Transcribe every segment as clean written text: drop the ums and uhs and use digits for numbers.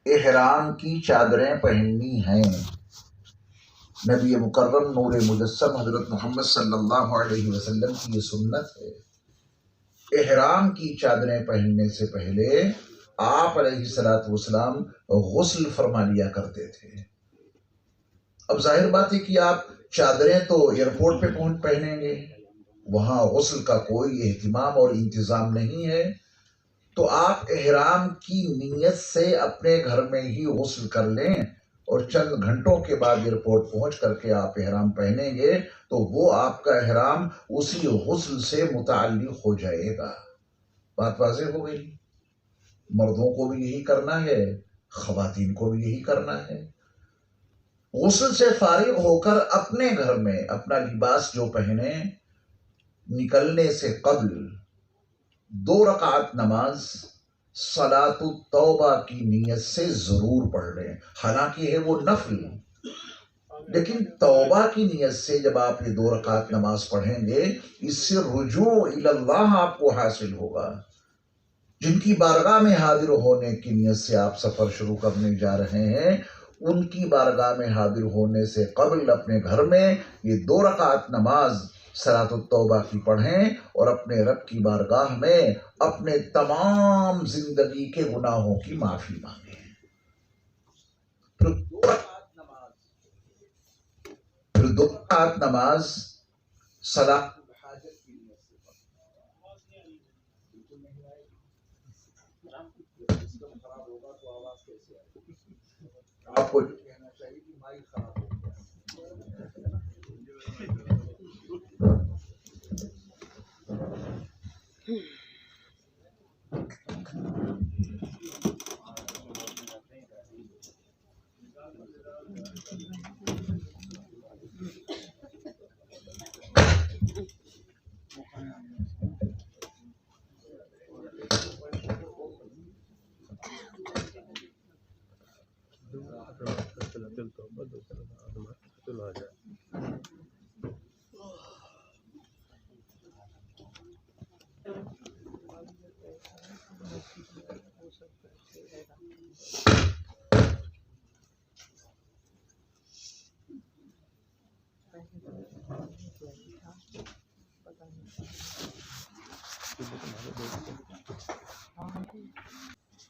احرام کی چادریں پہننی ہیں۔ نبی مکرم نور مجسم حضرت محمد صلی اللہ علیہ وسلم کی یہ سنت ہے۔ احرام کی چادریں پہننے سے پہلے آپ علیہ الصلوۃ والسلام غسل فرما لیا کرتے تھے۔ اب ظاہر بات ہے کہ آپ چادریں تو ایئرپورٹ پہ پہنیں گے، وہاں غسل کا کوئی اہتمام اور انتظام نہیں ہے، تو آپ احرام کی نیت سے اپنے گھر میں ہی غسل کر لیں اور چند گھنٹوں کے بعد ایئرپورٹ پہنچ کر کے آپ احرام پہنیں گے تو وہ آپ کا احرام اسی غسل سے متعلق ہو جائے گا۔ بات واضح ہو گئی؟ مردوں کو بھی یہی کرنا ہے، خواتین کو بھی یہی کرنا ہے۔ غسل سے فارغ ہو کر اپنے گھر میں اپنا لباس جو پہنے، نکلنے سے قبل 2 رکعت نماز صلاۃ التوبہ کی نیت سے ضرور پڑھ لیں۔ حالانکہ ہے وہ نفل، لیکن توبہ کی نیت سے جب آپ یہ 2 رکعت نماز پڑھیں گے، اس سے رجوع الی اللہ آپ کو حاصل ہوگا۔ جن کی بارگاہ میں حاضر ہونے کی نیت سے آپ سفر شروع کرنے جا رہے ہیں، ان کی بارگاہ میں حاضر ہونے سے قبل اپنے گھر میں یہ 2 رکعت نماز صلاۃ التوبہ کی پڑھیں اور اپنے رب کی بارگاہ میں اپنے تمام زندگی کے گناہوں کی معافی مانگیں۔ پھر 2 رکعت نماز صلاۃ الحاجت کی نیت سے آپ کو کہنا چاہیے کہ مائی خراب ہو گیا۔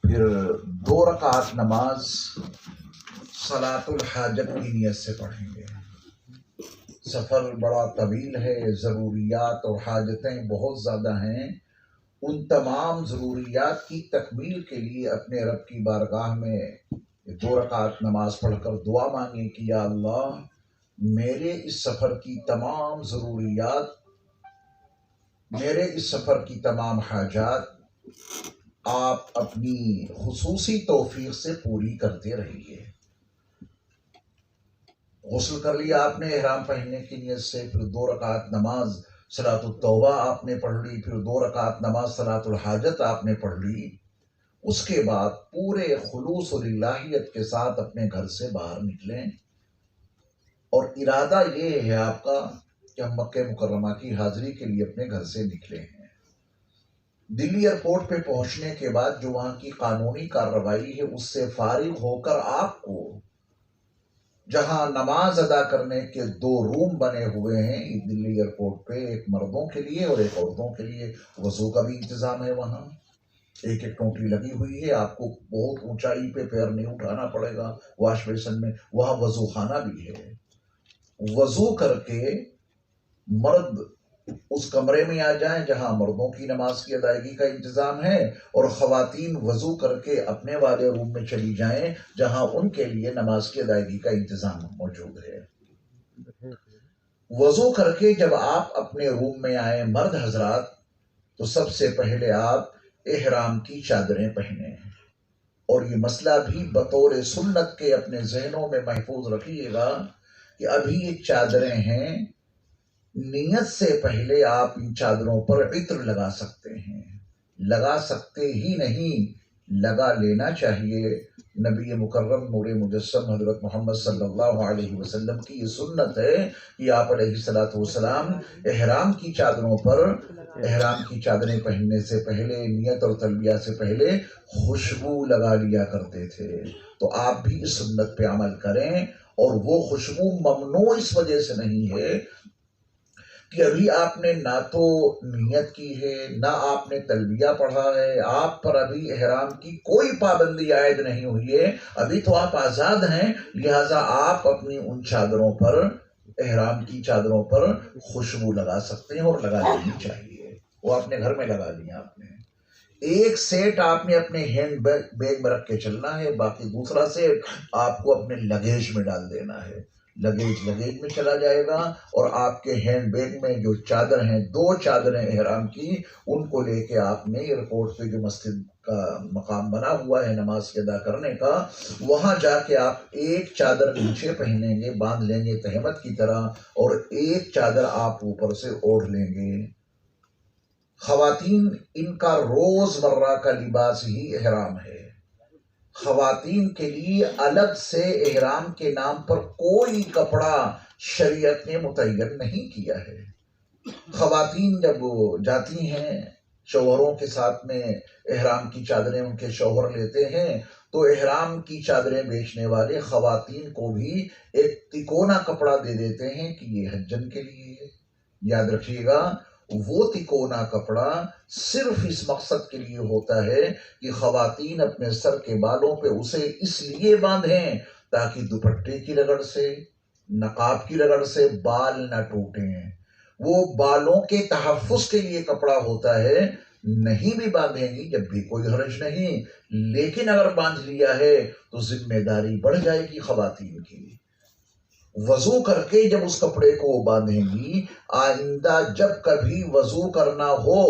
پھر 2 رکعت نماز صلاۃ الحاجت کی نیت سے پڑھیں گے۔ سفر بڑا طویل ہے، ضروریات اور حاجتیں بہت زیادہ ہیں، ان تمام ضروریات کی تکمیل کے لیے اپنے رب کی بارگاہ میں 2 رکعت نماز پڑھ کر دعا مانگیں کہ یا اللہ میرے اس سفر کی تمام ضروریات، میرے اس سفر کی تمام حاجات آپ اپنی خصوصی توفیق سے پوری کرتے رہیے۔ غسل کر لیا آپ نے احرام پہننے کی نیت سے، پھر 2 رکعت نماز صلاۃ التوبہ آپ نے پڑھ لی، پھر 2 رکعت نماز صلاۃ الحاجت آپ نے پڑھ لی۔ اس کے بعد پورے خلوص اور الہیت کے ساتھ اپنے گھر سے باہر نکلیں، اور ارادہ یہ ہے آپ کا کہ ہم مکہ مکرمہ کی حاضری کے لیے اپنے گھر سے نکلے ہیں۔ دلی ایئرپورٹ پہ پہنچنے کے بعد جو وہاں کی قانونی کارروائی ہے اس سے فارغ ہو کر آپ کو جہاں نماز ادا کرنے کے 2 روم بنے ہوئے ہیں دلی ایئرپورٹ پہ، ایک مردوں کے لیے اور ایک عورتوں کے لیے، وضو کا بھی انتظام ہے وہاں، ایک ٹوٹی لگی ہوئی ہے، آپ کو بہت اونچائی پہ پیر نہیں اٹھانا پڑے گا واش بیسن میں، وہاں وضو خانہ بھی ہے۔ وضو کر کے مرد اس کمرے میں آ جائیں جہاں مردوں کی نماز کی ادائیگی کا انتظام ہے، اور خواتین وضو کر کے اپنے والے روم میں چلی جائیں جہاں ان کے لیے نماز کی ادائیگی کا انتظام موجود ہے۔ وضو کر کے جب آپ اپنے روم میں آئیں مرد حضرات، تو سب سے پہلے آپ احرام کی چادریں پہنیں، اور یہ مسئلہ بھی بطور سنت کے اپنے ذہنوں میں محفوظ رکھیے گا کہ ابھی یہ چادریں ہیں، نیت سے پہلے آپ ان چادروں پر عطر لگا سکتے ہیں، لگا سکتے ہی نہیں لگا لینا چاہیے۔ نبی مکرم نور مجسم حضرت محمد صلی اللہ علیہ وسلم کی یہ سنت ہے کہ آپ علیہ الصلوۃ والسلام احرام کی چادروں پر، احرام کی چادریں پہننے سے پہلے، نیت اور تلبیہ سے پہلے خوشبو لگا لیا کرتے تھے۔ تو آپ بھی اس سنت پہ عمل کریں، اور وہ خوشبو ممنوع اس وجہ سے نہیں ہے کہ ابھی آپ نے نہ تو نیت کی ہے، نہ آپ نے تلبیہ پڑھا ہے، آپ پر ابھی احرام کی کوئی پابندی عائد نہیں ہوئی ہے، ابھی تو آپ آزاد ہیں، لہٰذا آپ اپنی ان چادروں پر، احرام کی چادروں پر خوشبو لگا سکتے ہیں اور لگا لینی چاہیے۔ وہ اپنے گھر میں لگا لیا آپ نے۔ ایک سیٹ آپ نے اپنے ہینڈ بیگ میں رکھ کے چلنا ہے، باقی دوسرا سیٹ آپ کو اپنے لگیج میں ڈال دینا ہے۔ لگیج میں چلا جائے گا، اور آپ کے ہینڈ بیگ میں جو چادر ہیں، 2 چادریں احرام کی، ان کو لے کے آپ نے ایئرپورٹ پہ جو مسجد کا مقام بنا ہوا ہے نماز کے ادا کرنے کا، وہاں جا کے آپ ایک چادر نیچے پہنیں گے، باندھ لیں گے تہمت کی طرح، اور ایک چادر آپ اوپر سے اوڑھ لیں گے۔ خواتین، ان کا روز مرہ کا لباس ہی احرام ہے۔ خواتین کے لیے الگ سے احرام کے نام پر کوئی کپڑا شریعت نے متعین نہیں کیا ہے۔ خواتین جب جاتی ہیں شوہروں کے ساتھ میں، احرام کی چادریں ان کے شوہر لیتے ہیں، تو احرام کی چادریں بیچنے والے خواتین کو بھی ایک تکونا کپڑا دے دیتے ہیں کہ یہ حجن کے لیے ہے۔ یاد رکھیے گا، وہ تکونا کپڑا صرف اس مقصد کے لیے ہوتا ہے کہ خواتین اپنے سر کے بالوں پہ اسے اس لیے باندھیں تاکہ دوپٹے کی رگڑ سے، نقاب کی رگڑ سے بال نہ ٹوٹیں۔ وہ بالوں کے تحفظ کے لیے کپڑا ہوتا ہے، نہیں بھی باندھیں گی جب بھی کوئی حرج نہیں، لیکن اگر باندھ لیا ہے تو ذمہ داری بڑھ جائے گی خواتین کی۔ وضو کر کے جب اس کپڑے کو باندھیں گی، آئندہ جب کبھی وضو کرنا ہو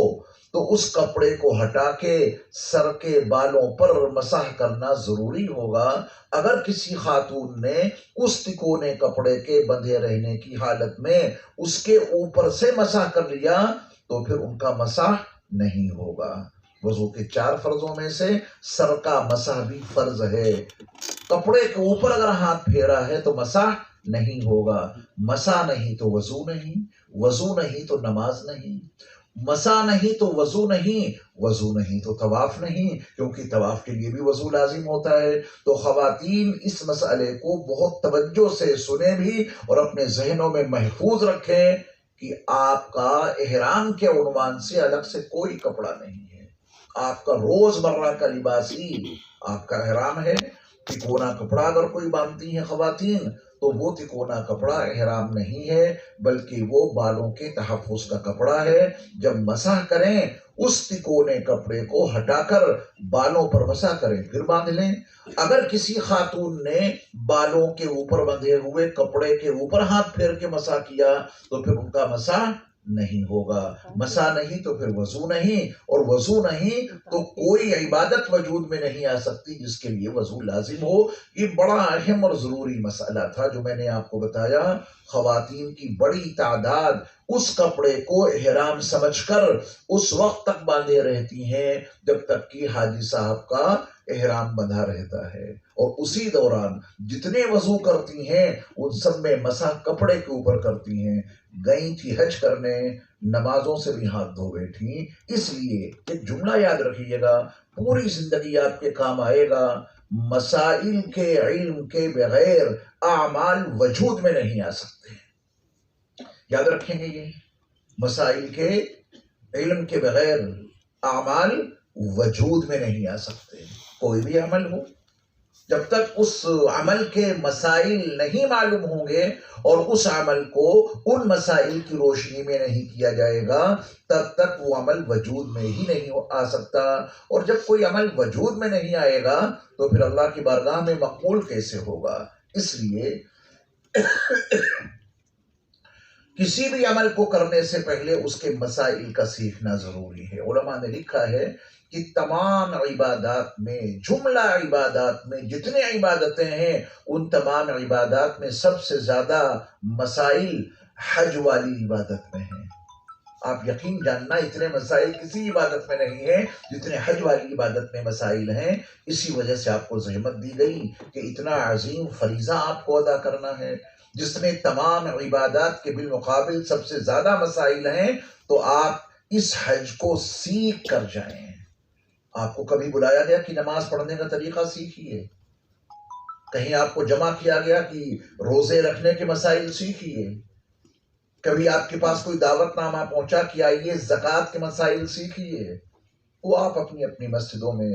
تو اس کپڑے کو ہٹا کے سر کے بالوں پر مسح کرنا ضروری ہوگا۔ اگر کسی خاتون نے اس تکونے کپڑے کے بندھے رہنے کی حالت میں اس کے اوپر سے مسح کر لیا تو پھر ان کا مسح نہیں ہوگا۔ وضو کے 4 فرضوں میں سے سر کا مسح بھی فرض ہے۔ کپڑے کے اوپر اگر ہاتھ پھیرا ہے تو مسح نہیں ہوگا۔ مسح نہیں تو وضو نہیں، وضو نہیں تو نماز نہیں، مسح نہیں تو وضو نہیں، وضو نہیں تو طواف نہیں، کیونکہ طواف کے لیے بھی وضو لازم ہوتا ہے۔ تو خواتین اس مسئلے کو بہت توجہ سے سنیں بھی اور اپنے ذہنوں میں محفوظ رکھیں کہ آپ کا احرام کے عنوان سے الگ سے کوئی کپڑا نہیں ہے۔ آپ کا روز مرہ کا لباس ہی آپ کا احرام ہے۔ تکونا کپڑا اگر کوئی باندھتی ہیں خواتین تو وہ تکونا کپڑا احرام نہیں ہے، بلکہ وہ بالوں کے تحفظ کا کپڑا ہے۔ جب مسح کریں اس تکونے کپڑے کو ہٹا کر بالوں پر مسح کریں، پھر باندھ لیں۔ اگر کسی خاتون نے بالوں کے اوپر بندھے ہوئے کپڑے کے اوپر ہاتھ پھیر کے مسح کیا تو پھر ان کا مسح نہیں ہوگا۔ مسح نہیں تو پھر وضو نہیں، اور وضو نہیں تو کوئی عبادت وجود میں نہیں آ سکتی جس کے لیے وضو لازم ہو۔ یہ بڑا اہم اور ضروری مسئلہ تھا جو میں نے آپ کو بتایا۔ خواتین کی بڑی تعداد اس کپڑے کو احرام سمجھ کر اس وقت تک باندھے رہتی ہیں جب تک کہ حاجی صاحب کا احرام بندھا رہتا ہے، اور اسی دوران جتنے وضو کرتی ہیں ان سب میں مسح کپڑے کے اوپر کرتی ہیں۔ گئی تھی حج کرنے، نمازوں سے بھی ہاتھ دھو بیٹھی، اس لیے ایک جملہ یاد رکھیے گا، پوری زندگی آپ کے کام آئے گا: مسائل کے علم کے بغیر اعمال وجود میں نہیں آ سکتے۔ یاد رکھیں گے یہ، مسائل کے علم کے بغیر اعمال وجود میں نہیں آ سکتے۔ کوئی بھی عمل ہو، جب تک اس عمل کے مسائل نہیں معلوم ہوں گے اور اس عمل کو ان مسائل کی روشنی میں نہیں کیا جائے گا، تب تک وہ عمل وجود میں ہی نہیں آ سکتا۔ اور جب کوئی عمل وجود میں نہیں آئے گا تو پھر اللہ کی بارگاہ میں مقبول کیسے ہوگا؟ اس لیے کسی بھی عمل کو کرنے سے پہلے اس کے مسائل کا سیکھنا ضروری ہے۔ علماء نے لکھا ہے کہ تمام عبادات میں، جملہ عبادات میں، جتنے عبادتیں ہیں ان تمام عبادات میں سب سے زیادہ مسائل حج والی عبادت میں ہیں۔ آپ یقین جاننا اتنے مسائل کسی عبادت میں نہیں ہیں جتنے حج والی عبادت میں مسائل ہیں. اسی وجہ سے آپ کو زحمت دی گئی کہ اتنا عظیم فریضہ آپ کو ادا کرنا ہے جس میں تمام عبادات کے بالمقابل سب سے زیادہ مسائل ہیں. تو آپ اس حج کو سیکھ کر جائیں. آپ کو کبھی بلایا گیا کہ نماز پڑھنے کا طریقہ سیکھیے؟ کہیں آپ کو جمع کیا گیا کہ روزے رکھنے کے مسائل سیکھیے؟ کبھی آپ کے پاس کوئی دعوت نامہ پہنچا کہ آئیے زکوٰۃ کے مسائل سیکھیے؟ وہ آپ اپنی اپنی مسجدوں میں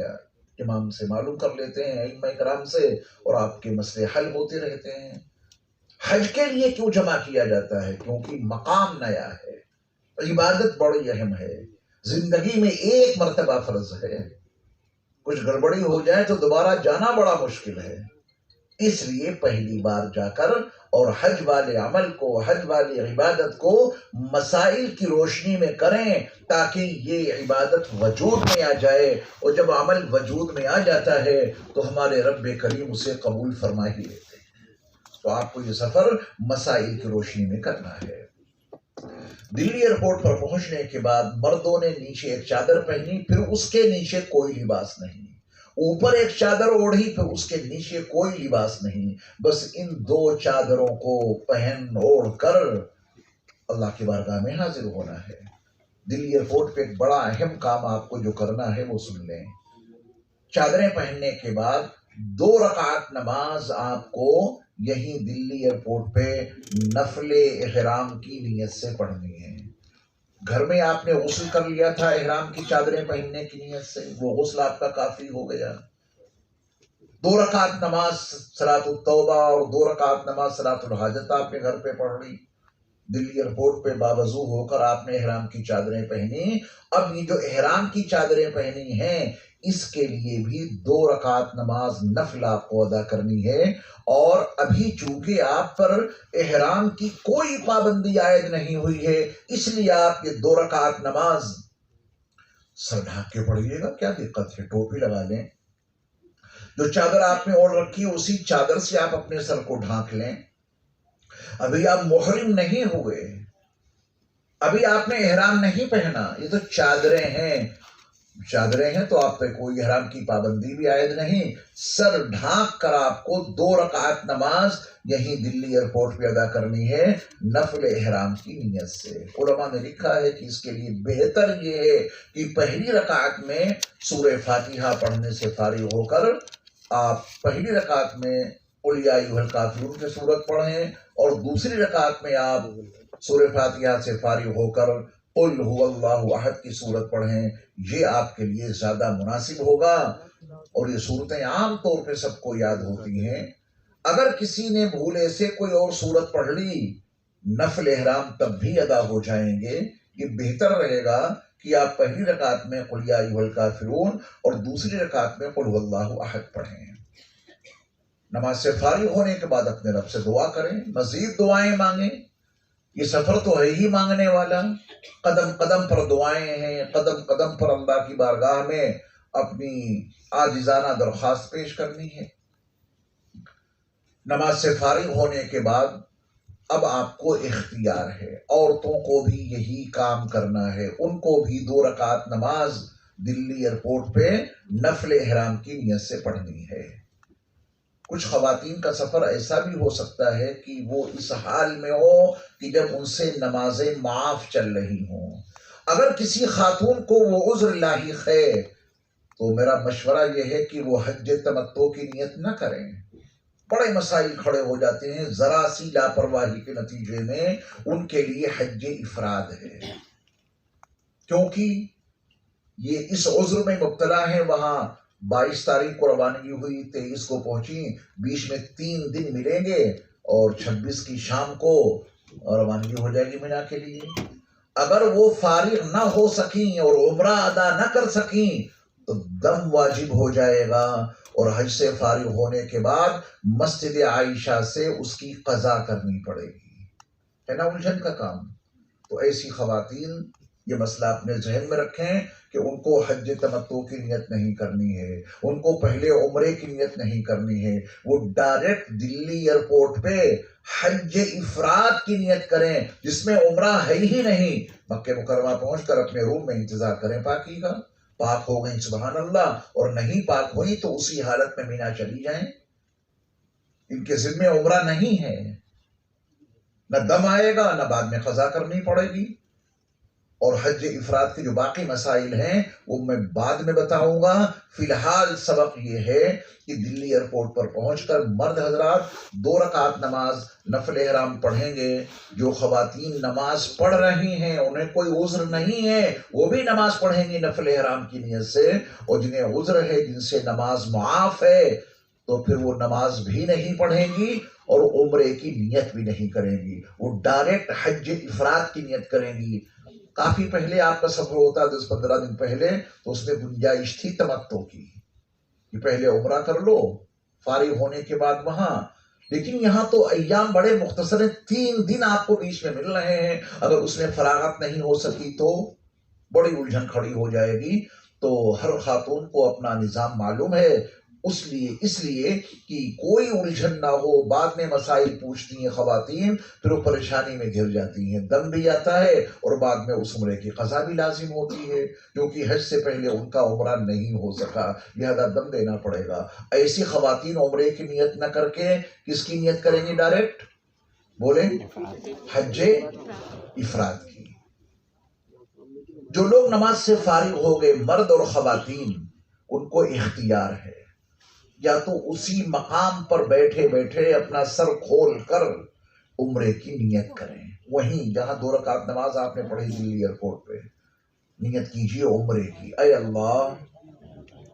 امام سے معلوم کر لیتے ہیں، ائمہ کرام سے، اور آپ کے مسئلے حل ہوتے رہتے ہیں. حج کے لیے کیوں جمع کیا جاتا ہے؟ کیونکہ مقام نیا ہے، عبادت بڑی اہم ہے، زندگی میں ایک مرتبہ فرض ہے. کچھ گڑبڑی ہو جائے تو دوبارہ جانا بڑا مشکل ہے. اس لیے پہلی بار جا کر اور حج والے عمل کو، حج والی عبادت کو مسائل کی روشنی میں کریں تاکہ یہ عبادت وجود میں آ جائے. اور جب عمل وجود میں آ جاتا ہے تو ہمارے رب کریم اسے قبول فرما ہی لیتے ہیں. تو آپ کو یہ سفر مسائل کی روشنی میں کرنا ہے. دلی ایئرپورٹ پر پہنچنے کے بعد مردوں نے نیچے ایک چادر پہنی، پھر اس کے نیچے کوئی لباس نہیں. اوپر ایک چادر اوڑھی، پھر اس کے نیچے کوئی لباس نہیں. بس ان دو چادروں کو پہن اوڑھ کر اللہ کی بارگاہ میں حاضر ہونا ہے. دلی ایئرپورٹ پہ ایک بڑا اہم کام آپ کو جو کرنا ہے وہ سن لیں. چادریں پہننے کے بعد 2 رکعت نماز آپ کو یہیں دلی ایئرپورٹ پہ نفل احرام کی نیت سے پڑھنی ہے. گھر میں آپ نے غسل کر لیا تھا احرام کی چادریں پہننے کی نیت سے، وہ غسل آپ کا کافی ہو گیا. 2 رکعت نماز صلاۃ التوبہ اور 2 رکعت نماز صلاۃ الحاجت آپ نے گھر پہ پڑھ لی. دلی ایئرپورٹ پہ باوضو ہو کر آپ نے احرام کی چادریں پہنی. اب یہ جو احرام کی چادریں پہنی ہیں اس کے لیے بھی 2 رکعت نماز نفل آپ کو ادا کرنی ہے. اور ابھی چونکہ آپ پر احرام کی کوئی پابندی عائد نہیں ہوئی ہے اس لیے آپ یہ 2 رکعت نماز سر ڈھانپ کے پڑھیے گا. کیا دقت ہے؟ ٹوپی لگا لیں. جو چادر آپ نے اوڑھ رکھی ہے اسی چادر سے آپ اپنے سر کو ڈھانک لیں. ابھی آپ محرم نہیں ہوئے، ابھی آپ نے احرام نہیں پہنا، یہ تو چادریں ہیں. چادریں ہیں تو آپ پہ کوئی احرام کی پابندی بھی عائد نہیں. سر ڈھانک کر آپ کو 2 رکعت نماز یہیں دلی ایئرپورٹ پہ ادا کرنی ہے نفل احرام کی نیت سے. علماء نے لکھا ہے کہ اس کے لیے بہتر یہ ہے کہ پہلی رکعت میں سورہ فاتحہ پڑھنے سے فارغ ہو کر آپ پہلی رکعت میں قل یا ایھا الکافرون کی سورت پڑھیں اور دوسری رکعت میں آپ سورہ فاتحہ سے فارغ ہو کر قل هو اللہ احد کی سورت پڑھیں. یہ آپ کے لیے زیادہ مناسب ہوگا. اور یہ صورتیں عام طور پہ سب کو یاد ہوتی ہیں. اگر کسی نے بھولے سے کوئی اور سورت پڑھ لی نفل احرام تب بھی ادا ہو جائیں گے. یہ بہتر رہے گا کہ آپ پہلی رکعت میں قل یا ایھا الکافرون اور دوسری رکعت میں قل هو اللہ احد پڑھیں. نماز سے فارغ ہونے کے بعد اپنے رب سے دعا کریں، مزید دعائیں مانگیں. یہ سفر تو ہے ہی مانگنے والا. قدم قدم پر دعائیں ہیں، قدم قدم پر اللہ کی بارگاہ میں اپنی عاجزانہ درخواست پیش کرنی ہے. نماز سے فارغ ہونے کے بعد اب آپ کو اختیار ہے، عورتوں کو بھی یہی کام کرنا ہے. ان کو بھی 2 رکعت نماز دلی ایئرپورٹ پہ نفل احرام کی نیت سے پڑھنی ہے. کچھ خواتین کا سفر ایسا بھی ہو سکتا ہے کہ وہ اس حال میں ہو کہ جب ان سے نمازیں معاف چل رہی ہوں. اگر کسی خاتون کو وہ عذر لاحق ہے تو میرا مشورہ یہ ہے کہ وہ حج تمتع کی نیت نہ کریں. بڑے مسائل کھڑے ہو جاتے ہیں ذرا سی لاپرواہی کے نتیجے میں. ان کے لیے حج افراد ہے کیونکہ یہ اس عذر میں مبتلا ہے. وہاں 22 تاریخ کو روانگی ہوئی، 23 کو پہنچی، بیچ میں 3 دن ملیں گے اور 26 کی شام کو روانگی ہو جائے گی مینا کے لیے. اگر وہ فارغ نہ ہو سکیں اور عمرہ ادا نہ کر سکیں تو دم واجب ہو جائے گا اور حج سے فارغ ہونے کے بعد مسجد عائشہ سے اس کی قضا کرنی پڑے گی. ہے نا الجھن کا کام. تو ایسی خواتین یہ مسئلہ اپنے ذہن میں رکھیں کہ ان کو حج تمتع کی نیت نہیں کرنی ہے، ان کو پہلے عمرے کی نیت نہیں کرنی ہے، وہ ڈائریکٹ دلی ایئرپورٹ پہ حج افراد کی نیت کریں جس میں عمرہ ہے ہی نہیں، مکہ مکرمہ پہنچ کر اپنے روم میں انتظار کریں پاکی کا، پاک ہو گئی سبحان اللہ، اور نہیں پاک ہوئی تو اسی حالت میں مینا چلی جائیں۔ ان کے ذمہ عمرہ نہیں ہے، نہ دم آئے گا نہ بعد میں قضا کرنی پڑے گی۔ اور حج افراد کے جو باقی مسائل ہیں وہ میں بعد میں بتاؤں گا، فی الحال سبق یہ ہے کہ دلی ایئرپورٹ پر پہنچ کر مرد حضرات 2 رکعت نماز نفل احرام پڑھیں گے۔ جو خواتین نماز پڑھ رہی ہیں انہیں کوئی عذر نہیں ہے، وہ بھی نماز پڑھیں گی نفل احرام کی نیت سے، اور جنہیں عذر ہے، جن سے نماز معاف ہے، تو پھر وہ نماز بھی نہیں پڑھیں گی اور عمرے کی نیت بھی نہیں کریں گی، وہ ڈائریکٹ حج افراد کی نیت کریں گی۔ کافی پہلے آپ کا سفر ہوتا 10-15 دن پہلے، تو اس میں گنجائش تھی تمتع کی کہ پہلے عمرہ کر لو فارغ ہونے کے بعد وہاں، لیکن یہاں تو ایام بڑے مختصر ہیں، 3 دن آپ کو بیچ میں مل رہے ہیں، اگر اس میں فراغت نہیں ہو سکی تو بڑی الجھن کھڑی ہو جائے گی۔ تو ہر خاتون کو اپنا نظام معلوم ہے، اس لیے کہ کوئی الجھن نہ ہو، بعد میں مسائل پوچھتی ہیں خواتین، پھر وہ پریشانی میں گھر جاتی ہیں، دم بھی آتا ہے اور بعد میں اس عمرے کی قضا بھی لازم ہوتی ہے، کیونکہ حج سے پہلے ان کا عمرہ نہیں ہو سکا، لہذا دم دینا پڑے گا۔ ایسی خواتین عمرے کی نیت نہ کر کے کس کی نیت کریں گی؟ ڈائریکٹ بولیں، حج افراد کی۔ جو لوگ نماز سے فارغ ہو گئے، مرد اور خواتین، ان کو اختیار ہے یا تو اسی مقام پر بیٹھے بیٹھے اپنا سر کھول کر عمرے کی نیت کریں، وہیں جہاں 2 رکعت نماز آپ نے پڑھی دلی ایئرپورٹ پہ، نیت کیجئے عمرے کی۔ اے اللہ،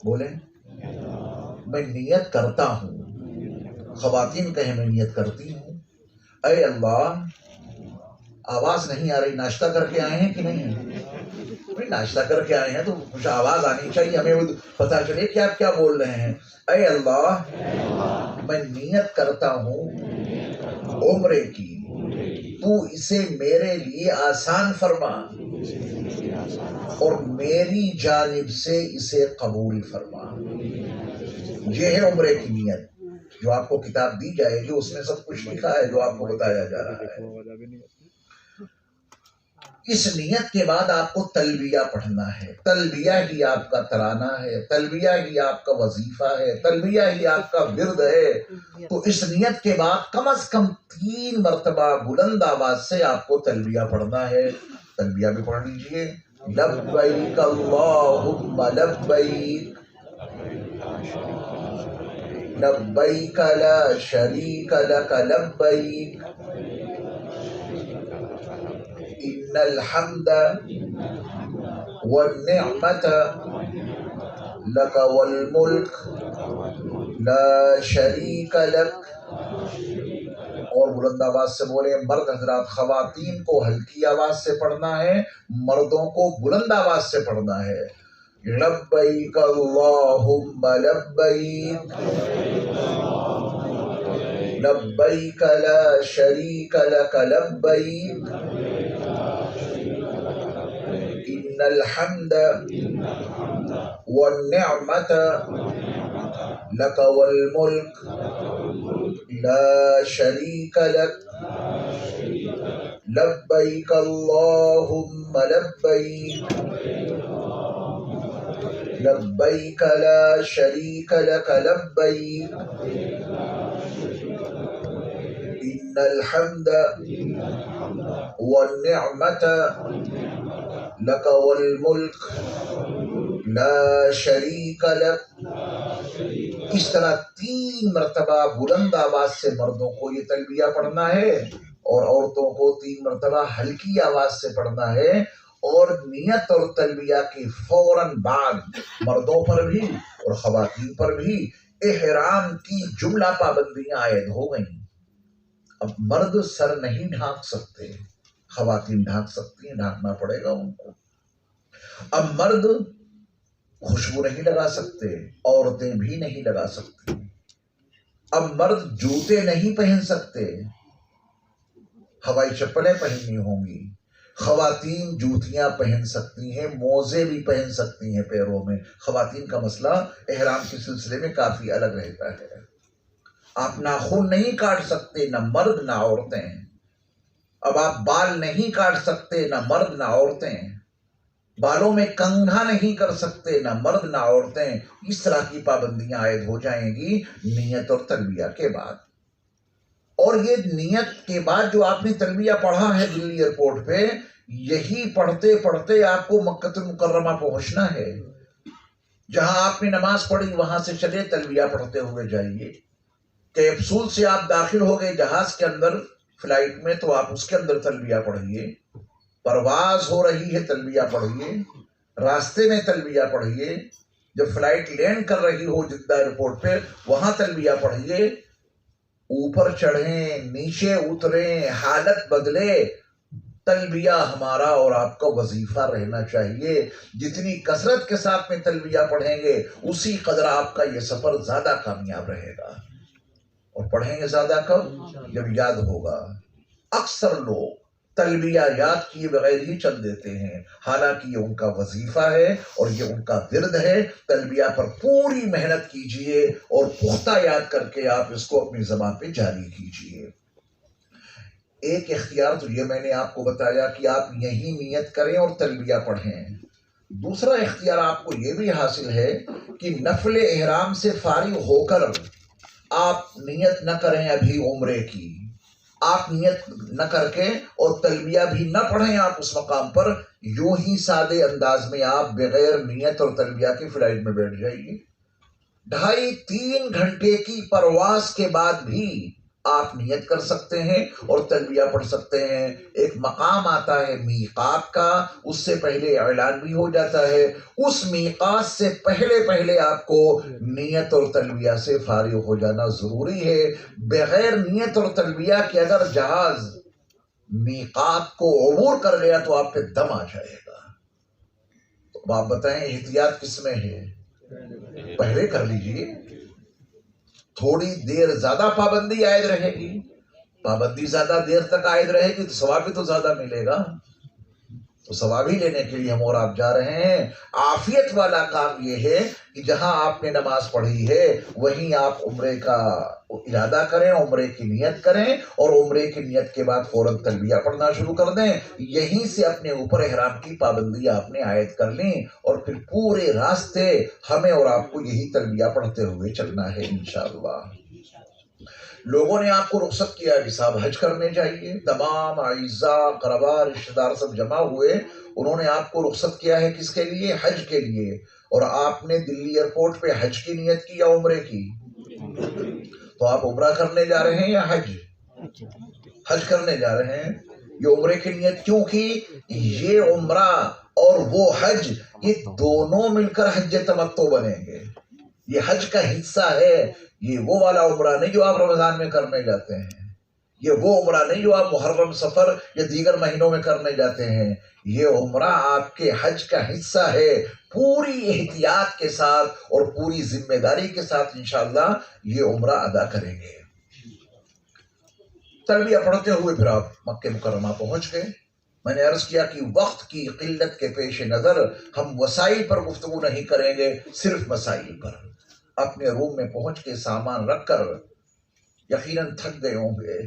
بولیں میں نیت کرتا ہوں، خواتین کہیں میں نیت کرتی ہوں، اے اللہ، آواز نہیں آ رہی، ناشتہ کر کے آئے ہیں کہ نہیں؟ ناشتہ کر کے آئے ہیں تو کچھ آواز آنی چاہیے، ہمیں پتا چلے کہ آپ کیا بول رہے ہیں۔ اے اللہ، میں نیت کرتا ہوں عمرے کی، تو اسے میرے لیے آسان فرما اور میری جانب سے اسے قبول فرما۔ یہ ہے عمرے کی نیت، جو آپ کو کتاب دی جائے گی اس میں سب کچھ لکھا ہے جو آپ کو بتایا جا رہا ہے۔ اس نیت کے بعد آپ کو تلبیہ پڑھنا ہے، تلبیہ ہی آپ کا ترانہ ہے، تلبیہ ہی آپ کا وظیفہ ہے، تلبیہ ہی آپ کا ورد ہے۔ تو اس نیت کے بعد کم از کم 3 مرتبہ بلند آواز سے آپ کو تلبیہ پڑھنا ہے۔ تلبیہ بھی پڑھ لیجئے، لبیک اللہم لبیک، لبیک لا شریک لک لبیک، ان الحمد والنعمت لک والملک لا شریک لک۔ اور بلند آواز سے بولے مرد حضرات، خواتین کو ہلکی آواز سے پڑھنا ہے، مردوں کو بلند آواز سے پڑھنا ہے۔ لبیک اللہم لبیک، لبیک لا شریک لک لبیک، ان الحمد والنعمت لک والملک لا شریک لک، لبیک اللہم لبیک، لبیک لا شریک لک لبیک، ان الحمد والنعمت لک والملک لا شریک لک۔ اس طرح 3 مرتبہ بلند آواز سے مردوں کو یہ تلبیہ پڑھنا ہے اور عورتوں کو 3 مرتبہ ہلکی آواز سے پڑھنا ہے۔ اور نیت اور تلبیہ کے فوراً بعد مردوں پر بھی اور خواتین پر بھی احرام کی جملہ پابندیاں عائد ہو گئیں۔ اب مرد سر نہیں ڈھانک سکتے، خواتین ڈھانک سکتی ہیں، ڈھانکنا پڑے گا ان کو۔ اب مرد خوشبو نہیں لگا سکتے، عورتیں بھی نہیں لگا سکتی۔ اب مرد جوتے نہیں پہن سکتے، ہوائی چپلیں پہننی ہوں گی۔ خواتین جوتیاں پہن سکتی ہیں، موزے بھی پہن سکتی ہیں پیروں میں۔ خواتین کا مسئلہ احرام کے سلسلے میں کافی الگ رہتا ہے۔ آپ ناخن نہیں کاٹ سکتے، نہ مرد نہ عورتیں۔ اب آپ بال نہیں کاٹ سکتے، نہ مرد نہ عورتیں۔ بالوں میں کنگھا نہیں کر سکتے، نہ مرد نہ عورتیں۔ اس طرح کی پابندیاں عائد ہو جائیں گی نیت اور تلبیہ کے بعد۔ اور یہ نیت کے بعد جو آپ نے تلبیہ پڑھا ہے دلی ایئرپورٹ پہ، یہی پڑھتے پڑھتے آپ کو مکہ المکرمہ پہنچنا ہے۔ جہاں آپ نے نماز پڑھی وہاں سے چلے تلبیہ پڑھتے ہوئے جائیے۔ کیپسول سے آپ داخل ہو گئے جہاز کے اندر، فلائٹ میں، تو آپ اس کے اندر تلبیہ پڑھیے۔ پرواز ہو رہی ہے تلبیہ پڑھیے، راستے میں تلبیہ پڑھیے، جب فلائٹ لینڈ کر رہی ہو جدہ ایئرپورٹ پہ وہاں تلبیہ پڑھیے۔ اوپر چڑھیں نیچے اتریں حالت بدلے، تلبیہ ہمارا اور آپ کا وظیفہ رہنا چاہیے۔ جتنی کثرت کے ساتھ میں تلبیہ پڑھیں گے اسی قدر آپ کا یہ سفر زیادہ کامیاب رہے گا۔ اور پڑھیں گے زیادہ کب؟ جب یاد ہوگا۔ اکثر لوگ تلبیہ یاد کیے بغیر ہی چل دیتے ہیں، حالانکہ یہ ان کا وظیفہ ہے اور یہ ان کا ورد ہے۔ تلبیہ پر پوری محنت کیجئے اور پختہ یاد کر کے آپ اس کو اپنی زبان پہ جاری کیجئے۔ ایک اختیار تو یہ میں نے آپ کو بتایا کہ آپ یہی نیت کریں اور تلبیہ پڑھیں۔ دوسرا اختیار آپ کو یہ بھی حاصل ہے کہ نفل احرام سے فارغ ہو کر آپ نیت نہ کریں ابھی عمرے کی، آپ نیت نہ کر کے اور تلبیہ بھی نہ پڑھیں آپ اس مقام پر، یوں ہی سادے انداز میں آپ بغیر نیت اور تلبیہ کی فلائٹ میں بیٹھ جائیے۔ 2.5-3 گھنٹے کی پرواز کے بعد بھی آپ نیت کر سکتے ہیں اور تلبیہ پڑھ سکتے ہیں۔ ایک مقام آتا ہے میقات کا، اس سے پہلے اعلان بھی ہو جاتا ہے۔ اس میقات سے پہلے آپ کو نیت اور تلبیہ سے فارغ ہو جانا ضروری ہے۔ بغیر نیت اور تلبیہ کے اگر جہاز میقات کو عبور کر گیا تو آپ پہ دم آ جائے گا۔ تو آپ بتائیں احتیاط کس میں ہے؟ پہلے کر لیجئے، تھوڑی دیر زیادہ پابندی عائد رہے گی، پابندی زیادہ دیر تک عائد رہے گی تو ثواب بھی تو زیادہ ملے گا۔ تو ثواب ہی لینے کے لیے ہم اور آپ جا رہے ہیں۔ عافیت والا کام یہ ہے کہ جہاں آپ نے نماز پڑھی ہے وہیں آپ عمرے کا ارادہ کریں، عمرے کی نیت کریں اور عمرے کی نیت کے بعد فوراً تلبیہ پڑھنا شروع کر دیں۔ یہیں سے اپنے اوپر احرام کی پابندی آپ نے عائد کر لیں اور پھر پورے راستے ہمیں اور آپ کو یہی تلبیہ پڑھتے ہوئے چلنا ہے انشاءاللہ۔ لوگوں نے آپ کو رخصت کیا کہ صاحب حج کرنے جائیے، تمام اعزاء قربا رشتہ دار سب جمع ہوئے، انہوں نے آپ کو رخصت کیا ہے کس کے لیے؟ حج کے لیے۔ اور آپ نے دلی ایئرپورٹ پہ حج کی نیت کی یا عمرے کی؟ تو آپ عمرہ کرنے جا رہے ہیں یا حج؟ حج کرنے جا رہے ہیں۔ یہ عمرے کی نیت کیوں کی؟ یہ عمرہ اور وہ حج یہ دونوں مل کر حج تمتع بنیں گے۔ یہ حج کا حصہ ہے، یہ وہ والا عمرہ نہیں جو آپ رمضان میں کرنے جاتے ہیں، یہ وہ عمرہ نہیں جو آپ محرم سفر یا دیگر مہینوں میں کرنے جاتے ہیں۔ یہ عمرہ آپ کے حج کا حصہ ہے۔ پوری احتیاط کے ساتھ اور پوری ذمہ داری کے ساتھ انشاءاللہ یہ عمرہ ادا کریں گے۔ تلبیہ پڑھتے ہوئے پھر آپ مکہ مکرمہ پہنچ گئے۔ میں نے عرض کیا کہ وقت کی قلت کے پیش نظر ہم وسائل پر گفتگو نہیں کریں گے، صرف مسائل پر۔ اپنے روم میں پہنچ کے سامان رکھ کر یقیناً تھک گئے ہوں گے،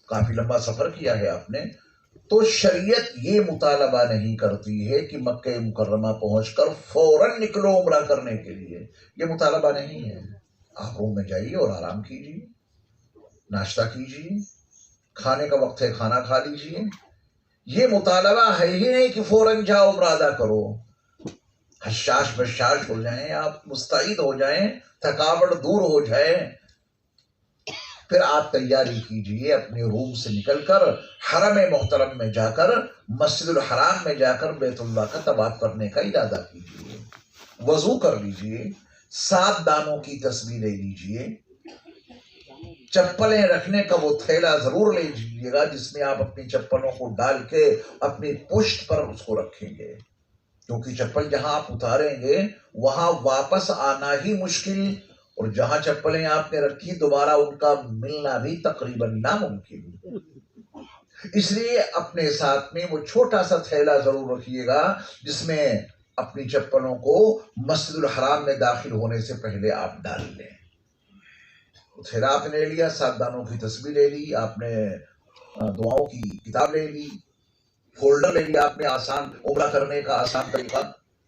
کافی لمبا سفر کیا ہے آپ نے، تو شریعت یہ مطالبہ نہیں کرتی ہے کہ مکہ مکرمہ پہنچ کر فوراً نکلو عمرہ کرنے کے لیے، یہ مطالبہ نہیں ہے۔ آپ روم میں جائیے اور آرام کیجیے، ناشتہ کیجیے، کھانے کا وقت ہے کھانا کھا لیجیے۔ یہ مطالبہ ہے ہی نہیں کہ فوراً جاؤ عمرہ ادا کرو۔ حشاش بشاش ہو جائیں، آپ مستعد ہو جائیں، تھکاوٹ دور ہو جائے، پھر آپ تیاری کیجئے اپنے روم سے نکل کر حرم محترم میں جا کر مسجد الحرام میں جا کر بیت اللہ کا طواف کرنے کا ارادہ کیجئے۔ وضو کر لیجئے، 7 دانوں کی تسبیح لے لیجئے، چپلیں رکھنے کا وہ تھیلا ضرور لے لیجیے گا جس میں آپ اپنی چپلوں کو ڈال کے اپنی پشت پر اس کو رکھیں گے، کیونکہ چپل جہاں آپ اتاریں گے وہاں واپس آنا ہی مشکل، اور جہاں چپلیں آپ نے رکھی دوبارہ ان کا ملنا بھی تقریباً ناممکن۔ اس لیے اپنے ساتھ میں وہ چھوٹا سا تھیلا ضرور رکھیے گا جس میں اپنی چپلوں کو مسجد الحرام میں داخل ہونے سے پہلے آپ ڈال لیں۔ تھیلا آپ نے لے لیا، 7 دانوں کی تسبیح لے لی آپ نے، دعاؤں کی کتاب لے لی، فولڈر لے لیا آپ نے، آسان عمرہ کرنے کا آسان طریقہ،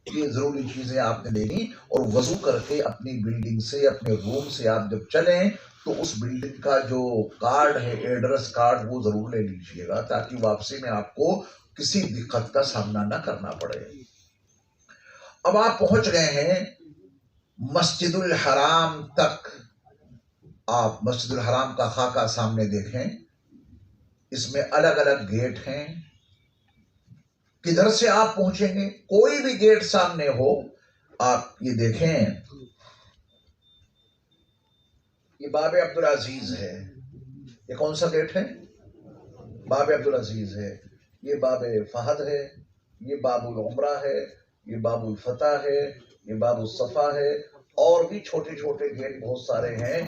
یہ ضروری چیزیں آپ نے لے لی، اور وضو کر کے اپنی بلڈنگ سے، اپنے روم سے آپ جب چلیں تو اس بلڈنگ کا جو کارڈ ہے، ایڈریس کارڈ، وہ ضرور لے لیجئے گا تاکہ واپسی میں آپ کو کسی دقت کا سامنا نہ کرنا پڑے۔ اب آپ پہنچ گئے ہیں مسجد الحرام تک۔ آپ مسجد الحرام کا خاکہ سامنے دیکھیں، اس میں الگ الگ گیٹ ہیں۔ کدھر سے آپ پہنچیں گے؟ کوئی بھی گیٹ سامنے ہو، آپ یہ دیکھیں، یہ باب عبدالعزیز ہے۔ یہ کون سا گیٹ ہے؟ باب عبدالعزیز ہے۔ یہ باب فہد ہے، یہ باب العمرہ ہے، یہ باب الفتح ہے، یہ باب الصفا ہے، اور بھی چھوٹے چھوٹے گیٹ بہت سارے ہیں۔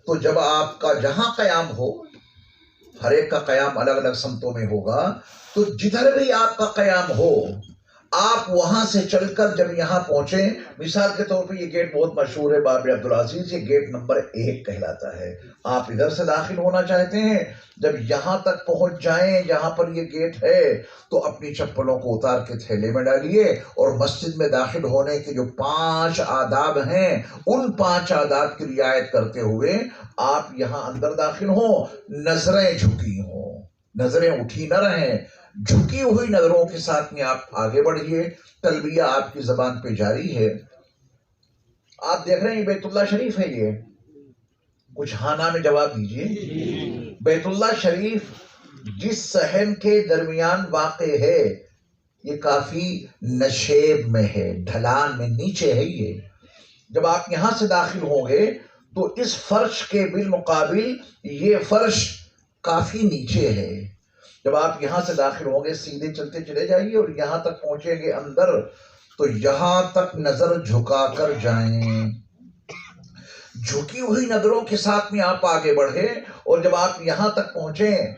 تو جب آپ کا جہاں قیام ہو، ہر ایک کا قیام الگ الگ سمتوں میں ہوگا، تو جدھر بھی آپ کا قیام ہو آپ وہاں سے چل کر جب یہاں پہنچیں، مثال کے طور پہ یہ گیٹ بہت مشہور ہے باب عبدالعزیز، یہ گیٹ نمبر 1 کہلاتا ہے۔ آپ ادھر سے داخل ہونا چاہتے ہیں، جب یہاں تک پہنچ جائیں جہاں پر یہ گیٹ ہے تو اپنی چپلوں کو اتار کے تھیلے میں ڈالیے، اور مسجد میں داخل ہونے کے جو 5 آداب ہیں ان 5 آداب کی رعایت کرتے ہوئے آپ یہاں اندر داخل ہوں، نظریں جھکی ہوں، نظریں اٹھی نہ رہیں، جھکی ہوئی نظروں کے ساتھ میں آپ آگے بڑھیے، تلبیہ آپ کی زبان پہ جاری ہے۔ آپ دیکھ رہے ہیں یہ بیت اللہ شریف ہے، یہ کچھ ہانا میں جواب دیجئے۔ بیت اللہ شریف جس صحن کے درمیان واقع ہے یہ کافی نشیب میں ہے، ڈھلان میں نیچے ہے۔ یہ جب آپ یہاں سے داخل ہوں گے تو اس فرش کے بالمقابل یہ فرش کافی نیچے ہے۔ جب آپ یہاں سے داخل ہوں گے سیدھے چلتے چلے جائیے اور یہاں تک پہنچیں گے اندر، تو یہاں تک نظر جھکا کر جائیں، جھکی ہوئی نظروں کے ساتھ میں آپ آگے بڑھیں، اور جب آپ یہاں تک پہنچیں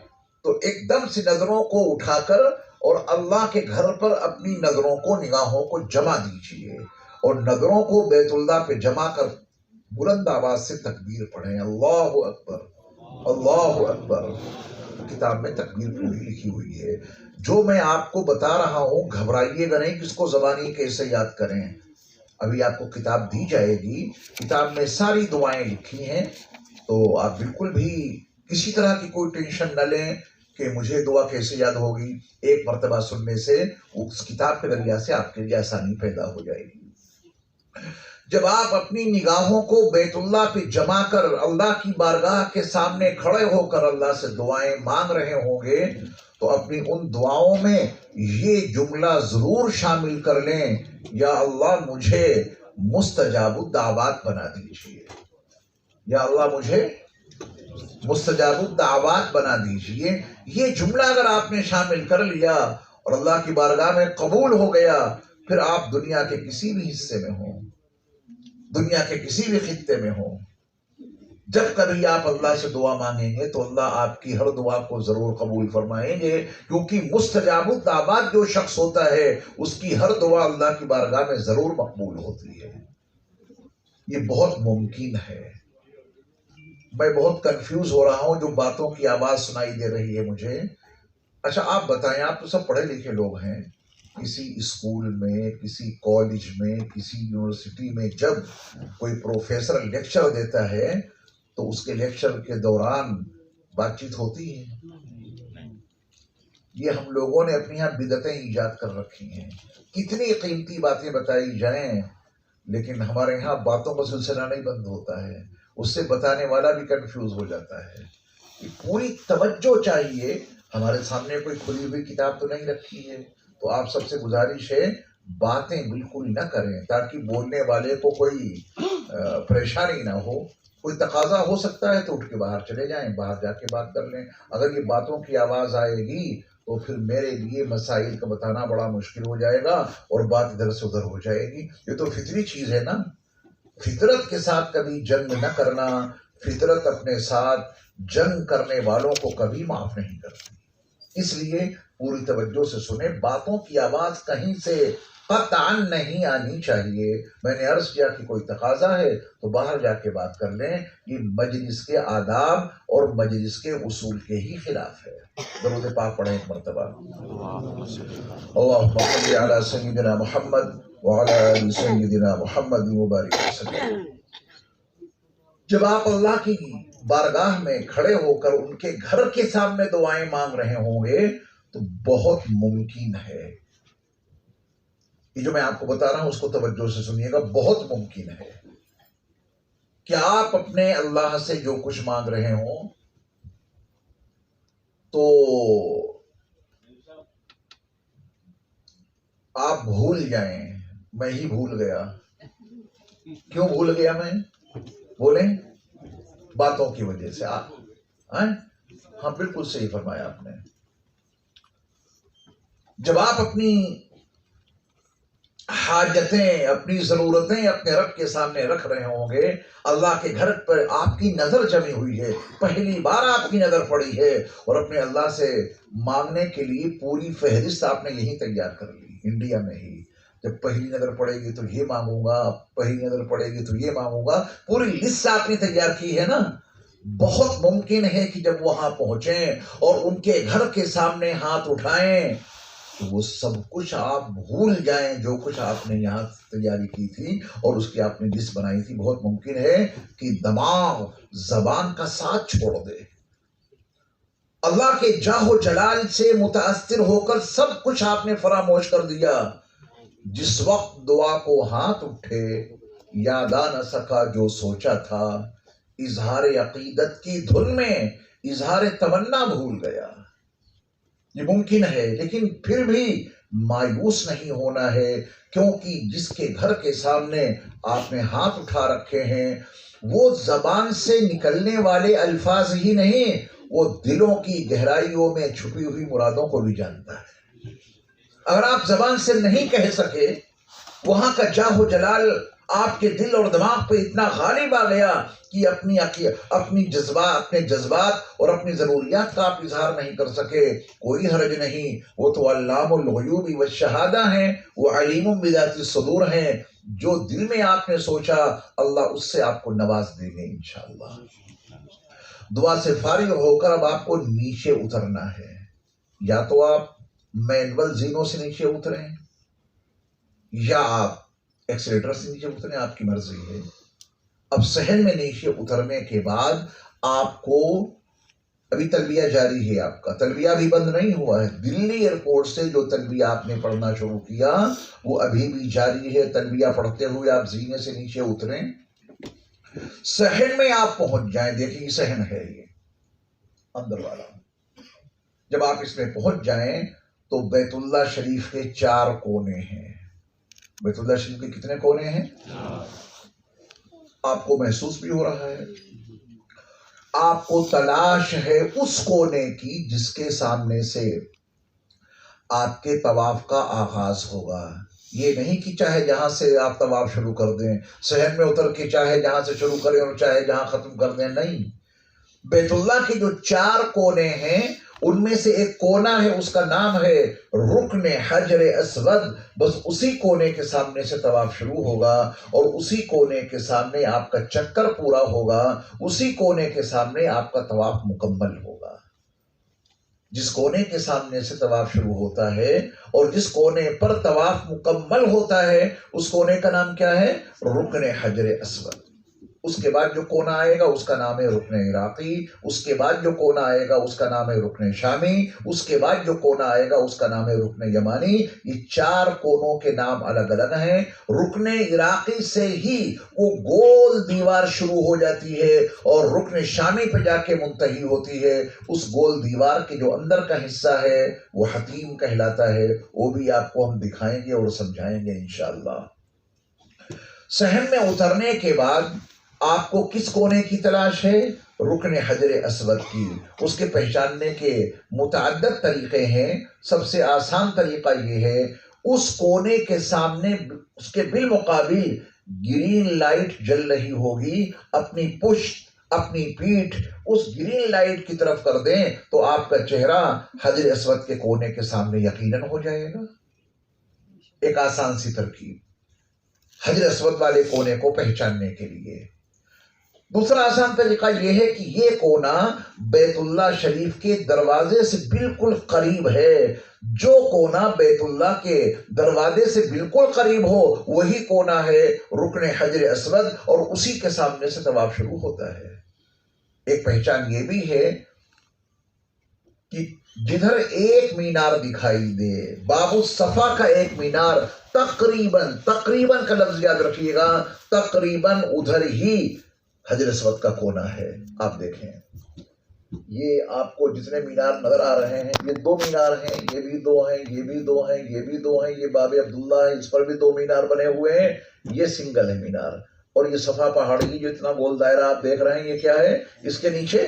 تو ایک دم سے نظروں کو اٹھا کر اور اللہ کے گھر پر اپنی نظروں کو، نگاہوں کو جمع دیجئے، اور نظروں کو بیت اللہ پہ جمع کر بلند آواز سے تکبیر پڑھیں، اللہ اکبر، اللہ اکبر۔ کتاب میں تکبیر پوری لکھی ہوئی ہے۔ جو میں آپ کو بتا رہا ہوں گھبرائیے گا نہیں کہ اس کو زبانی کیسے یاد کریں، ابھی آپ کو کتاب دی جائے گی، کتاب میں ساری دعائیں لکھی ہیں، تو آپ بالکل بھی کسی طرح کی کوئی ٹینشن نہ لیں کہ مجھے دعا کیسے یاد ہوگی۔ ایک مرتبہ سننے سے اس کتاب کے ذریعہ سے آپ کے لیے آسانی پیدا ہو جائے گی۔ جب آپ اپنی نگاہوں کو بیت اللہ پہ جمع کر اللہ کی بارگاہ کے سامنے کھڑے ہو کر اللہ سے دعائیں مانگ رہے ہوں گے تو اپنی ان دعاؤں میں یہ جملہ ضرور شامل کر لیں، یا اللہ مجھے مستجاب الدعوات بنا دیجئے، یا اللہ مجھے مستجاب الدعوات بنا دیجئے۔ یہ جملہ اگر آپ نے شامل کر لیا اور اللہ کی بارگاہ میں قبول ہو گیا، پھر آپ دنیا کے کسی بھی حصے میں ہوں، دنیا کے کسی بھی خطے میں ہوں، جب کبھی آپ اللہ سے دعا مانگیں گے تو اللہ آپ کی ہر دعا کو ضرور قبول فرمائیں گے، کیونکہ مستجاب الدعوات جو شخص ہوتا ہے اس کی ہر دعا اللہ کی بارگاہ میں ضرور مقبول ہوتی ہے۔ یہ بہت ممکن ہے۔ میں بہت کنفیوز ہو رہا ہوں، جو باتوں کی آواز سنائی دے رہی ہے مجھے۔ اچھا آپ بتائیں، آپ تو سب پڑھے لکھے لوگ ہیں، کسی اسکول میں، کسی کالج میں، کسی یونیورسٹی میں جب کوئی پروفیسر لیکچر دیتا ہے تو اس کے لیکچر کے دوران بات چیت ہوتی ہے؟ یہ ہم لوگوں نے اپنی یہاں بدعتیں ایجاد کر رکھی ہیں، کتنی قیمتی باتیں بتائی جائیں لیکن ہمارے یہاں باتوں کا سلسلہ نہیں بند ہوتا ہے، اس سے بتانے والا بھی کنفیوز ہو جاتا ہے۔ پوری توجہ چاہیے، ہمارے سامنے کوئی کھلی ہوئی کتاب تو نہیں رکھی ہے، تو آپ سب سے گزارش ہے باتیں بالکل نہ کریں تاکہ بولنے والے کو کوئی پریشانی نہ ہو۔ کوئی تقاضا ہو سکتا ہے تو اٹھ کے باہر چلے جائیں، باہر جا کے بات کر لیں۔ اگر یہ باتوں کی آواز آئے گی تو پھر میرے لیے مسائل کا بتانا بڑا مشکل ہو جائے گا اور بات ادھر سے ادھر ہو جائے گی۔ یہ تو فطری چیز ہے نا، فطرت کے ساتھ کبھی جنگ نہ کرنا، فطرت اپنے ساتھ جنگ کرنے والوں کو کبھی معاف نہیں کرتی۔ اس لیے پوری توجہ سے سنیں، باتوں کی آواز کہیں سے قطعاً نہیں آنی چاہیے۔ میں نے عرض کیا کہ کوئی تقاضا ہے تو باہر جا کے بات کر لیں، یہ مجلس کے آداب اور مجلس کے اصول کے ہی خلاف ہے۔ درود پاک پڑھیں ایک مرتبہ۔ اللہم صل علی سیدنا محمد وعلی آل سیدنا محمد مبارک وسلم۔ جب آپ اللہ کی بارگاہ میں کھڑے ہو کر ان کے گھر کے سامنے دعائیں مانگ رہے ہوں گے تو بہت ممکن ہے، یہ جو میں آپ کو بتا رہا ہوں اس کو توجہ سے سنیے گا، بہت ممکن ہے کہ آپ اپنے اللہ سے جو کچھ مانگ رہے ہوں تو آپ بھول جائیں، میں ہی بھول گیا۔ کیوں بھول گیا میں؟ بولیں، باتوں کی وجہ سے۔ آپ ہاں بالکل صحیح فرمایا آپ نے۔ جب آپ اپنی حاجتیں، اپنی ضرورتیں اپنے رب کے سامنے رکھ رہے ہوں گے، اللہ کے گھر پر آپ کی نظر جمی ہوئی ہے، پہلی بار آپ کی نظر پڑی ہے، اور اپنے اللہ سے مانگنے کے لیے پوری فہرست آپ نے یہی تیار کر لی انڈیا میں ہی۔ جب پہلی نظر پڑے گی تو یہ مانگوں گا، پہلی نظر پڑے گی تو یہ مانگوں گا، پوری لسٹ آپ نے تیار کی ہے نا۔ بہت ممکن ہے کہ جب وہاں پہنچیں اور ان کے گھر کے سامنے ہاتھ اٹھائیں تو وہ سب کچھ آپ بھول جائیں جو کچھ آپ نے یہاں تیاری کی تھی اور اس کی آپ نے لسٹ بنائی تھی۔ بہت ممکن ہے کہ دماغ زبان کا ساتھ چھوڑ دے، اللہ کے جاہ و جلال سے متاثر ہو کر سب کچھ آپ نے فراموش کر دیا۔ جس وقت دعا کو ہاتھ اٹھے، یاد آ نہ سکا جو سوچا تھا، اظہار عقیدت کی دھن میں اظہار تمنا بھول گیا۔ یہ ممکن ہے، لیکن پھر بھی مایوس نہیں ہونا ہے، کیونکہ جس کے گھر کے سامنے آپ نے ہاتھ اٹھا رکھے ہیں وہ زبان سے نکلنے والے الفاظ ہی نہیں، وہ دلوں کی گہرائیوں میں چھپی ہوئی مرادوں کو بھی جانتا ہے۔ اگر آپ زبان سے نہیں کہہ سکے، وہاں کا جاہ و جلال آپ کے دل اور دماغ پہ اتنا غالب آ گیا کہ اپنے جذبات اور اپنی ضروریات کا آپ اظہار نہیں کر سکے، کوئی حرج نہیں، وہ تو علام الغیوب والشہادہ ہیں، وہ علیم بذات الصدور ہیں۔ جو دل میں آپ نے سوچا اللہ اس سے آپ کو نواز دیں گے انشاءاللہ۔ دعا سے فارغ ہو کر اب آپ کو نیچے اترنا ہے، یا تو آپ مینول زینوں سے نیچے اتریں یا آپ ایکسیلیٹر سے نیچے اتریں، آپ کی مرضی ہے۔ اب صحن میں نیچے اترنے کے بعد آپ کو ابھی تلبیہ جاری ہے، آپ کا تلبیہ بھی بند نہیں ہوا ہے۔ دلی ایئرپورٹ سے جو تلبیہ آپ نے پڑھنا شروع کیا وہ ابھی بھی جاری ہے۔ تلبیہ پڑھتے ہوئے آپ زینے سے نیچے اتریں، صحن میں آپ پہنچ جائیں۔ دیکھیں یہ صحن ہے، یہ اندر والا۔ جب آپ اس میں پہنچ جائیں تو بیت اللہ شریف کے 4 کونے ہیں۔ بیت اللہ شریف کے کتنے کونے ہیں؟ آپ کو محسوس بھی ہو رہا ہے، آپ کو تلاش ہے اس کونے کی جس کے سامنے سے آپ کے طواف کا آغاز ہوگا۔ یہ نہیں کہ چاہے جہاں سے آپ طواف شروع کر دیں، صحن میں اتر کے چاہے جہاں سے شروع کریں اور چاہے جہاں ختم کر دیں، نہیں۔ بیت اللہ کے جو 4 کونے ہیں ان میں سے ایک کونا ہے، اس کا نام ہے رکن حجر اسود۔ بس اسی کونے کے سامنے سے طواف شروع ہوگا اور اسی کونے کے سامنے آپ کا چکر پورا ہوگا، اسی کونے کے سامنے آپ کا طواف مکمل ہوگا۔ جس کونے کے سامنے سے طواف شروع ہوتا ہے اور جس کونے پر طواف مکمل ہوتا ہے اس کونے کا نام کیا ہے؟ رکن حجر اسود۔ اس کے بعد جو کونا آئے گا اس کا نام ہے رکن عراقی، اس کے بعد جو کونا آئے گا اس کا نام ہے رکن شامی، اس کے بعد جو کونا آئے گا اس کا نام ہے رکن یمانی۔ یہ 4 کونوں کے نام الگ الگ ہیں۔ رکن عراقی سے ہی وہ گول دیوار شروع ہو جاتی ہے اور رکن شامی پہ جا کے منتہی ہوتی ہے۔ اس گول دیوار کے جو اندر کا حصہ ہے وہ حتیم کہلاتا ہے، وہ بھی آپ کو ہم دکھائیں گے اور سمجھائیں گے انشاءاللہ۔ صحن میں اترنے کے بعد آپ کو کس کونے کی تلاش ہے؟ رکن حجر اسود کی۔ اس کے پہچاننے کے متعدد طریقے ہیں، سب سے آسان طریقہ یہ ہے، اس کونے کے سامنے اس کے بالمقابل گرین لائٹ جل رہی ہوگی، اپنی پشت اپنی پیٹھ اس گرین لائٹ کی طرف کر دیں تو آپ کا چہرہ حجر اسود کے کونے کے سامنے یقیناً ہو جائے گا۔ ایک آسان سی ترکیب حجر اسود والے کونے کو پہچاننے کے لیے۔ دوسرا آسان طریقہ یہ ہے کہ یہ کونا بیت اللہ شریف کے دروازے سے بالکل قریب ہے۔ جو کونا بیت اللہ کے دروازے سے بالکل قریب ہو وہی کونا ہے رکن حجر اسود، اور اسی کے سامنے سے طواف شروع ہوتا ہے۔ ایک پہچان یہ بھی ہے کہ جدھر ایک مینار دکھائی دے، باب الصفا کا ایک مینار تقریباً کا لفظ یاد رکھیے گا، تقریباً ادھر ہی حجر اسود کا کونا ہے۔ آپ دیکھیں یہ آپ کو جتنے مینار نظر آ رہے ہیں، یہ 2 مینار ہیں، یہ بھی 2 ہیں، یہ بھی 2 ہیں، یہ بھی 2 ہیں، یہ باب عبداللہ ہے، اس پر بھی 2 مینار بنے ہوئے ہیں، یہ سنگل ہے مینار۔ اور یہ صفا پہاڑی جو اتنا گول دائرہ آپ دیکھ رہے ہیں یہ کیا ہے؟ اس کے نیچے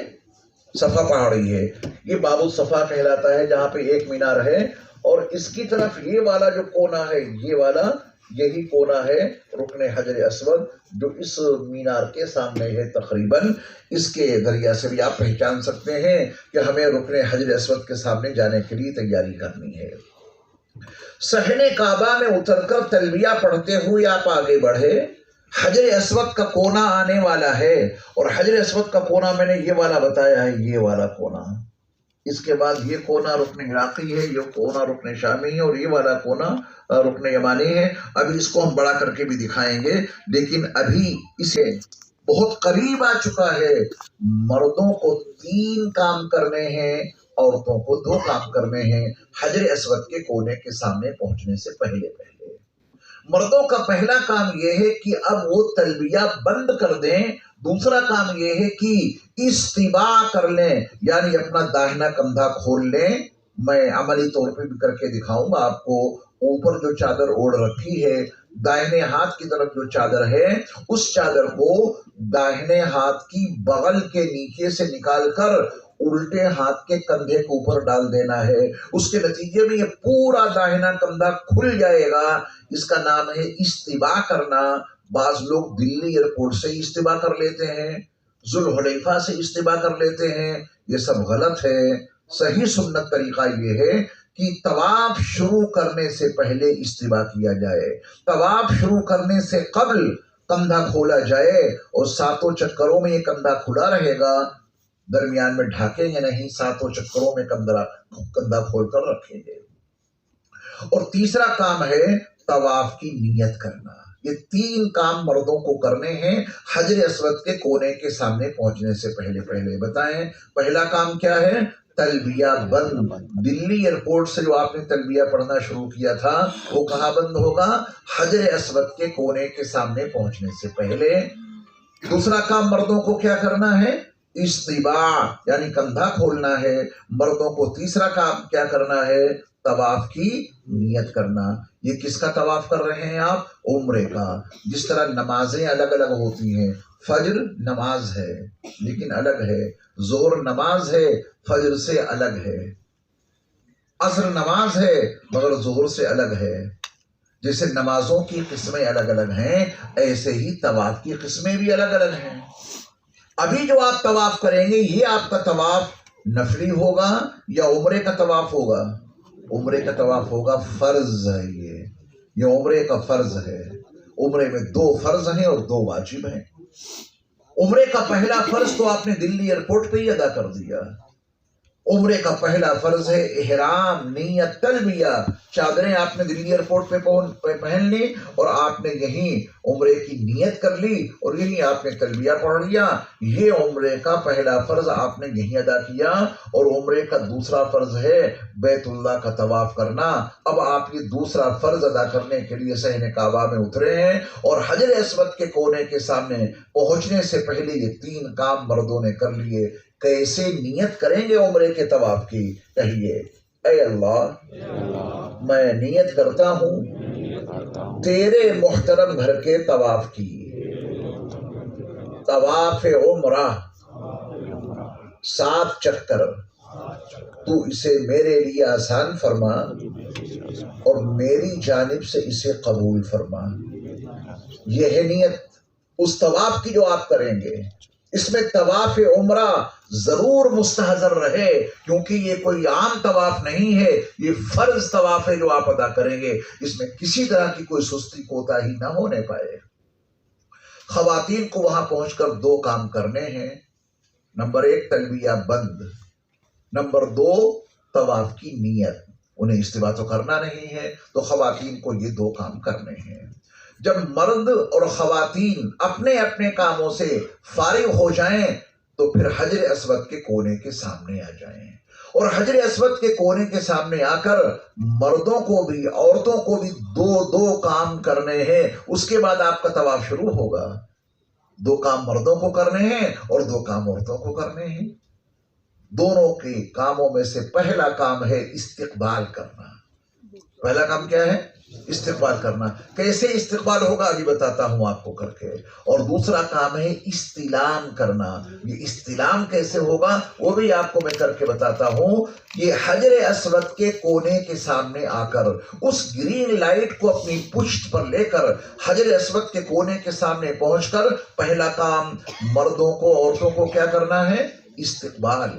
صفا پہاڑی ہے، یہ باب الصفا کہلاتا ہے جہاں پہ ایک مینار ہے۔ اور اس کی طرف یہ والا جو کونا ہے، یہ والا یہی کونا ہے رکن حجر اسود جو اس مینار کے سامنے ہے تقریباً۔ اس کے ذریعہ سے بھی آپ پہچان سکتے ہیں کہ ہمیں رکن حجر اسود کے سامنے جانے کے لیے تیاری کرنی ہے۔ صحن کعبہ میں اتر کر تلبیہ پڑھتے ہوئے آپ آگے بڑھے، حجر اسود کا کونا آنے والا ہے، اور حجر اسود کا کونا میں نے یہ والا بتایا ہے، یہ والا کونا۔ اس کے بعد یہ کونا رکن عراقی ہے، یہ کونا رکن شامی ہے، اور یہ والا کونا رکن یمانی ہے۔ ابھی اس کو ہم بڑا کر کے بھی دکھائیں گے، لیکن ابھی اسے بہت قریب آ چکا ہے۔ مردوں کو 3 کام کرنے ہیں، عورتوں کو 2 کام کرنے ہیں حجر اسود کے کونے کے سامنے پہنچنے سے پہلے۔ مردوں کا پہلا کام یہ ہے کہ اب وہ تلبیہ بند کر دیں۔ دوسرا کام یہ ہے کہ استباء کر لیں، یعنی اپنا داہنا کندھا کھول لیں۔ میں عملی طور پہ بھی کر کے دکھاؤں گا آپ کو۔ اوپر جو چادر اوڑھ رکھی ہے، داہنے ہاتھ کی طرف جو چادر ہے، اس چادر کو داہنے ہاتھ کی بغل کے نیچے سے نکال کر الٹے ہاتھ کے کندھے کے اوپر ڈال دینا ہے۔ اس کے نتیجے میں یہ پورا داہنا کندھا کھل جائے گا۔ اس کا نام ہے استباء کرنا۔ بعض لوگ دلی ایئرپورٹ سے استباء کر لیتے ہیں، ذوالحلیفہ سے استباء کر لیتے ہیں، یہ سب غلط ہے۔ صحیح سنت طریقہ یہ ہے کہ طواف شروع کرنے سے پہلے استباء کیا جائے، طواف شروع کرنے سے قبل کندھا کھولا جائے، اور 7 چکروں میں یہ کندھا کھلا رہے گا، درمیان میں ڈھاکیں گے نہیں، 7 چکروں میں کندھا کھول کر رکھیں گے۔ اور تیسرا کام ہے طواف کی نیت کرنا۔ یہ 3 کام مردوں کو کرنے ہیں حجر اسود کے کونے کے سامنے پہنچنے سے پہلے۔ بتائیں پہلا کام کیا ہے؟ تلبیہ بند۔ دلی ایئرپورٹ سے جو آپ نے تلبیہ پڑھنا شروع کیا تھا وہ کہاں بند ہوگا؟ حجر اسود کے کونے کے سامنے پہنچنے سے پہلے۔ دوسرا کام مردوں کو کیا کرنا ہے؟ استباء، یعنی کندھا کھولنا ہے مردوں کو۔ تیسرا کام کیا کرنا ہے؟ طواف کی نیت کرنا۔ یہ کس کا طواف کر رہے ہیں آپ؟ عمرے کا۔ جس طرح نمازیں الگ الگ ہوتی ہیں، فجر نماز ہے لیکن الگ ہے، ظہر نماز ہے فجر سے الگ ہے، عصر نماز ہے مگر ظہر سے الگ ہے۔ جیسے نمازوں کی قسمیں الگ الگ ہیں، ایسے ہی طواف کی قسمیں بھی الگ الگ ہیں۔ ابھی جو آپ طواف کریں گے یہ آپ کا طواف نفلی ہوگا یا عمرے کا طواف ہوگا؟ عمرے کا طواف ہوگا، فرض ہے یہ عمرے کا فرض ہے۔ عمرے میں 2 فرض ہیں اور 2 واجب ہیں۔ عمرے کا پہلا فرض تو آپ نے دلی ایئرپورٹ پہ ہی ادا کر دیا۔ عمرے کا پہلا فرض ہے احرام، نیت، تلبیہ۔ چادریں آپ نے دلی ایئرپورٹ پہ پہن لی اور آپ نے یہیں عمرے کی نیت کر لی اور یہیں آپ نے تلبیہ پڑھ لیا۔ یہ عمرے کا پہلا فرض آپ نے یہیں ادا کیا۔ اور عمرے کا دوسرا فرض ہے بیت اللہ کا طواف کرنا۔ اب آپ یہ دوسرا فرض ادا کرنے کے لیے صحن کعبہ میں اترے ہیں، اور حجر اسود کے کونے کے سامنے پہنچنے سے پہلے یہ 3 کام مردوں نے کر لیے۔ کیسے نیت کریں گے عمرے کے طواف کی؟ کہیے، اے اللہ میں نیت کرتا ہوں تیرے محترم گھر کے طواف کی، طواف عمرہ 7 چکر، تو اسے میرے لیے آسان فرما اور میری جانب سے اسے قبول فرما۔ یہ ہے نیت اس طواف کی جو آپ کریں گے۔ اس میں طواف عمرہ ضرور مستحضر رہے، کیونکہ یہ کوئی عام طواف نہیں ہے، یہ فرض طواف ہے جو آپ ادا کریں گے، اس میں کسی طرح کی کوئی سستی کوتاہی نہ ہونے پائے۔ خواتین کو وہاں پہنچ کر دو کام کرنے ہیں، نمبر 1 تلبیہ بند، نمبر 2 طواف کی نیت۔ انہیں استوا تو کرنا نہیں ہے، تو خواتین کو یہ دو کام کرنے ہیں۔ جب مرد اور خواتین اپنے اپنے کاموں سے فارغ ہو جائیں تو پھر حجر اسود کے کونے کے سامنے آ جائیں، اور حجر اسود کے کونے کے سامنے آ کر مردوں کو بھی عورتوں کو بھی دو دو کام کرنے ہیں۔ اس کے بعد آپ کا طواف شروع ہوگا۔ 2 کام مردوں کو کرنے ہیں اور 2 کام عورتوں کو کرنے ہیں۔ دونوں کے کاموں میں سے پہلا کام ہے استقبال کرنا۔ پہلا کام کیا ہے؟ استقبال کرنا۔ کیسے استقبال ہوگا ابھی بتاتا ہوں آپ کو کر کے۔ اور دوسرا کام ہے استلام کرنا۔ یہ استلام کیسے ہوگا وہ بھی آپ کو میں کر کے بتاتا ہوں۔ یہ حجر اسود کے کونے کے سامنے آ کر اس گرین لائٹ کو اپنی پشت پر لے کر حجر اسود کے کونے کے سامنے پہنچ کر پہلا کام مردوں کو عورتوں کو کیا کرنا ہے؟ استقبال۔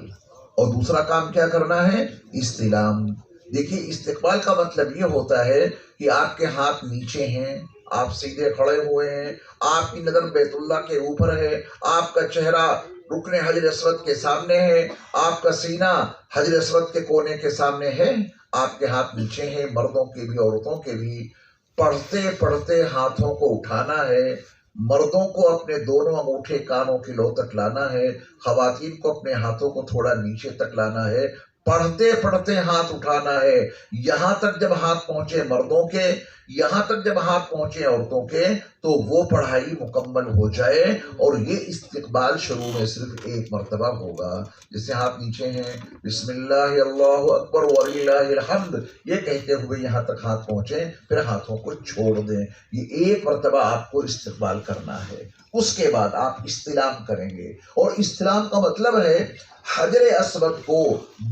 اور دوسرا کام کیا کرنا ہے؟ استلام۔ دیکھیے استقبال کا مطلب یہ ہوتا ہے کہ آپ کے ہاتھ نیچے ہیں، آپ سیدھے کھڑے ہوئے ہیں، آپ کی نظر بیت اللہ کے اوپر ہے، آپ کا چہرہ رکن حجر اسود کے سامنے ہے، آپ کا سینہ حجر اسود کے کونے کے سامنے ہے، آپ کے ہاتھ نیچے ہیں، مردوں کے بھی عورتوں کے بھی۔ پڑھتے پڑھتے ہاتھوں کو اٹھانا ہے۔ مردوں کو اپنے دونوں انگوٹھے کانوں کی لو تک لانا ہے، خواتین کو اپنے ہاتھوں کو تھوڑا نیچے تک لانا ہے۔ پڑھتے پڑھتے ہاتھ اٹھانا ہے، یہاں تک جب ہاتھ پہنچے مردوں کے، یہاں تک جب ہاتھ پہنچے عورتوں کے، تو وہ پڑھائی مکمل ہو جائے۔ اور یہ استقبال شروع میں صرف 1 مرتبہ ہوگا۔ جیسے ہاتھ نیچے ہیں، بسم اللہ اللہ اکبر وللہ الحمد، یہ کہتے ہوئے یہاں تک ہاتھ پہنچے، پھر ہاتھوں کو چھوڑ دیں۔ یہ 1 مرتبہ آپ کو استقبال کرنا ہے۔ اس کے بعد آپ استلام کریں گے، اور استلام کا مطلب ہے حجر اسود کو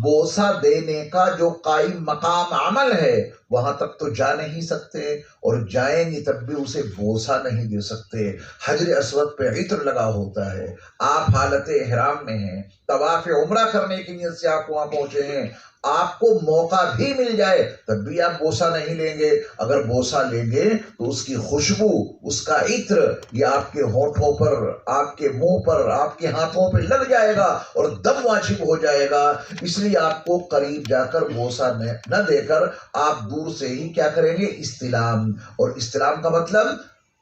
بوسہ دینے کا جو قائم مقام عمل ہے وہاں تک تو جا نہیں سکتے، اور جائیں گے تب بھی اسے بوسہ نہیں دے سکتے۔ حجر اسود پہ عطر لگا ہوتا ہے، آپ حالت احرام میں ہیں، طواف عمرہ کرنے کی نیت سے آپ وہاں پہنچے ہیں، آپ کو موقع بھی مل جائے تب بھی آپ بوسہ نہیں لیں گے۔ اگر بوسہ لیں گے تو اس کی خوشبو، اس کا عطر یہ آپ کے ہونٹوں پر، آپ کے منہ پر، آپ کے ہاتھوں پہ لگ جائے گا اور دم واجب ہو جائے گا۔ اس لیے آپ کو قریب جا کر بوسہ نہ دے کر آپ دور سے ہی کیا کریں گے؟ استلام۔ اور استلام کا مطلب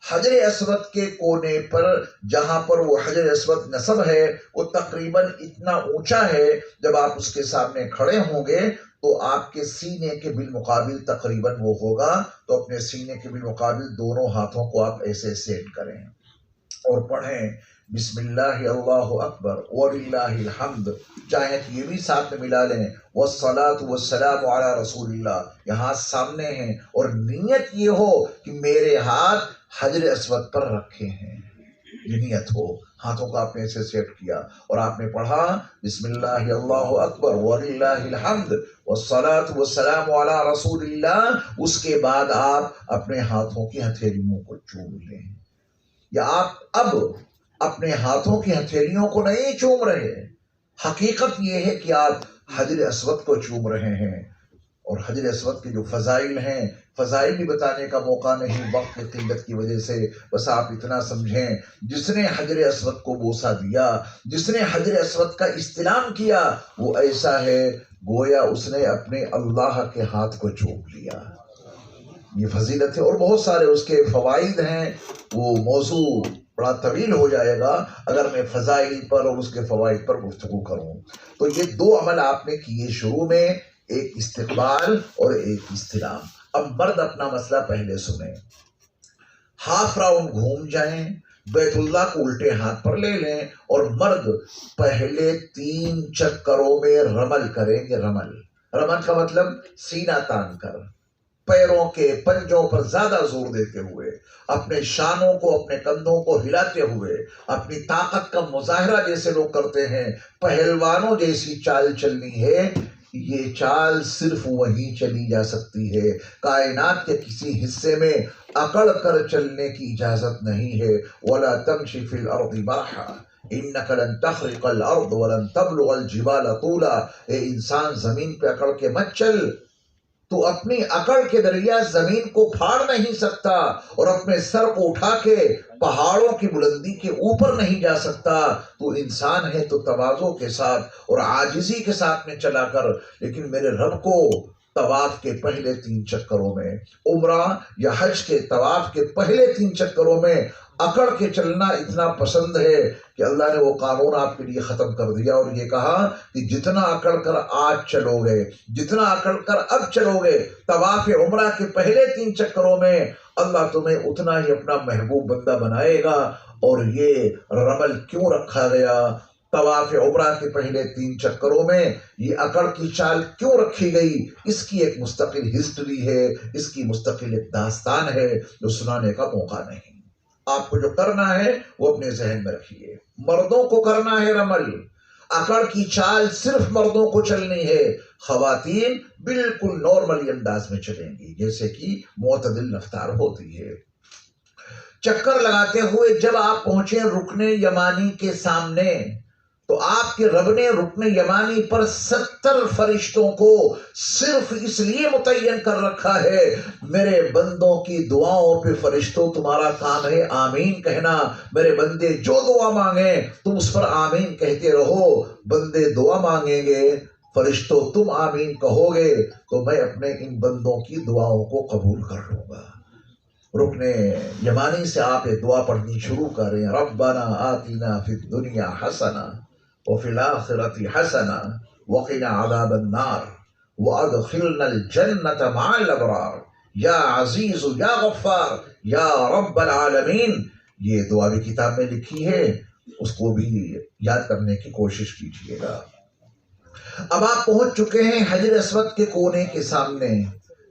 حجر اسود کے کونے پر جہاں پر وہ حجر اسود نصب ہے وہ تقریباً اتنا اونچا ہے، جب آپ اس کے سامنے کھڑے ہوں گے تو آپ کے سینے کے بالمقابل تقریباً وہ ہوگا، تو اپنے سینے کے بالمقابل دونوں ہاتھوں کو آپ ایسے سیٹ کریں اور پڑھیں بسم اللہ اللہ اکبر وللہ الحمد۔ چاہے تو یہ بھی ساتھ میں ملا لیں، والصلاۃ والسلام علی رسول اللہ، یہاں سامنے ہیں، اور نیت یہ ہو کہ میرے ہاتھ حجر اسود پر رکھے ہیں، یہ نیت ہو۔ ہاتھوں کو آپ نے ایسے سیٹ کیا اور آپ نے پڑھا بسم اللہ اللہ اکبر وللہ الحمد والصلاۃ والسلام علی رسول اللہ۔ اس کے بعد آپ اپنے ہاتھوں کی ہتھیلیوں کو چوم لیں، یا آپ اب اپنے ہاتھوں کی ہتھیلیوں کو نہیں چوم رہے، حقیقت یہ ہے کہ آپ حجر اسود کو چوم رہے ہیں۔ اور حجر اسود کے جو فضائل ہیں، فضائل بھی بتانے کا موقع نہیں وقت کی قلت کی وجہ سے، بس آپ اتنا سمجھیں جس نے حجر اسود کو بوسہ دیا، جس نے حجر اسود کا استلام کیا، وہ ایسا ہے گویا اس نے اپنے اللہ کے ہاتھ کو چوم لیا۔ یہ فضیلت ہے، اور بہت سارے اس کے فوائد ہیں، وہ موضوع بڑا طویل ہو جائے گا اگر میں فضائل پر اور اس کے فوائد پر گفتگو کروں۔ تو یہ 2 عمل آپ نے کیے شروع میں، ایک استقبال اور ایک استلام۔ اب مرد اپنا مسئلہ پہلے سنیں۔ ہاف راؤنڈ گھوم جائیں، بیت اللہ کو الٹے ہاتھ پر لے لیں، اور مرد پہلے 3 چکروں میں رمل کریں گے۔ رمل کا مطلب سینہ تان کر، پیروں کے پنجوں پر زیادہ زور دیتے ہوئے، اپنے شانوں کو، اپنے کندھوں کو ہلاتے ہوئے، اپنی طاقت کا مظاہرہ جیسے لوگ کرتے ہیں، پہلوانوں جیسی چال چلنی ہے۔ یہ چال صرف وہیں چلی جا سکتی ہے، کائنات کے کسی حصے میں اکڑ کر چلنے کی اجازت نہیں ہے۔ وَلَا تَمْشِ فِي الْأَرْضِ مَرَحًا، انک لن تخرق الارض ولن تبلغ الجبال طولا، اے انسان زمین پہ اکڑ کے مت چل، تو اپنی اکڑ کے ذریعہ زمین کو پھاڑ نہیں سکتا اور اپنے سر کو اٹھا کے پہاڑوں کی بلندی کے اوپر نہیں جا سکتا۔ تو انسان ہے تو تواضع کے ساتھ اور عاجزی کے ساتھ میں چلا کر، لیکن میرے رب کو طواف کے پہلے 3 چکروں میں، عمرہ یا حج کے طواف کے پہلے 3 چکروں میں اکڑ کے چلنا اتنا پسند ہے کہ اللہ نے وہ قانون آپ کے لیے ختم کر دیا اور یہ کہا کہ جتنا اکڑ کر آج چلو گے، جتنا اکڑ کر اب چلو گے طواف عمرہ کے پہلے 3 چکروں میں، اللہ تمہیں اتنا ہی اپنا محبوب بندہ بنائے گا۔ اور یہ رمل کیوں رکھا گیا؟ طواف عمرہ کے پہلے 3 چکروں میں یہ اکڑ کی چال کیوں رکھی گئی؟ اس کی ایک مستقل ہسٹری ہے، اس کی مستقل ایک داستان ہے جو سنانے کا موقع نہیں۔ آپ کو جو کرنا ہے وہ اپنے ذہن میں رکھیے، مردوں کو کرنا ہے رمل، اکڑ کی چال صرف مردوں کو چلنی ہے، خواتین بالکل نارملی انداز میں چلیں گی جیسے کہ معتدل رفتار ہوتی ہے۔ چکر لگاتے ہوئے جب آپ پہنچے رکن یمانی کے سامنے تو آپ کے رب نے رکن یمانی پر 70 فرشتوں کو صرف اس لیے متعین کر رکھا ہے، میرے بندوں کی دعاؤں پہ فرشتوں تمہارا کام ہے آمین کہنا، میرے بندے جو دعا مانگیں تم اس پر آمین کہتے رہو، بندے دعا مانگیں گے فرشتوں تم آمین کہو گے تو میں اپنے ان بندوں کی دعاؤں کو قبول کر لوں گا۔ رکن یمانی سے آپ یہ دعا پڑھنی شروع کریں، ربنا آتنا فی الدنیا حسنہ وفی الآخرۃ حسنہ وقنا عذاب النار وادخلنا الجنۃ مع الابرار یا عزیز یا غفار یا رب العالمین۔ یہ دعا بھی کتاب میں لکھی ہے، اس کو بھی یاد کرنے کی کوشش کیجیے گا۔ اب آپ پہنچ چکے ہیں حجر اسود کے کونے کے سامنے،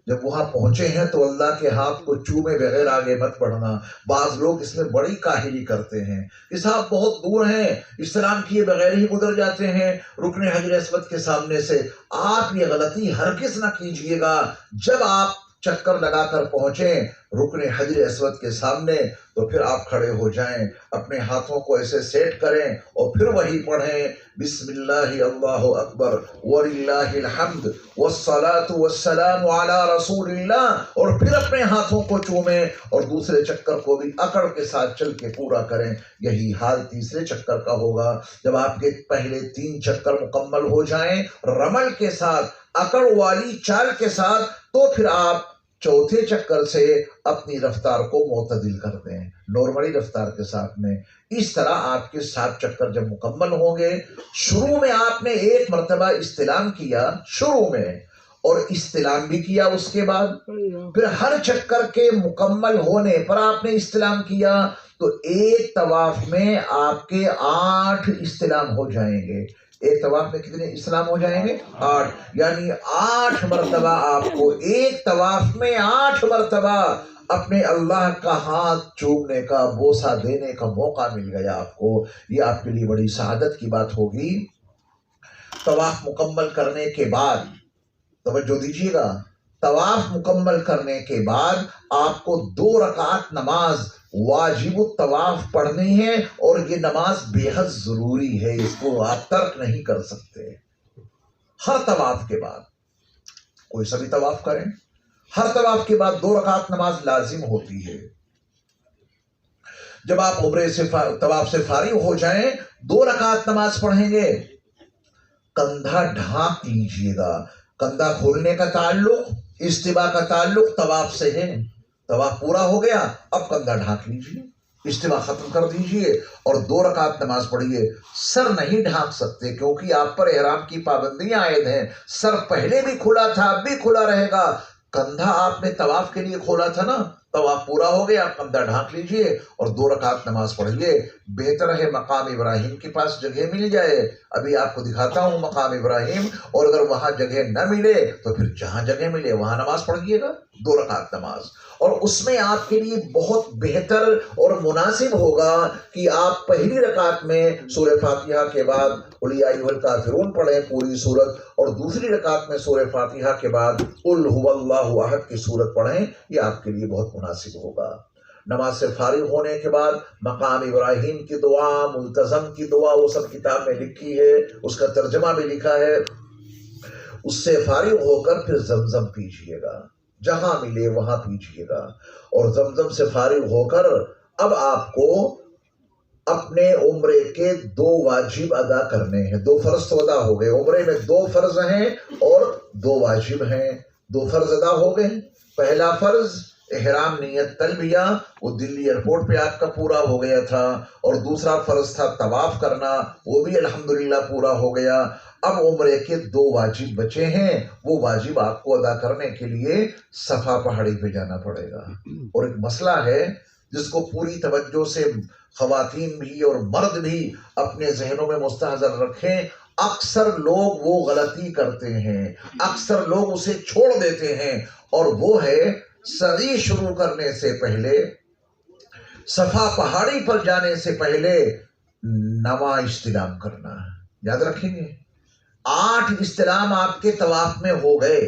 جب وہاں پہنچے ہیں تو اللہ کے ہاتھ کو چومے بغیر آگے مت بڑھنا۔ بعض لوگ اس میں بڑی کاہلی کرتے ہیں کہ صاحب بہت دور ہیں، استلام کیے بغیر ہی گزر جاتے ہیں رکن حجر اسود کے سامنے سے۔ آپ یہ غلطی ہرگز نہ کیجیے گا۔ جب آپ چکر لگا کر پہنچیں رکن حجر اسود کے سامنے تو پھر آپ کھڑے ہو جائیں، اپنے ہاتھوں کو ایسے سیٹ کریں اور پھر وہی پڑھیں، بسم اللہ اللہ اکبر وللہ الحمد والصلاة والسلام علی رسول اللہ، اور پھر اپنے ہاتھوں کو چومیں اور دوسرے چکر کو بھی اکڑ کے ساتھ چل کے پورا کریں۔ یہی حال تیسرے چکر کا ہوگا۔ جب آپ کے پہلے 3 چکر مکمل ہو جائیں رمل کے ساتھ، اکڑ والی چال کے ساتھ، تو پھر آپ چوتھے چکر سے اپنی رفتار کو معتدل کر دیں، نارملی رفتار کے ساتھ میں۔ اس طرح آپ کے 7 چکر جب مکمل ہوں گے، شروع میں آپ نے 1 مرتبہ استلام کیا شروع میں، اور استلام بھی کیا اس کے بعد، پھر ہر چکر کے مکمل ہونے پر آپ نے استلام کیا، تو ایک طواف میں آپ کے 8 استلام ہو جائیں گے۔ ایک طواف میں کتنے استلام ہو جائیں گے؟ 8، یعنی 8 مرتبہ آپ کو ایک طواف میں 8 مرتبہ اپنے اللہ کا ہاتھ چومنے کا، بوسہ دینے کا موقع مل گیا آپ کو۔ یہ آپ کے لیے بڑی سعادت کی بات ہوگی۔ طواف مکمل کرنے کے بعد توجہ دیجیے گا، طواف مکمل کرنے کے بعد آپ کو 2 رکعت نماز واجب الطواف پڑھنی ہے، اور یہ نماز بے حد ضروری ہے، اس کو آپ ترک نہیں کر سکتے۔ ہر طواف کے بعد، کوئی سا بھی طواف کریں، ہر طواف کے بعد 2 رکعت نماز لازم ہوتی ہے۔ جب آپ عمرے سے طواف سے فارغ ہو جائیں 2 رکعت نماز پڑھیں گے، کندھا ڈھانپ لیجیے گا۔ کندھا کھولنے کا تعلق، استوا کا تعلق طواف سے ہے۔ طواف پورا ہو گیا، اب کندھا ڈھانپ لیجیے، استوا ختم کر دیجیے اور 2 رکعت نماز پڑھیے۔ سر نہیں ڈھانپ سکتے کیونکہ آپ پر احرام کی پابندیاں عائد ہیں۔ سر پہلے بھی کھلا تھا، اب بھی کھلا رہے گا۔ کندھا آپ نے طواف کے لیے کھولا تھا نا، طواف پورا ہو گیا، آپ کندھا ڈھانپ لیجیے اور 2 رکعت نماز پڑھیے۔ بہتر ہے مقام ابراہیم کے پاس جگہ مل جائے، ابھی آپ کو دکھاتا ہوں مقام ابراہیم، اور اگر وہاں جگہ نہ ملے تو پھر جہاں جگہ ملے وہاں نماز پڑھیے گا، 2 رکعت نماز۔ اور اس میں آپ کے لیے بہت بہتر اور مناسب ہوگا کہ آپ پہلی رکعت میں سورہ فاتحہ کے بعد قل یا ایھا الکافرون پڑھیں پوری سورت، اور دوسری رکعت میں سورہ فاتحہ کے بعد قل ھو اللہ احد کی سورت پڑھیں، یہ آپ کے لیے بہت مناسب ہوگا۔ نماز سے فارغ ہونے کے بعد مقام ابراہیم کی دعا، ملتزم کی دعا، وہ سب کتاب میں لکھی ہے، اس کا ترجمہ بھی لکھا ہے، اس سے فارغ ہو کر پھر زمزم پیجیے گا، جہاں ملے وہاں پیجیے گا۔ اور زمزم سے فارغ ہو کر اب آپ کو اپنے عمرے کے 2 واجب ادا کرنے ہیں۔ 2 فرض تو ادا ہو گئے، عمرے میں 2 فرض ہیں اور 2 واجب ہیں۔ 2 فرض ادا ہو گئے۔ پہلا فرض احرام نیت تلبیہ، وہ دلی ایئرپورٹ پہ آپ کا پورا ہو گیا تھا، اور دوسرا فرض تھا طواف کرنا، وہ بھی الحمدللہ پورا ہو گیا۔ اب عمرے کے 2 واجب بچے ہیں، وہ واجب آپ کو ادا کرنے کے لیے صفا پہاڑی پہ جانا پڑے گا۔ اور ایک مسئلہ ہے جس کو پوری توجہ سے خواتین بھی اور مرد بھی اپنے ذہنوں میں مستحضر رکھیں۔ اکثر لوگ وہ غلطی کرتے ہیں، اکثر لوگ اسے چھوڑ دیتے ہیں، اور وہ ہے سعی شروع کرنے سے پہلے، صفا پہاڑی پر جانے سے پہلے نواں استلام کرنا۔ یاد رکھیں گے 8 استلام آپ کے طواف میں ہو گئے۔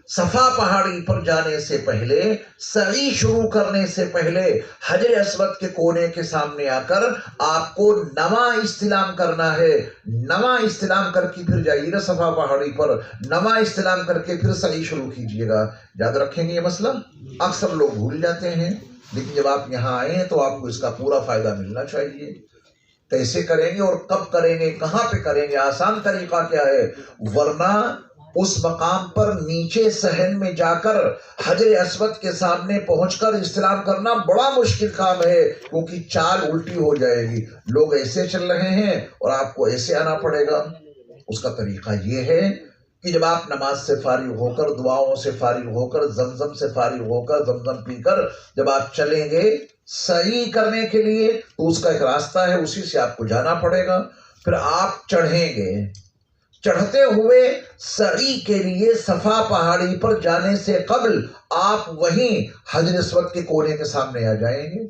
صفا پہاڑی پر جانے سے پہلے، سعی شروع کرنے سے پہلے حجر اسود کے کونے کے سامنے آ کر آپ کو نواں استلام کرنا ہے۔ نواں استلام کر کے پھر جائیے گا صفا پہاڑی پر، نواں استلام کر کے پھر سعی شروع کیجیے گا۔ یاد رکھیں گے یہ مسئلہ، اکثر لوگ بھول جاتے ہیں، لیکن جب آپ یہاں آئے ہیں تو آپ کو اس کا پورا فائدہ ملنا چاہیے۔ کیسے کریں گے اور کب کریں گے، کہاں پہ کریں گے، آسان طریقہ کیا ہے؟ ورنہ اس مقام پر نیچے صحن میں جا کر حجر اسود کے سامنے پہنچ کر استلام کرنا بڑا مشکل کام ہے، کیونکہ چال الٹی ہو جائے گی۔ لوگ ایسے چل رہے ہیں اور آپ کو ایسے آنا پڑے گا۔ اس کا طریقہ یہ ہے کہ جب آپ نماز سے فارغ ہو کر، دعاؤں سے فارغ ہو کر، زمزم سے فارغ ہو کر، زمزم پی کر جب آپ چلیں گے سعی کرنے کے لیے، تو اس کا ایک راستہ ہے، اسی سے آپ کو جانا پڑے گا۔ پھر آپ چڑھیں گے، چڑھتے ہوئے سعی کے لیے صفا پہاڑی پر جانے سے قبل آپ وہیں حجر اسود کے کونے کے سامنے آ جائیں گے۔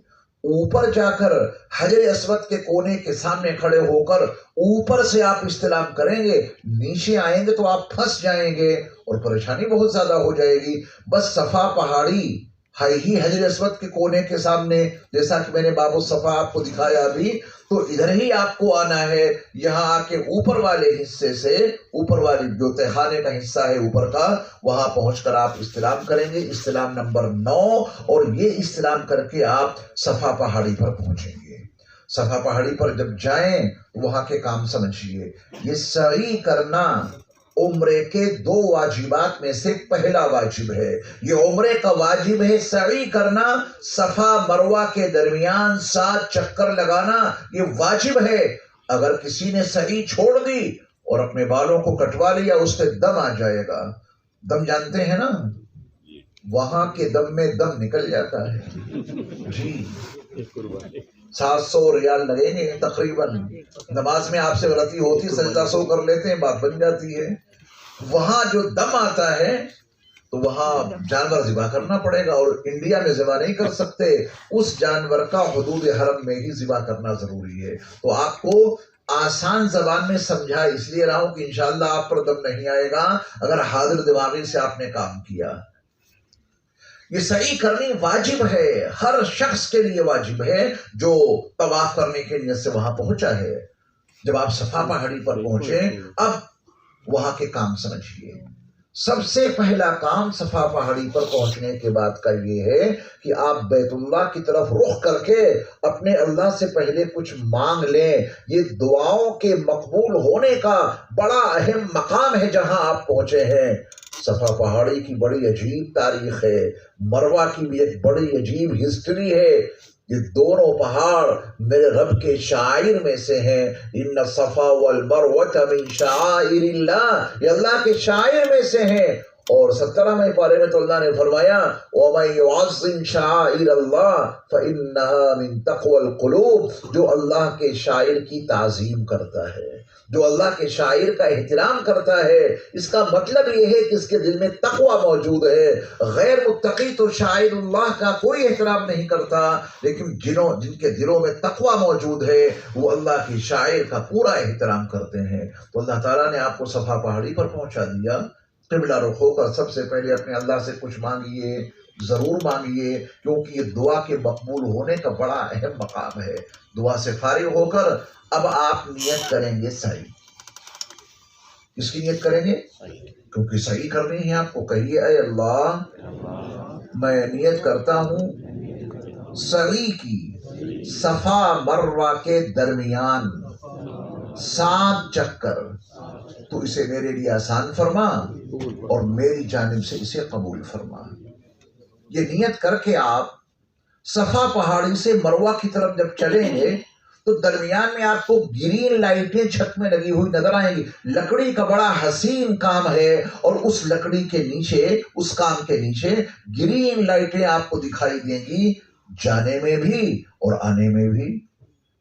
اوپر جا کر حجر اسود کے کونے کے سامنے کھڑے ہو کر اوپر سے آپ استلام کریں گے۔ نیچے آئیں گے تو آپ پھنس جائیں گے اور پریشانی بہت زیادہ ہو جائے گی۔ بس صفا پہاڑی ہے ہی حجر اسود کے کونے کے سامنے، جیسا کہ میں نے باب الصفا آپ کو دکھایا ابھی، تو ادھر ہی آپ کو آنا ہے۔ یہاں آ کے اوپر والے حصے سے، اوپر والی جو تہخانے کا حصہ ہے اوپر کا، وہاں پہنچ کر آپ استلام کریں گے، استلام نمبر 9، اور یہ استلام کر کے آپ صفا پہاڑی پر پہنچیں گے۔ صفا پہاڑی پر جب جائیں وہاں کے کام سمجھیے۔ یہ سعی کرنا عمرے کے 2 واجبات میں سے پہلا واجب ہے۔ یہ عمرے کا واجب ہے سعی کرنا، صفا مروہ کے درمیان 7 چکر لگانا، یہ واجب ہے۔ اگر کسی نے سعی چھوڑ دی اور اپنے بالوں کو کٹوا لیا، اس پہ دم آ جائے گا۔ دم جانتے ہیں نا، وہاں کے دم میں دم نکل جاتا ہے جی۔ 700 ریال لگیں گے تقریباً۔ نماز میں آپ سے غلطی ہوتی، سجدہ سو کر لیتے ہیں، بات بن جاتی ہے۔ وہاں جو دم آتا ہے تو وہاں جانور ذبح کرنا پڑے گا، اور انڈیا میں ذبح نہیں کر سکتے، اس جانور کا حدود حرم میں ہی ذبح کرنا ضروری ہے۔ تو آپ کو آسان زبان میں سمجھا اس لیے رہا ہوں کہ انشاءاللہ آپ پر دم نہیں آئے گا اگر حاضر دماغی سے آپ نے کام کیا۔ یہ سعی کرنی واجب ہے، ہر شخص کے لیے واجب ہے جو طواف کرنے کے نیت سے وہاں پہنچا ہے۔ جب آپ صفا پہاڑی پر پہنچے، اب وہاں کے کام سمجھیے۔ سب سے پہلا کام صفا پہاڑی پر پہنچنے کے بعد کا یہ ہے کہ آپ بیت اللہ کی طرف رخ کر کے اپنے اللہ سے پہلے کچھ مانگ لیں۔ یہ دعاؤں کے مقبول ہونے کا بڑا اہم مقام ہے جہاں آپ پہنچے ہیں۔ صفا پہاڑی کی بڑی عجیب تاریخ ہے، مروہ کی بھی ایک بڑی عجیب ہسٹری ہے۔ یہ دونوں پہاڑ میرے رب کے شعائر میں سے ہیں۔ ان الصفا والمروۃ من شعائر اللہ، یہ اللہ کے شعائر میں سے ہیں۔ اور 17ویں پارے میں تو اللہ نے فرمایا وَمَن يُعَظِّمْ شَعَائِرَ اللَّهِ فَإِنَّهَا مِن تَقْوَى الْقُلُوبِ، جو اللہ کے شاعر کی تعظیم کرتا ہے، جو اللہ کے شاعر کا احترام کرتا ہے، اس کا مطلب یہ ہے کہ اس کے دل میں تقوی موجود ہے۔ غیر متقی تو شاعر اللہ کا کوئی احترام نہیں کرتا، لیکن جن کے دلوں میں تقوی موجود ہے وہ اللہ کی شاعر کا پورا احترام کرتے ہیں۔ تو اللہ تعالیٰ نے آپ کو صفا پہاڑی پر پہنچا دیا۔ قبلہ رخ ہو کر سب سے پہلے اپنے اللہ سے کچھ مانگیے، ضرور مانگیے، کیونکہ یہ دعا کے مقبول ہونے کا بڑا اہم مقام ہے۔ دعا سے فارغ ہو کر اب آپ نیت کریں گے سعی۔ کس کی نیت کریں گے؟ کیونکہ سعی کرنی ہے آپ کو۔ کہیے اے اللہ میں نیت کرتا ہوں سعی کی، صفا مروہ کے درمیان 7 چکر، تو اسے میرے لیے آسان فرما اور میری جانب سے اسے قبول فرما۔ یہ نیت کر کے آپ صفا پہاڑی سے مروہ کی طرف جب چلیں گے تو درمیان میں آپ کو گرین لائٹیں چھت میں لگی ہوئی نظر آئیں گی۔ لکڑی کا بڑا حسین کام ہے، اور اس لکڑی کے نیچے، اس کام کے نیچے گرین لائٹیں آپ کو دکھائی دیں گی، جانے میں بھی اور آنے میں بھی۔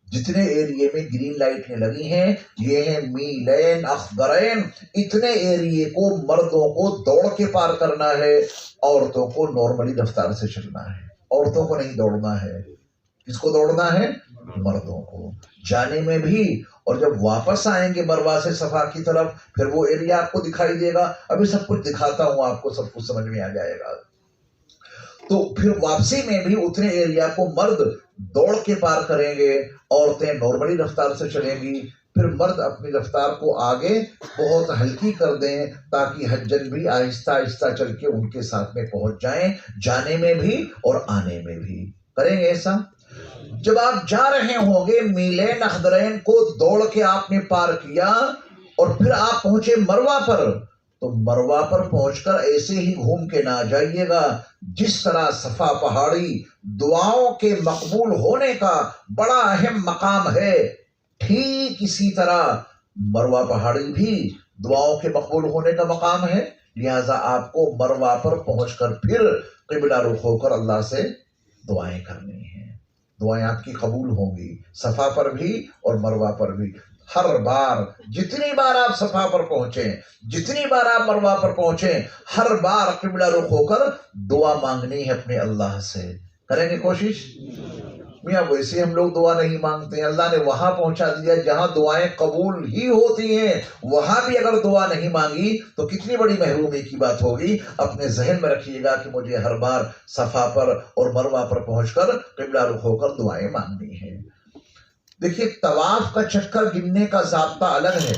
جتنے ایریے میں گرین لائٹیں لگی ہیں یہ ہیں میلین اخضرین، اتنے ایریے کو مردوں کو دوڑ کے پار کرنا ہے، عورتوں کو نارملی رفتار سے چلنا ہے۔ عورتوں کو نہیں دوڑنا ہے، کس کو دوڑنا ہے؟ مردوں کو، جانے میں بھی، اور جب واپس آئیں گے مروہ سے صفا کی طرف پھر وہ ایریا آپ کو دکھائی دے گا۔ ابھی سب کچھ دکھاتا ہوں آپ کو، سب کچھ سمجھ میں آ جائے گا۔ تو پھر واپسی میں بھی اتنے ایریا کو مرد دوڑ کے پار کریں گے، عورتیں نارملی رفتار سے چلیں گی۔ پھر مرد اپنی رفتار کو آگے بہت ہلکی کر دیں تاکہ حجن بھی آہستہ آہستہ چل کے ان کے ساتھ میں پہنچ جائیں، جانے میں بھی اور آنے میں بھی۔ کریں گے ایسا؟ جب آپ جا رہے ہوں گے میلین اخضرین کو دوڑ کے آپ نے پار کیا اور پھر آپ پہنچے مروہ پر، تو مروہ پر پہنچ کر ایسے ہی گھوم کے نہ جائیے گا۔ جس طرح صفا پہاڑی دعاؤں کے مقبول ہونے کا بڑا اہم مقام ہے، ٹھیک اسی طرح مروہ پہاڑی بھی دعاؤں کے مقبول ہونے کا مقام ہے۔ لہذا آپ کو مروہ پر پہنچ کر پھر قبلہ رخ ہو کر اللہ سے دعائیں کرنی ہیں۔ دعائیں آپ کی قبول ہوں گی، صفا پر بھی اور مروہ پر بھی۔ ہر بار، جتنی بار آپ صفا پر پہنچیں، جتنی بار آپ مروہ پر پہنچیں، ہر بار قبلہ رخ ہو کر دعا مانگنی ہے اپنے اللہ سے۔ کریں گے کوشش؟ میاں ویسے ہم لوگ دعا نہیں مانگتے ہیں، اللہ نے وہاں پہنچا دیا جہاں دعائیں قبول ہی ہوتی ہیں، وہاں بھی اگر دعا نہیں مانگی تو کتنی بڑی محرومی کی بات ہوگی۔ اپنے ذہن میں رکھیے گا کہ مجھے ہر بار صفا پر اور مروہ پر پہنچ کر قبلہ رخ ہو کر دعائیں مانگنی ہیں۔ دیکھیے طواف کا چکر گننے کا ضابطہ الگ ہے،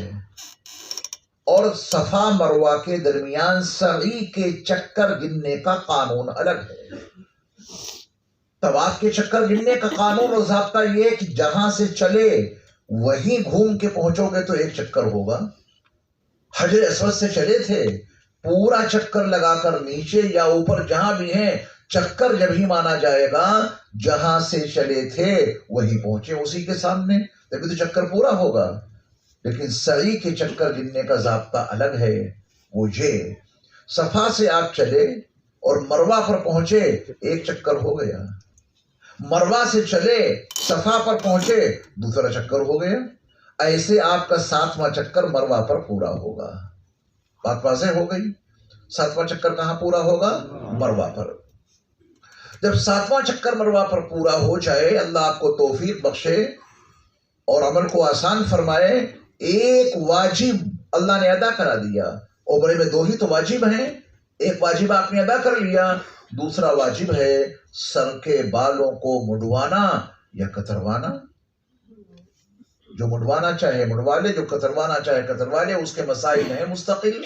اور صفا مروہ کے درمیان سعی کے چکر گننے کا قانون الگ ہے۔ طواف کے چکر گننے کا قانون اور ضابطہ یہ کہ جہاں سے چلے وہیں گھوم کے پہنچو گے تو ایک چکر ہوگا۔ حجر اسود سے چلے تھے، پورا چکر لگا کر نیچے یا اوپر جہاں بھی ہیں، چکر جب ہی مانا جائے گا جہاں سے چلے تھے وہیں پہنچے اسی کے سامنے، تبھی تو چکر پورا ہوگا۔ لیکن سعی کے چکر گننے کا ضابطہ الگ ہے، وہ یہ صفا سے آپ چلے اور مروہ پر پہنچے ایک چکر ہو گیا، مروہ سے چلے صفا پر پہنچے دوسرا چکر ہو گیا، ایسے آپ کا 7واں چکر مروہ پر پورا ہوگا۔ بات واضح ہو گئی؟ 7واں چکر کہاں پورا ہوگا؟ مروہ پر۔ جب 7واں چکر مروہ پر پورا ہو جائے، اللہ آپ کو توفیق بخشے اور عمل کو آسان فرمائے، ایک واجب اللہ نے ادا کرا دیا۔ عمرے میں 2 ہی تو واجب ہیں، ایک واجب آپ نے ادا کر لیا، دوسرا واجب ہے سر کے بالوں کو منڈوانا یا کتروانا۔ جو منڈوانا چاہے منڈوا لے، جو کتروانا چاہے کتروا لے، اس کے مسائل ہیں مستقل۔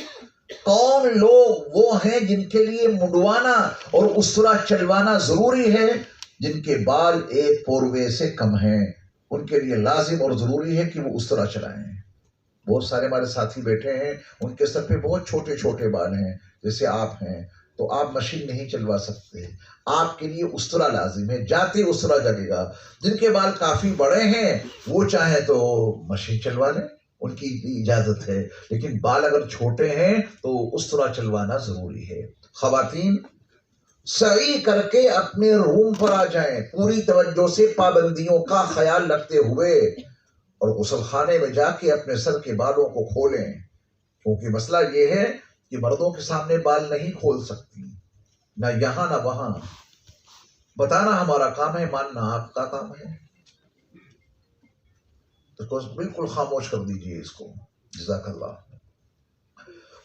کون لوگ وہ ہیں جن کے لیے منڈوانا اور استرا چلوانا ضروری ہے؟ جن کے بال ایک پوروے سے کم ہیں، ان کے لیے لازم اور ضروری ہے کہ وہ استرا چلائیں۔ بہت سارے ہمارے ساتھی بیٹھے ہیں، ان کے سر پہ بہت چھوٹے چھوٹے بال ہیں، جیسے آپ ہیں، تو آپ مشین نہیں چلوا سکتے، آپ کے لیے استرا لازم ہے، جاتے استرا جلے گا۔ جن کے بال کافی بڑے ہیں وہ چاہیں تو مشین چلوا لیں، ان کی اجازت ہے، لیکن بال اگر چھوٹے ہیں تو استرا چلوانا ضروری ہے۔ خواتین سعی کر کے اپنے روم پر آ جائیں، پوری توجہ سے پابندیوں کا خیال رکھتے ہوئے، اور غسل خانے میں جا کے اپنے سر کے بالوں کو کھولیں، کیونکہ مسئلہ یہ ہے کہ مردوں کے سامنے بال نہیں کھول سکتی، نہ یہاں نہ وہاں۔ بتانا ہمارا کام ہے، ماننا آپ کا کام ہے۔ تو بالکل خاموش کر دیجئے اس کو، جزاک اللہ۔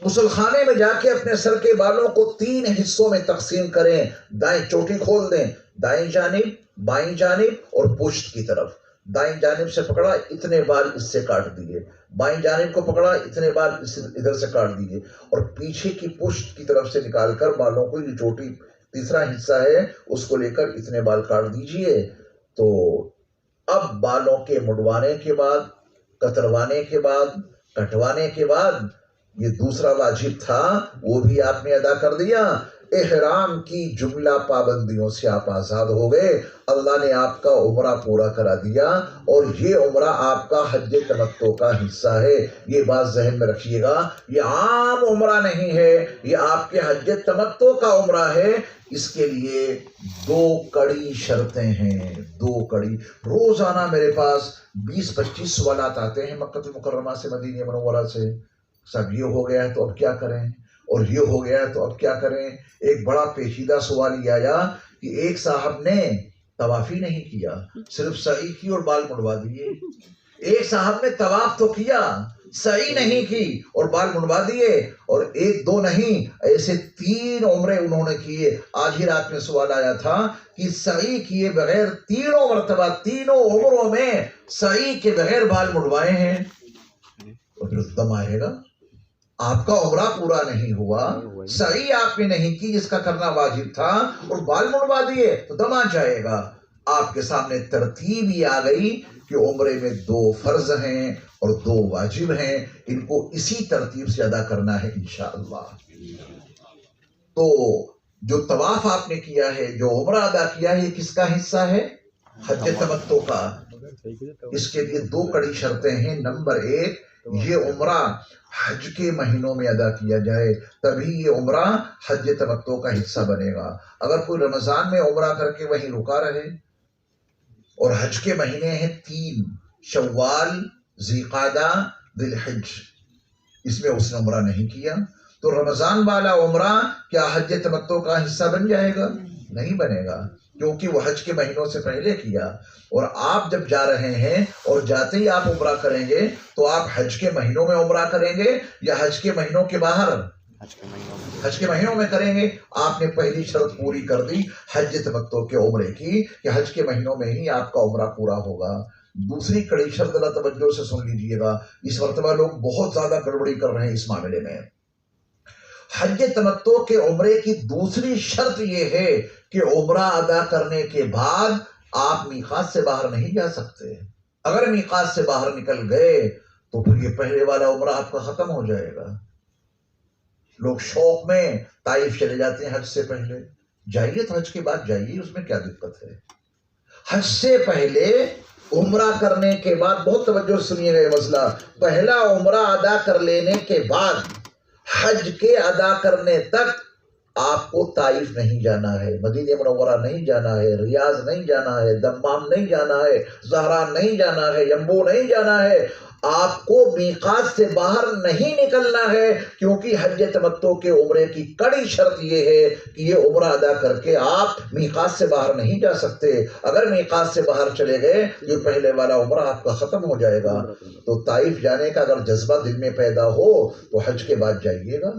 غسل خانے میں جا کے اپنے سر کے بالوں کو 3 حصوں میں تقسیم کریں، دائیں چوٹی کھول دیں، دائیں جانب، بائیں جانب اور پشت کی طرف۔ دائیں جانب سے پکڑا، اتنے بال اس سے کاٹ دیے، بائیں جانب کو پکڑا، اتنے بال ادھر سے کاٹ دیے، اور پیچھے کی پشت کی طرف سے نکال کر بالوں کو، یہ چوٹی تیسرا حصہ ہے اس کو لے کر اتنے بال کاٹ دیجئے۔ تو اب بالوں کے مڑوانے کے بعد، کتروانے کے بعد، کٹوانے کے بعد، یہ دوسرا واجب تھا وہ بھی آپ نے ادا کر دیا۔ احرام کی جملہ پابندیوں سے آپ آزاد ہو گئے، اللہ نے آپ کا عمرہ پورا کرا دیا، اور یہ عمرہ آپ کا حج تمتع کا حصہ ہے۔ یہ بات ذہن میں رکھیے گا، یہ عام عمرہ نہیں ہے، یہ آپ کے حج تمتع کا عمرہ ہے۔ اس کے لیے 2 کڑی شرطیں ہیں، 2 کڑی۔ روزانہ میرے پاس 20-25 سوالات آتے ہیں مکہ المکرمہ سے، مدینہ منورہ سے، سب یہ ہو گیا ہے تو اب کیا کریں، اور یہ ہو گیا ہے تو اب کیا کریں۔ ایک بڑا پیچیدہ سوال یہ آیا کہ ایک صاحب نے طواف ہی نہیں کیا، صرف سعی کی اور بال مڑوا دیے۔ ایک صاحب نے طواف تو کیا، سعی نہیں کی اور بال منڈوا دیے، اور 1-2 نہیں، ایسے 3 عمرے انہوں نے کیے۔ آج ہی رات میں سوال آیا تھا کہ سعی کیے بغیر 3 مرتبہ 3 عمروں میں سعی کے بغیر بال منڈوائے ہیں، اور پھر دم آئے گا۔ آپ کا عمرہ پورا نہیں ہوا، سعی آپ نے نہیں کی جس کا کرنا واجب تھا، اور بال منڈوا دیے تو دم آ جائے گا۔ آپ کے سامنے ترتیب یہ آ گئی کہ عمرے میں 2 فرض ہیں اور 2 واجب ہیں، ان کو اسی ترتیب سے ادا کرنا ہے انشاءاللہ۔ تو جو طواف آپ نے کیا ہے، جو عمرہ ادا کیا ہے، یہ کس کا حصہ ہے؟ حج تمتع کا۔ اس کے لیے 2 کڑی شرطیں ہیں۔ نمبر 1، یہ عمرہ حج کے مہینوں میں ادا کیا جائے، تبھی یہ عمرہ حج تمتع کا حصہ بنے گا۔ اگر کوئی رمضان میں عمرہ کر کے وہیں رکا رہے، اور حج کے مہینے ہیں 3، شوال، ذی قعدہ، ذی الحج، اس میں اس نے عمرہ نہیں کیا، تو رمضان والا عمرہ کیا حج تمتع کا حصہ بن جائے گا؟ نہیں بنے گا، کیونکہ وہ حج کے مہینوں سے پہلے کیا۔ اور آپ جب جا رہے ہیں اور جاتے ہی آپ عمرہ کریں گے تو آپ حج کے مہینوں میں عمرہ کریں گے یا حج کے مہینوں کے باہر؟ حج کے مہینوں میں کریں گے۔ آپ نے پہلی شرط پوری کر دی حج تمتع کے عمرے کی کہ حج کے مہینوں میں ہی آپ کا عمرہ پورا ہوگا۔ دوسری کڑی شرط ذرا توجہ سے سن لیجئے گا، اس مرتبہ لوگ بہت زیادہ گڑبڑی کر رہے ہیں اس معاملے میں۔ حج تمتع کے عمرے کی دوسری شرط یہ ہے کہ عمرہ ادا کرنے کے بعد آپ میقات سے باہر نہیں جا سکتے۔ اگر میقات سے باہر نکل گئے تو پھر یہ پہلے والا عمرہ آپ کا ختم ہو جائے گا۔ لوگ شوق میں طائف چلے جاتے ہیں حج سے پہلے، جائیے تو حج کے بعد جائیے، اس میں کیا دقت ہے؟ حج سے پہلے عمرہ کرنے کے بعد، بہت توجہ سنیے گا یہ مسئلہ، پہلا عمرہ ادا کر لینے کے بعد حج کے ادا کرنے تک آپ کو طائف نہیں جانا ہے، مدینہ منورہ نہیں جانا ہے، ریاض نہیں جانا ہے، دمام نہیں جانا ہے، زہران نہیں جانا ہے، یمبو نہیں جانا ہے۔ آپ کو میقات سے باہر نہیں نکلنا ہے، کیونکہ حج تمتع کے عمرے کی کڑی شرط یہ ہے کہ یہ عمرہ ادا کر کے آپ میقات سے باہر نہیں جا سکتے۔ اگر میقات سے باہر چلے گئے جو پہلے والا عمرہ آپ کا ختم ہو جائے گا۔ تو طائف جانے کا اگر جذبہ دل میں پیدا ہو تو حج کے بعد جائیے گا،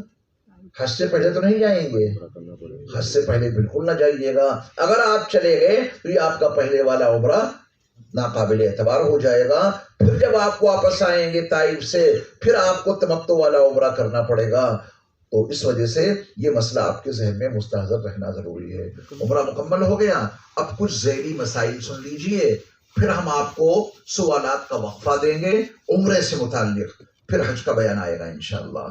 حج سے پہلے تو نہیں جائیں گے، حج سے پہلے بالکل نہ جائیے گا۔ اگر آپ چلے گئے تو یہ آپ کا پہلے والا عمرہ ناقابل اعتبار ہو جائے گا۔ پھر جب آپ واپس آئیں گے طائف سے، پھر آپ کو تمتع والا عمرہ کرنا پڑے گا۔ تو اس وجہ سے یہ مسئلہ آپ کے ذہن میں مستحضر رہنا ضروری ہے۔ عمرہ مکمل ہو گیا، اب کچھ ذیلی مسائل سن لیجئے، پھر ہم آپ کو سوالات کا وقفہ دیں گے عمرے سے متعلق، پھر حج کا بیان آئے گا انشاءاللہ۔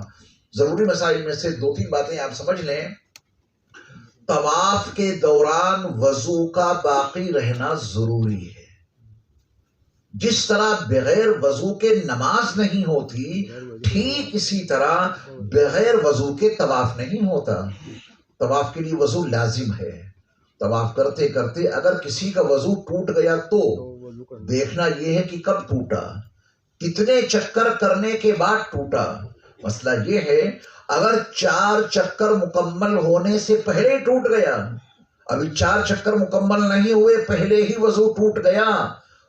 ضروری مسائل میں سے 2-3 باتیں آپ سمجھ لیں۔ طواف کے دوران وضو کا باقی رہنا ضروری ہے۔ جس طرح بغیر وضو کے نماز نہیں ہوتی، ٹھیک اسی طرح بغیر وضو کے طواف نہیں ہوتا۔ طواف کے لیے وضو لازم ہے۔ طواف کرتے کرتے اگر کسی کا وضو ٹوٹ گیا تو دیکھنا یہ ہے کہ کب ٹوٹا، کتنے چکر کرنے کے بعد ٹوٹا۔ مسئلہ یہ ہے اگر 4 چکر مکمل ہونے سے پہلے ٹوٹ گیا، ابھی 4 چکر مکمل نہیں ہوئے پہلے ہی وضو ٹوٹ گیا،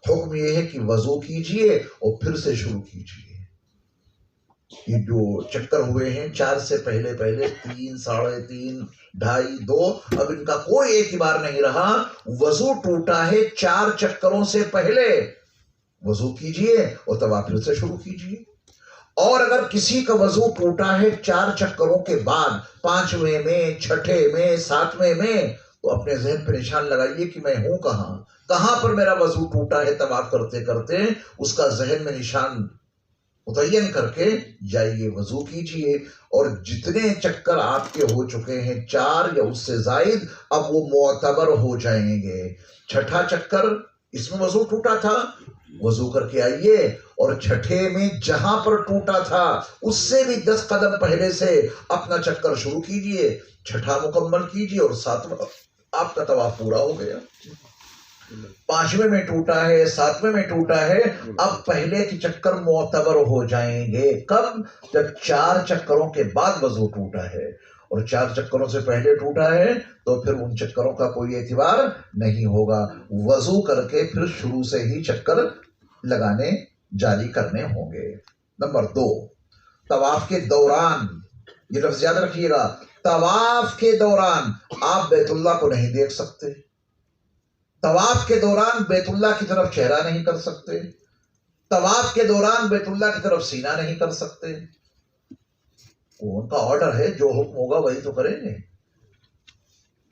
حکم یہ ہے کہ وضو کیجئے اور پھر سے شروع کیجئے۔ یہ جو چکر ہوئے ہیں 4 سے پہلے 3، 3:30، 2:30، 2، اب ان کا کوئی اعتبار نہیں رہا. وضو ٹوٹا ہے 4 چکروں سے پہلے، وضو کیجئے اور طواف پھر سے شروع کیجئے. اور اگر کسی کا وضو ٹوٹا ہے 4 چکروں کے بعد، 5ویں میں، 6ٹھے میں، 7ویں میں، تو اپنے ذہن پہ نشان لگائیے کہ میں ہوں کہاں پر میرا وضو ٹوٹا ہے. طواف کرتے کرتے اس کا ذہن میں نشان متعین کر کے جائیے، وضو کیجئے. اور جتنے چکر آپ کے ہو چکے ہیں 4 یا اس سے زائد، اب وہ معتبر ہو جائیں گے. 6ٹھا چکر، اس میں وضو ٹوٹا تھا، وضو کر کے آئیے. اور 6ٹھے میں جہاں پر ٹوٹا تھا اس سے بھی 10 قدم پہلے سے اپنا چکر شروع کیجئے، 6ٹھا مکمل کیجئے اور 7واں آپ کا طواف پورا ہو گیا. 5ویں میں ٹوٹا ہے، 7ویں میں ٹوٹا ہے، اب پہلے کے چکر معتبر ہو جائیں گے. کب؟ جب 4 چکروں کے بعد وضو ٹوٹا ہے. اور 4 چکروں سے پہلے ٹوٹا ہے تو پھر ان چکروں کا کوئی اعتبار نہیں ہوگا. وضو کر کے پھر شروع سے ہی چکر لگانے جاری کرنے ہوں گے. نمبر 2، طواف کے دوران، یہ لفظ یاد رکھیے گا، طواف کے دوران آپ بیت اللہ کو نہیں دیکھ سکتے. طواف کے دوران بیت اللہ کی طرف چہرہ نہیں کر سکتے. طواف کے دوران بیت اللہ کی طرف سینہ نہیں کر سکتے. ان کا آرڈر ہے، جو حکم ہوگا وہی تو کریں گے.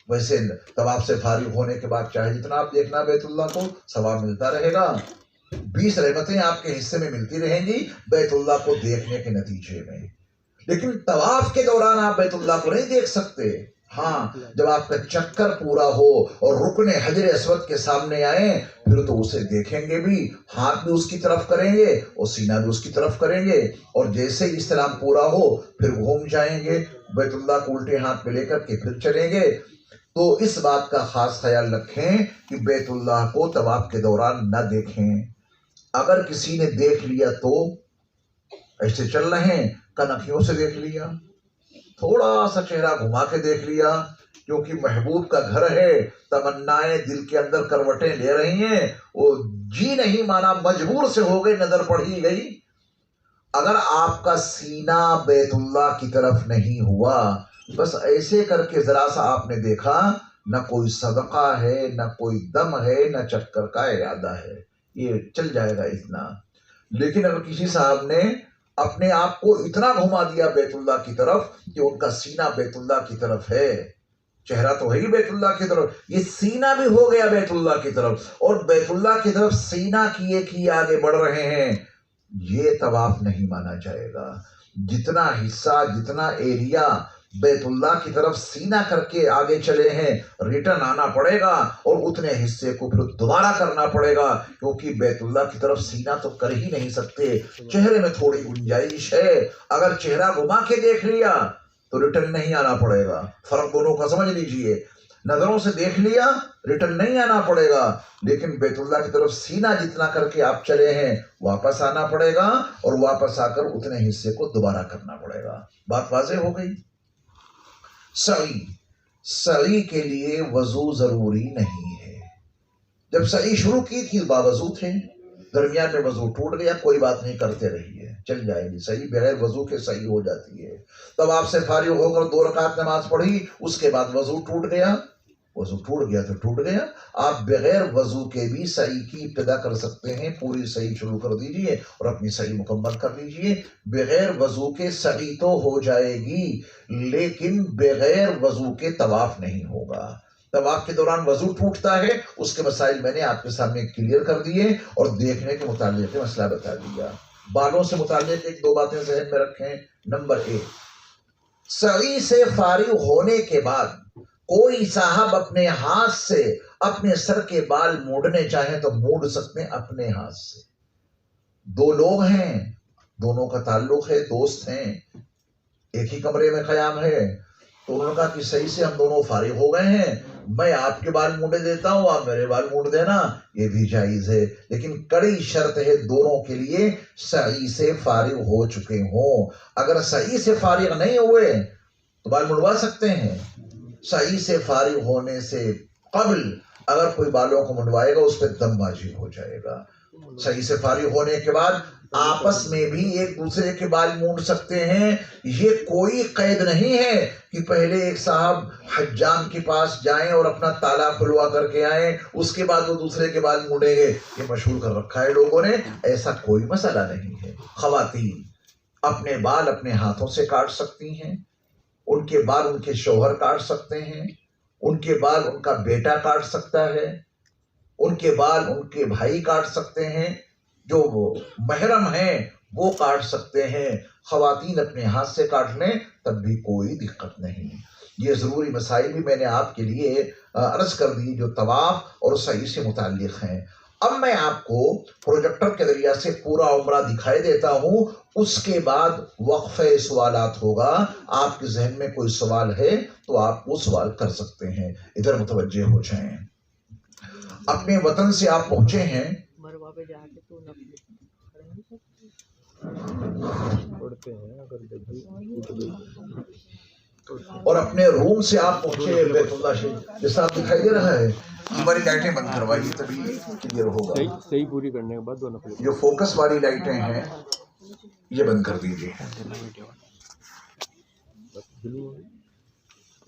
ویسے طواف سے فارغ ہونے کے بعد چاہے جتنا آپ دیکھنا بیت اللہ کو، ثواب ملتا رہے گا. 20 رحمتیں آپ کے حصے میں ملتی رہیں گی بیت اللہ کو دیکھنے کے نتیجے میں. لیکن طواف کے دوران آپ بیت اللہ کو نہیں دیکھ سکتے. ہاں، جب آپ کا چکر پورا ہو اور رکن حجر اسود کے سامنے آئیں پھر تو اسے دیکھیں گے بھی، ہاتھ بھی اس کی طرف کریں گے اور سینہ بھی اس کی طرف کریں گے. اور جیسے ہی استلام پورا ہو پھر گھوم جائیں گے، بیت اللہ کو الٹے ہاتھ پہ لے کر کے پھر چلیں گے. تو اس بات کا خاص خیال رکھیں کہ بیت اللہ کو طواف کے دوران نہ دیکھیں. اگر کسی نے دیکھ لیا تو ایسے چل رہے ہیں، کنکھیوں سے دیکھ لیا، تھوڑا سا چہرہ گھما کے دیکھ لیا، کیونکہ محبوب کا گھر ہے، تمنائیں دل کے اندر کروٹیں لے رہی ہیں، وہ جی نہیں مانا، مجبور سے ہو گئی، نظر پڑ ہی گئی. اگر آپ کا سینہ بیت اللہ کی طرف نہیں ہوا، بس ایسے کر کے ذرا سا آپ نے دیکھا، نہ کوئی صدقہ ہے، نہ کوئی دم ہے، نہ چکر کا ارادہ ہے، یہ چل جائے گا اتنا. لیکن اگر کسی صاحب نے اپنے آپ کو اتنا گھما دیا بیت اللہ کی طرف کہ ان کا سینہ بیت اللہ کی طرف ہے، چہرہ تو ہے ہی بیت اللہ کی طرف، یہ سینہ بھی ہو گیا بیت اللہ کی طرف، اور بیت اللہ کی طرف سینہ کیے آگے بڑھ رہے ہیں، یہ طواف نہیں مانا جائے گا. جتنا حصہ، جتنا ایریا بیت اللہ کی طرف سینہ کر کے آگے چلے ہیں، ریٹرن آنا پڑے گا اور اتنے حصے کو پھر دوبارہ کرنا پڑے گا، کیونکہ بیت اللہ کی طرف سینہ تو کر ہی نہیں سکتے. چہرے میں تھوڑی گنجائش ہے، اگر چہرہ گھما کے دیکھ لیا تو ریٹرن نہیں آنا پڑے گا. فرق دونوں کا سمجھ لیجئے، نظروں سے دیکھ لیا ریٹرن نہیں آنا پڑے گا، لیکن بیت اللہ کی طرف سینہ جتنا کر کے آپ چلے ہیں واپس آنا پڑے گا، اور واپس آ کر اتنے حصے کو دوبارہ کرنا پڑے گا. بات واضح ہو گئی؟ سعی کے لیے وضو ضروری نہیں ہے. جب سعی شروع کی تھی باوضو تھے، درمیان میں وضو ٹوٹ گیا، کوئی بات نہیں، کرتے رہیے، چل جائے گی. سعی بغیر وضو کے سعی ہو جاتی ہے. تب آپ سے فارغ ہو کر 2 رکعت نماز پڑھی، اس کے بعد وضو ٹوٹ گیا، وضو ٹوٹ گیا تو ٹوٹ گیا. آپ بغیر وضو کے بھی سعی کی ابتدا کر سکتے ہیں. پوری سعی شروع کر دیجئے اور اپنی سعی مکمل کر لیجئے. بغیر وضو کے سعی تو ہو جائے گی، لیکن بغیر وضو کے طواف نہیں ہوگا. طواف کے دوران وضو ٹوٹتا ہے، اس کے مسائل میں نے آپ کے سامنے کلیئر کر دیے، اور دیکھنے کے متعلق مسئلہ بتا دیا. بالوں سے متعلق 1-2 باتیں ذہن میں رکھیں. نمبر 1، سعی سے فارغ ہونے کے بعد کوئی صاحب اپنے ہاتھ سے اپنے سر کے بال موڑنے چاہیں تو موڑ سکتے ہیں اپنے ہاتھ سے. 2 لوگ ہیں، دونوں کا تعلق ہے، دوست ہیں، ایک ہی کمرے میں قیام ہے، تو انہوں نے کہا کہ صحیح سے ہم دونوں فارغ ہو گئے ہیں، میں آپ کے بال موڑے دیتا ہوں، آپ میرے بال موڑ دینا، یہ بھی جائز ہے. لیکن کڑی شرط ہے دونوں کے لیے سعی سے فارغ ہو چکے ہوں. اگر سعی سے فارغ نہیں ہوئے تو بال مڑوا سکتے ہیں. سعی سے فارغ ہونے سے قبل اگر کوئی بالوں کو منڈوائے گا اس پہ دم واجب ہو جائے گا. صحیح سے فارغ ہونے کے بعد آپس میں بھی ایک دوسرے کے بال مونڈ سکتے ہیں. یہ کوئی قید نہیں ہے کہ پہلے ایک صاحب حجام کے پاس جائیں اور اپنا تالا کھلوا کر کے آئیں، اس کے بعد وہ دوسرے کے بال مونڈیں گے. یہ مشہور کر رکھا ہے لوگوں نے. ایسا کوئی مسئلہ نہیں ہے. خواتین اپنے بال اپنے ہاتھوں سے کاٹ سکتی ہیں. ان کے بال ان کے شوہر کاٹ سکتے ہیں. ان کے بال ان کا بیٹا کاٹ سکتا ہے. ان کے بال ان کے بھائی کاٹ سکتے ہیں. جو محرم ہیں وہ کاٹ سکتے ہیں. خواتین اپنے ہاتھ سے کاٹ لیں تب بھی کوئی دقت نہیں. یہ ضروری مسائل بھی میں نے آپ کے لیے عرض کر دی جو طواف اور سعی سے متعلق ہیں. اب میں آپ کو پروجیکٹر کے ذریعے سے پورا عمرہ دکھائی دیتا ہوں. اس کے بعد وقفہ سوالات ہوگا. آپ کے ذہن میں کوئی سوال ہے تو آپ وہ سوال کر سکتے ہیں. ادھر متوجہ ہو جائیں. اپنے وطن سے آپ پہنچے ہیں اور اپنے روم سے آپ پہنچے بیت اللہ شریف. جیسا آپ دکھائی دے رہا ہے ہماری لائٹیں بند کروائیے تبھی کلیئر ہوگا. صحیح پوری کرنے کے بعد دونوں جو فوکس والی لائٹیں ہیں یہ بند کر دیجیے.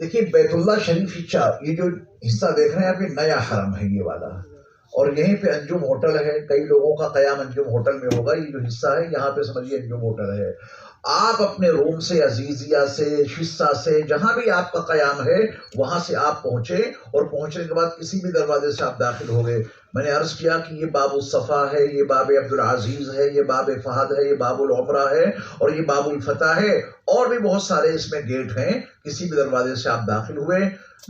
دیکھیے بیت اللہ شریف یہ جو حصہ دیکھ رہے ہیں آپ یہ نیا حرم ہے یہ والا. اور یہیں پہ انجم ہوٹل ہے. کئی لوگوں کا قیام انجم ہوٹل میں ہوگا. یہ جو حصہ ہے یہاں پہ سمجھیے انجم ہوٹل ہے. آپ اپنے روم سے عزیزیہ سے شستہ سے جہاں بھی آپ کا قیام ہے وہاں سے آپ پہنچے اور پہنچنے کے بعد کسی بھی دروازے سے آپ داخل ہو گئے. میں نے عرض کیا کہ یہ باب الصفا ہے، یہ باب عبدالعزیز ہے، یہ باب فہد ہے، یہ باب العمرہ ہے اور یہ باب الفتح ہے. اور بھی بہت سارے اس میں گیٹ ہیں. کسی بھی دروازے سے آپ داخل ہوئے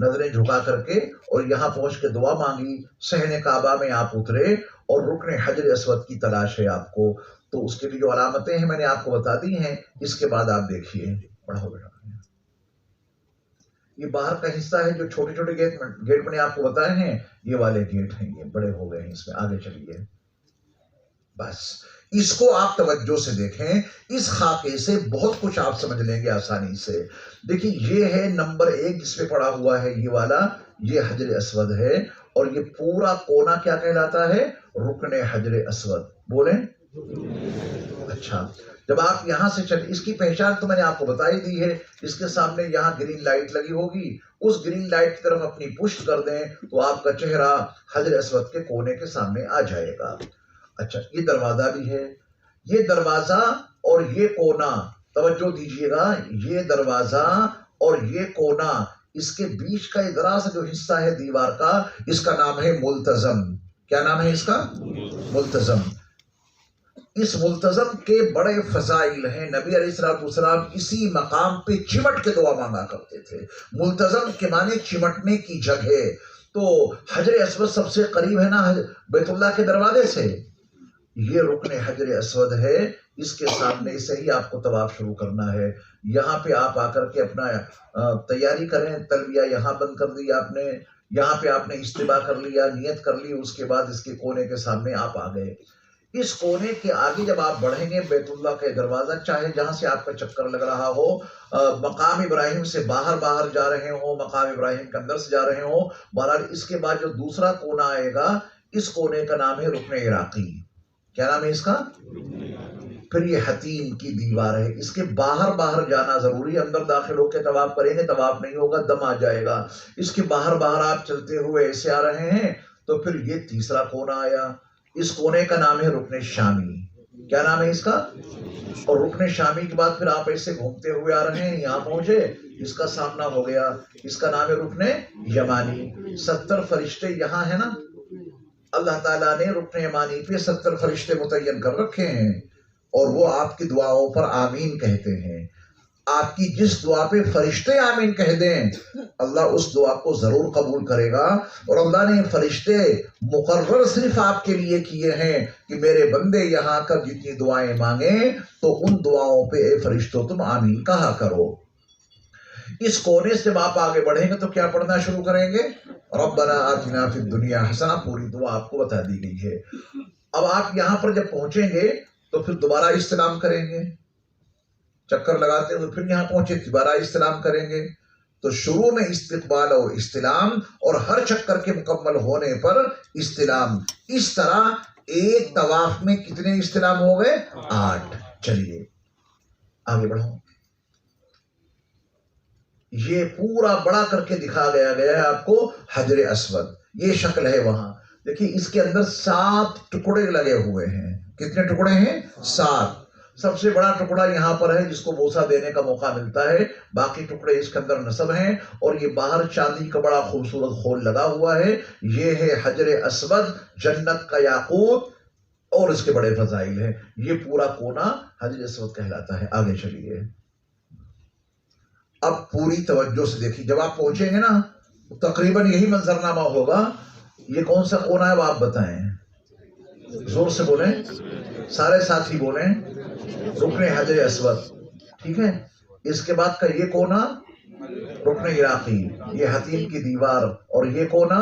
نظریں جھکا کر کے اور یہاں پہنچ کے دعا مانگی. صحن کعبہ میں آپ اترے اور رکن حجر اسود کی تلاش ہے آپ کو. تو اس کے لیے جو علامتیں ہیں میں نے آپ کو بتا دی ہیں. اس کے بعد آپ دیکھیے بڑھو بیٹا. یہ باہر کا حصہ ہے جو چھوٹے چھوٹے گیٹ میں نے آپ کو بتائے ہیں. یہ والے گیٹ ہیں یہ بڑے ہو گئے ہیں. اس میں آگے چلیے. بس اس کو آپ توجہ سے دیکھیں. اس خاکے سے بہت کچھ آپ سمجھ لیں گے آسانی سے. دیکھیں یہ ہے نمبر 1 جس پہ پڑا ہوا ہے یہ والا. یہ حجر اسود ہے اور یہ پورا کونا کیا کہلاتا ہے؟ رکن حجر اسود. بولیں. اچھا جب آپ یہاں سے چلیں اس کی پہچان تو میں نے آپ کو بتائی دی ہے. اس کے سامنے یہاں گرین لائٹ لگی ہوگی. اس گرین لائٹ کی طرف اپنی پشت کر دیں تو آپ کا چہرہ حجر اسود کے کونے کے سامنے آ جائے گا. اچھا یہ دروازہ بھی ہے. یہ دروازہ اور یہ کونا توجہ دیجیے گا. یہ دروازہ اور یہ کونا اس کے بیچ کا ذرا سا جو حصہ ہے دیوار کا اس کا نام ہے ملتزم. کیا نام ہے اس کا؟ ملتزم. اس ملتزم کے بڑے فضائل ہیں. نبی علیہ السلام اسی مقام پہ چمٹ کے دعا مانگا کرتے تھے. ملتزم کے معنی چمٹنے کی جگہ. تو حجر اسود سب سے قریب ہے نا بیت اللہ کے دروازے سے. یہ رکن حجر اسود ہے. اس کے سامنے سے ہی آپ کو طواف شروع کرنا ہے. یہاں پہ آپ آ کر کے اپنا تیاری کریں. تلبیہ یہاں بند کر دی آپ نے. یہاں پہ آپ نے اجتباء کر لیا، نیت کر لی. اس کے بعد اس کے کونے کے سامنے آپ آ گئے. اس کونے کے آگے جب آپ بڑھیں گے بیت اللہ کا دروازہ چاہے جہاں سے آپ کا چکر لگ رہا ہو، مقام ابراہیم سے باہر جا رہے ہوں، مقام ابراہیم کے اندر سے جا رہے ہوں، بہرحال اس کے بعد جو دوسرا کونا آئے گا اس کونے کا نام ہے رکن عراقی. کیا نام ہے اس کا؟ پھر یہ حتیم کی دیوار ہے. اس کے باہر جانا ضروری ہے. اندر داخل ہو کے طواف کریں گے طواف نہیں ہوگا، دم آ جائے گا. اس کے باہر آپ چلتے ہوئے ایسے آ رہے ہیں تو پھر یہ تیسرا کونا آیا. اس کونے کا نام ہے رکن شامی. کیا نام ہے اس کا؟ اور رکن شامی کے بعد پھر آپ ایسے گھومتے ہوئے آ رہے ہیں یہاں پہنچے اس کا سامنا ہو گیا. اس کا نام ہے رکن یمانی. 70 فرشتے یہاں ہے نا. اللہ تعالیٰ نے رکن یمانی پہ 70 فرشتے متعین کر رکھے ہیں اور وہ آپ کی دعاؤں پر آمین کہتے ہیں. آپ کی جس دعا پہ فرشتے آمین کہہ دیں اللہ اس دعا کو ضرور قبول کرے گا. اور اللہ نے فرشتے مقرر صرف آپ کے لیے کیے ہیں کہ میرے بندے یہاں کر جتنی دعائیں مانگیں تو ان دعاؤں پہ اے فرشتوں تم آمین کہا کرو. اس کونے سے جب آپ آگے بڑھیں گے تو کیا پڑھنا شروع کریں گے؟ ربنا آتنا فی الدنیا حسنہ. پوری دعا آپ کو بتا دی گئی ہے. اب آپ یہاں پر جب پہنچیں گے تو پھر دوبارہ استلام کریں گے. چکر لگاتے ہوئے پھر یہاں پہنچے دوبارہ استلام کریں گے. تو شروع میں استقبال اور استلام اور ہر چکر کے مکمل ہونے پر استلام. اس طرح ایک طواف میں کتنے استلام ہو گئے؟ 8۔ چلیے آگے بڑھو، یہ پورا بڑا کر کے دکھا گیا ہے آپ کو حجر اسود، یہ شکل ہے وہاں۔ دیکھیے اس کے اندر 7 ٹکڑے لگے ہوئے ہیں۔ کتنے ٹکڑے ہیں؟ 7۔ سب سے بڑا ٹکڑا یہاں پر ہے جس کو بوسہ دینے کا موقع ملتا ہے، باقی ٹکڑے اس کے اندر نصب ہیں، اور یہ باہر چاندی کا بڑا خوبصورت خول لگا ہوا ہے۔ یہ ہے حجر اسود، جنت کا یاقوت، اور اس کے بڑے فضائل ہیں۔ یہ پورا کونا حجر اسود کہلاتا ہے۔ آگے چلیے، اب پوری توجہ سے دیکھیے، جب آپ پہنچیں گے نا تقریباً یہی منظرنامہ ہوگا۔ یہ کون سا کونا ہے وہ آپ بتائیں، زور سے بولیں، سارے ساتھی بولیں، رکن حجر اسود، ٹھیک ہے؟ اس کے بعد کا یہ کونا رکن عراقی، یہ حتیم کی دیوار، اور یہ کونا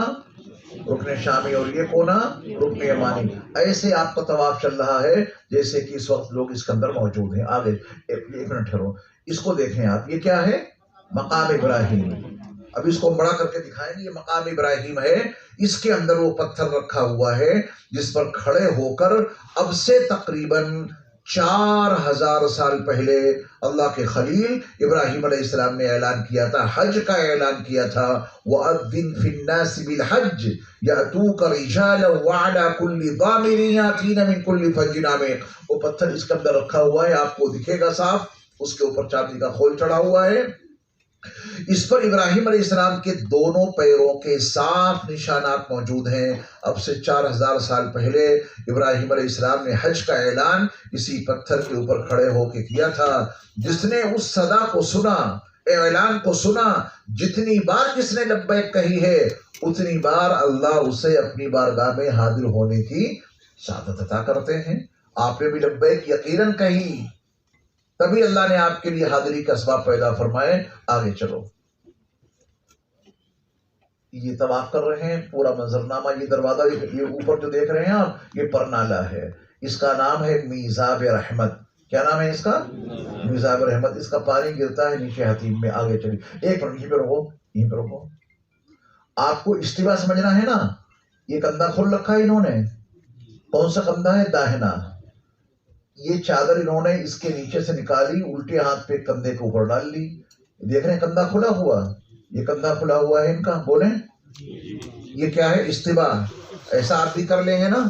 رکن شامی، اور یہ کونا رکن یمانی۔ ایسے آپ کا طواف چل رہا ہے جیسے کہ اس وقت لوگ اس کے اندر موجود ہیں۔ آگے ایک منٹ ٹھہرو، اس کو دیکھیں آپ، یہ کیا ہے؟ مقام ابراہیم۔ اب اس کو بڑا کر کے دکھائیں گے، یہ مقام ابراہیم ہے۔ اس کے اندر وہ پتھر رکھا ہوا ہے جس پر کھڑے ہو کر اب سے تقریباً 4000 سال پہلے اللہ کے خلیل ابراہیم علیہ السلام نے اعلان کیا تھا، حج کا اعلان کیا تھا، وَأَذِّن فِي النَّاسِ بِالْحَجِّ يَأْتُوكَ رِجَالًا وَعَلَىٰ كُلِّ ضَامِرٍ يَأْتِينَ مِنْ كُلِّ فَجٍّ عَمِيقٍ۔ وہ پتھر اس کے اندر رکھا ہوا ہے، آپ کو دکھے گا صاف، اس کے اوپر چاندی کا خول چڑھا ہوا ہے۔ اس پر ابراہیم علیہ السلام کے دونوں پیروں کے صاف نشانات موجود ہیں۔ اب سے 4000 سال پہلے ابراہیم علیہ السلام نے حج کا اعلان اسی پتھر کے اوپر کھڑے ہو کے کیا تھا۔ جس نے اس صدا کو سنا، اعلان کو سنا، جتنی بار جس نے لبیک کہی ہے اتنی بار اللہ اسے اپنی بارگاہ میں حاضر ہونے کی سعادت عطا کرتے ہیں۔ آپ نے بھی لبیک یقیناً کہی، تبھی اللہ نے آپ کے لیے حاضری کا اسباب پیدا فرمائے۔ آگے چلو، یہ طواف کر رہے ہیں، پورا منظرنامہ، یہ دروازہ، یہ اوپر جو دیکھ رہے ہیں آپ، یہ پرنالہ ہے، اس کا نام ہے میزاب رحمت۔ کیا نام ہے اس کا؟ میزاب رحمت۔ اس کا پانی گرتا ہے نیچے حتیم میں۔ آگے چلیے، ایک منٹ یہیں پہ رکو، یہیں پہ رکو۔ آپ کو استوا سمجھنا ہے نا، یہ کندھا کھول رکھا ہے انہوں نے، کون سا کندھا ہے؟ داہنا۔ یہ چادر انہوں نے اس کے نیچے سے نکالی، الٹے ہاتھ پہ کندھے کے اوپر ڈال لی۔ دیکھ رہے ہیں کندھا کھلا ہوا، یہ کندھا کھلا ہوا ہے ان کا، بولیں یہ کیا ہے؟ استوا۔ ایسا آپ بھی کر لیں گے نا،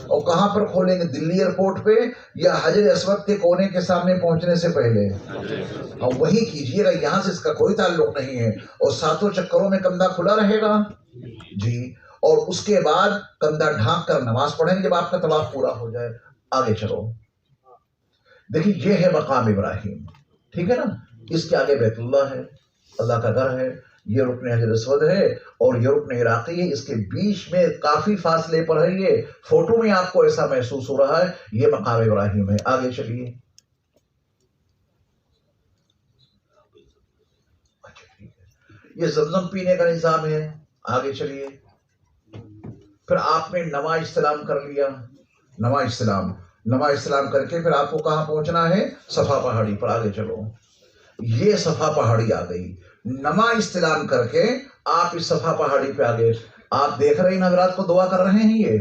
اور کہاں پر کھولیں گے؟ دلی ایئرپورٹ پہ یا حجر اسود کے کونے کے سامنے پہنچنے سے پہلے؟ اور وہی کیجئے گا، یہاں سے اس کا کوئی تعلق نہیں ہے۔ اور 7 چکروں میں کندھا کھلا رہے گا جی، اور اس کے بعد کندھا ڈھانک کر نماز پڑھیں گے جب آپ کا طواف پورا ہو جائے۔ آگے چلو، دیکھیے یہ ہے مقام ابراہیم، ٹھیک ہے نا؟ اس کے آگے بیت اللہ ہے، اللہ کا گھر ہے، یہ رکن حجر اسود ہے، اور یہ رکن عراقی ہے۔ اس کے بیچ میں کافی فاصلے پر ہے، یہ فوٹو میں آپ کو ایسا محسوس ہو رہا ہے، یہ مقام ابراہیم ہے۔ آگے چلیے، یہ زمزم پینے کا نظام ہے۔ آگے چلیے، پھر آپ نے نماز استلام کر لیا، نماز استلام کر کے پھر آپ کو کہاں پہنچنا ہے؟ صفا پہاڑی پر۔ آگے چلو، یہ صفا پہاڑی آ گئی۔ نماز استلام کر کے آپ اس صفا پہاڑی پہ آگے، آپ دیکھ رہے ہیں حضرات کو دعا کر رہے ہیں، یہ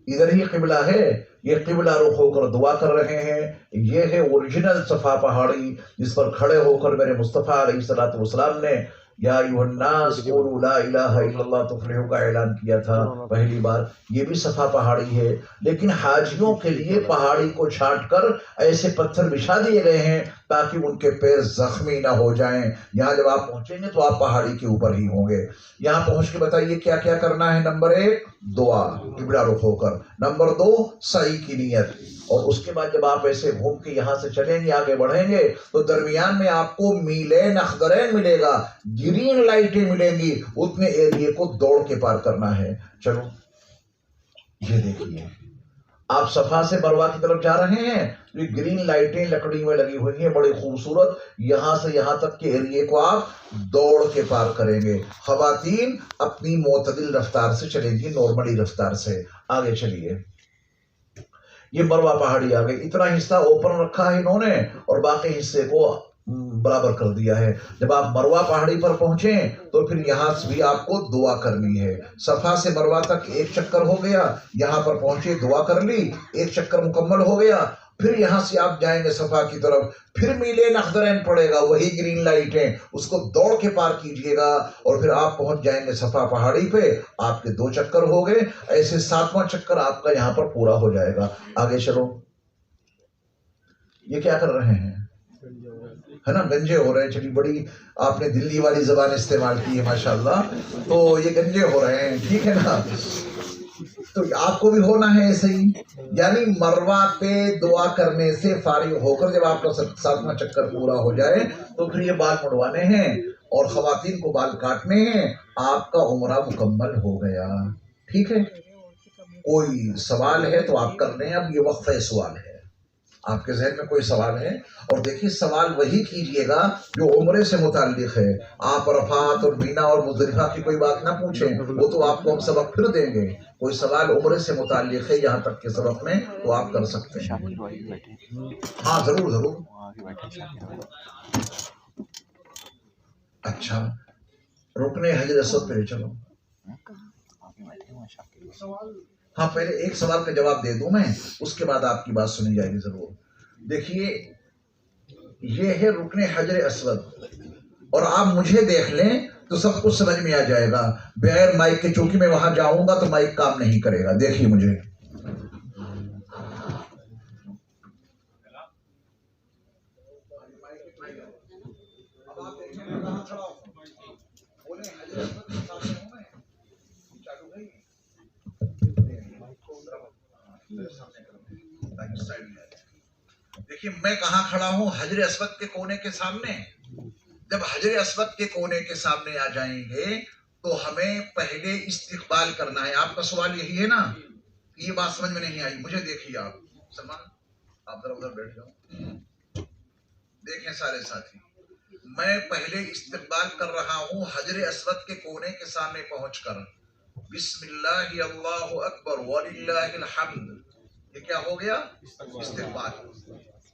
ادھر ہی قبلہ ہے، یہ قبلہ رخ ہو کر دعا کر رہے ہیں۔ یہ ہے اوریجنل صفا پہاڑی جس پر کھڑے ہو کر میرے مصطفیٰ علیہ الصلوۃ والسلام نے یا ایھا الناس قولوا لا الہ الا اللہ تفلحوا کا اعلان کیا تھا پہلی بار۔ یہ بھی صفا پہاڑی ہے، لیکن حاجیوں کے لیے پہاڑی کو چھانٹ کر ایسے پتھر بچھا دیے گئے ہیں تاکہ ان کے پیر زخمی نہ ہو جائیں۔ یہاں جب آپ پہنچیں گے تو آپ پہاڑی کے اوپر ہی ہوں گے۔ یہاں پہنچ کے بتائیے کیا کیا کرنا ہے؟ نمبر 1 دعا، قبلہ رخ ہو کر۔ نمبر 2 سعی کی نیت۔ اور اس کے بعد جب آپ ایسے گھوم کے یہاں سے چلیں گے، آگے بڑھیں گے، تو درمیان میں آپ کو میلین اخضرین ملے گا، گرین لائٹیں ملیں گی، اتنے ایریے کو دوڑ کے پار کرنا ہے۔ چلو یہ دیکھیے، آپ صفا سے مروہ کی طرف جا رہے ہیں، یہ گرین لائٹیں لکڑی میں لگی ہوئی ہیں بڑی خوبصورت، یہاں سے یہاں تک کے ایریے کو آپ دوڑ کے پار کریں گے۔ خواتین اپنی معتدل رفتار سے چلیں گی، نارملی رفتار سے۔ آگے چلیے، یہ مروہ پہاڑی آ گئی۔ اتنا حصہ اوپن رکھا ہے انہوں نے، اور باقی حصے کو برابر کر دیا ہے۔ جب آپ مروہ پہاڑی پر پہنچیں تو پھر یہاں سے بھی آپ کو دعا کرنی ہے۔ صفا سے مروہ تک ایک چکر ہو گیا، یہاں پر پہنچے دعا کر لی، ایک چکر مکمل ہو گیا، پھر یہاں سے آپ جائیں گے صفا کی طرف، پھر میلین اخضرین پڑے گا، وہی گرین لائٹ ہے، اس کو دوڑ کے پار کیجئے گا اور پھر آپ پہنچ جائیں گے صفا پہاڑی پہ۔ آپ کے 2 چکر ہو گئے، ایسے 7واں چکر آپ کا یہاں پر پورا ہو جائے گا۔ آگے چلو، یہ کیا کر رہے ہیں؟ ہے نا، گنجے ہو رہے ہیں۔ چلیے، بڑی آپ نے دلی والی زبان استعمال کی ہے ماشاءاللہ، تو یہ گنجے ہو رہے ہیں، ٹھیک ہے نا؟ تو آپ کو بھی ہونا ہے ایسے ہی، یعنی مروہ پہ دعا کرنے سے فارغ ہو کر جب آپ کا 7واں چکر پورا ہو جائے تو پھر یہ بال مڑوانے ہیں اور خواتین کو بال کاٹنے ہیں، آپ کا عمرہ مکمل ہو گیا۔ ٹھیک ہے، کوئی سوال ہے تو آپ کر لیں، اب یہ وقفہ سوال ہے، آپ کے ذہن میں کوئی سوال ہے؟ اور دیکھیے سوال وہی کیجئے گا جو عمرے سے متعلق ہے، آپ عرفات اور مینا اور مزدلفہ کی کوئی بات نہ پوچھیں، وہ تو آپ کو ہم سبق پھر دیں گے۔ کوئی سوال عمرے سے متعلق ہے یہاں تک کے سبق میں تو آپ کر سکتے ہیں۔ ہاں ضرور ضرور۔ اچھا، رکن حجر اسود پہ چلو۔ ہاں، پہلے ایک سوال کا جواب دے دوں میں، اس کے بعد آپ کی بات سنی جائے گی ضرور۔ دیکھیے، یہ ہے رکن حجر اسود، اور آپ مجھے دیکھ لیں تو سب کچھ سمجھ میں آ جائے گا بغیر مائک کے، چونکہ میں وہاں جاؤں گا تو مائک کام نہیں کرے گا۔ دیکھیے مجھے، دیکھیے میں کہاں کھڑا ہوں؟ حجر اسود کے کونے کے سامنے۔ جب حجر اسود کے کونے کے سامنے آ جائیں گے تو ہمیں پہلے استقبال کرنا ہے۔ آپ کا سوال یہی ہے نا؟ یہ بات سمجھ میں نہیں آئی؟ مجھے دیکھیے آپ سلمان، آپ ذرا ادھر بیٹھ جاؤ، دیکھیں سارے ساتھی، میں پہلے استقبال کر رہا ہوں حجر اسود کے کونے کے سامنے پہنچ کر، بسم اللہ اللہ اکبر وللہ الحمد، یہ کیا ہو گیا؟ استقبال۔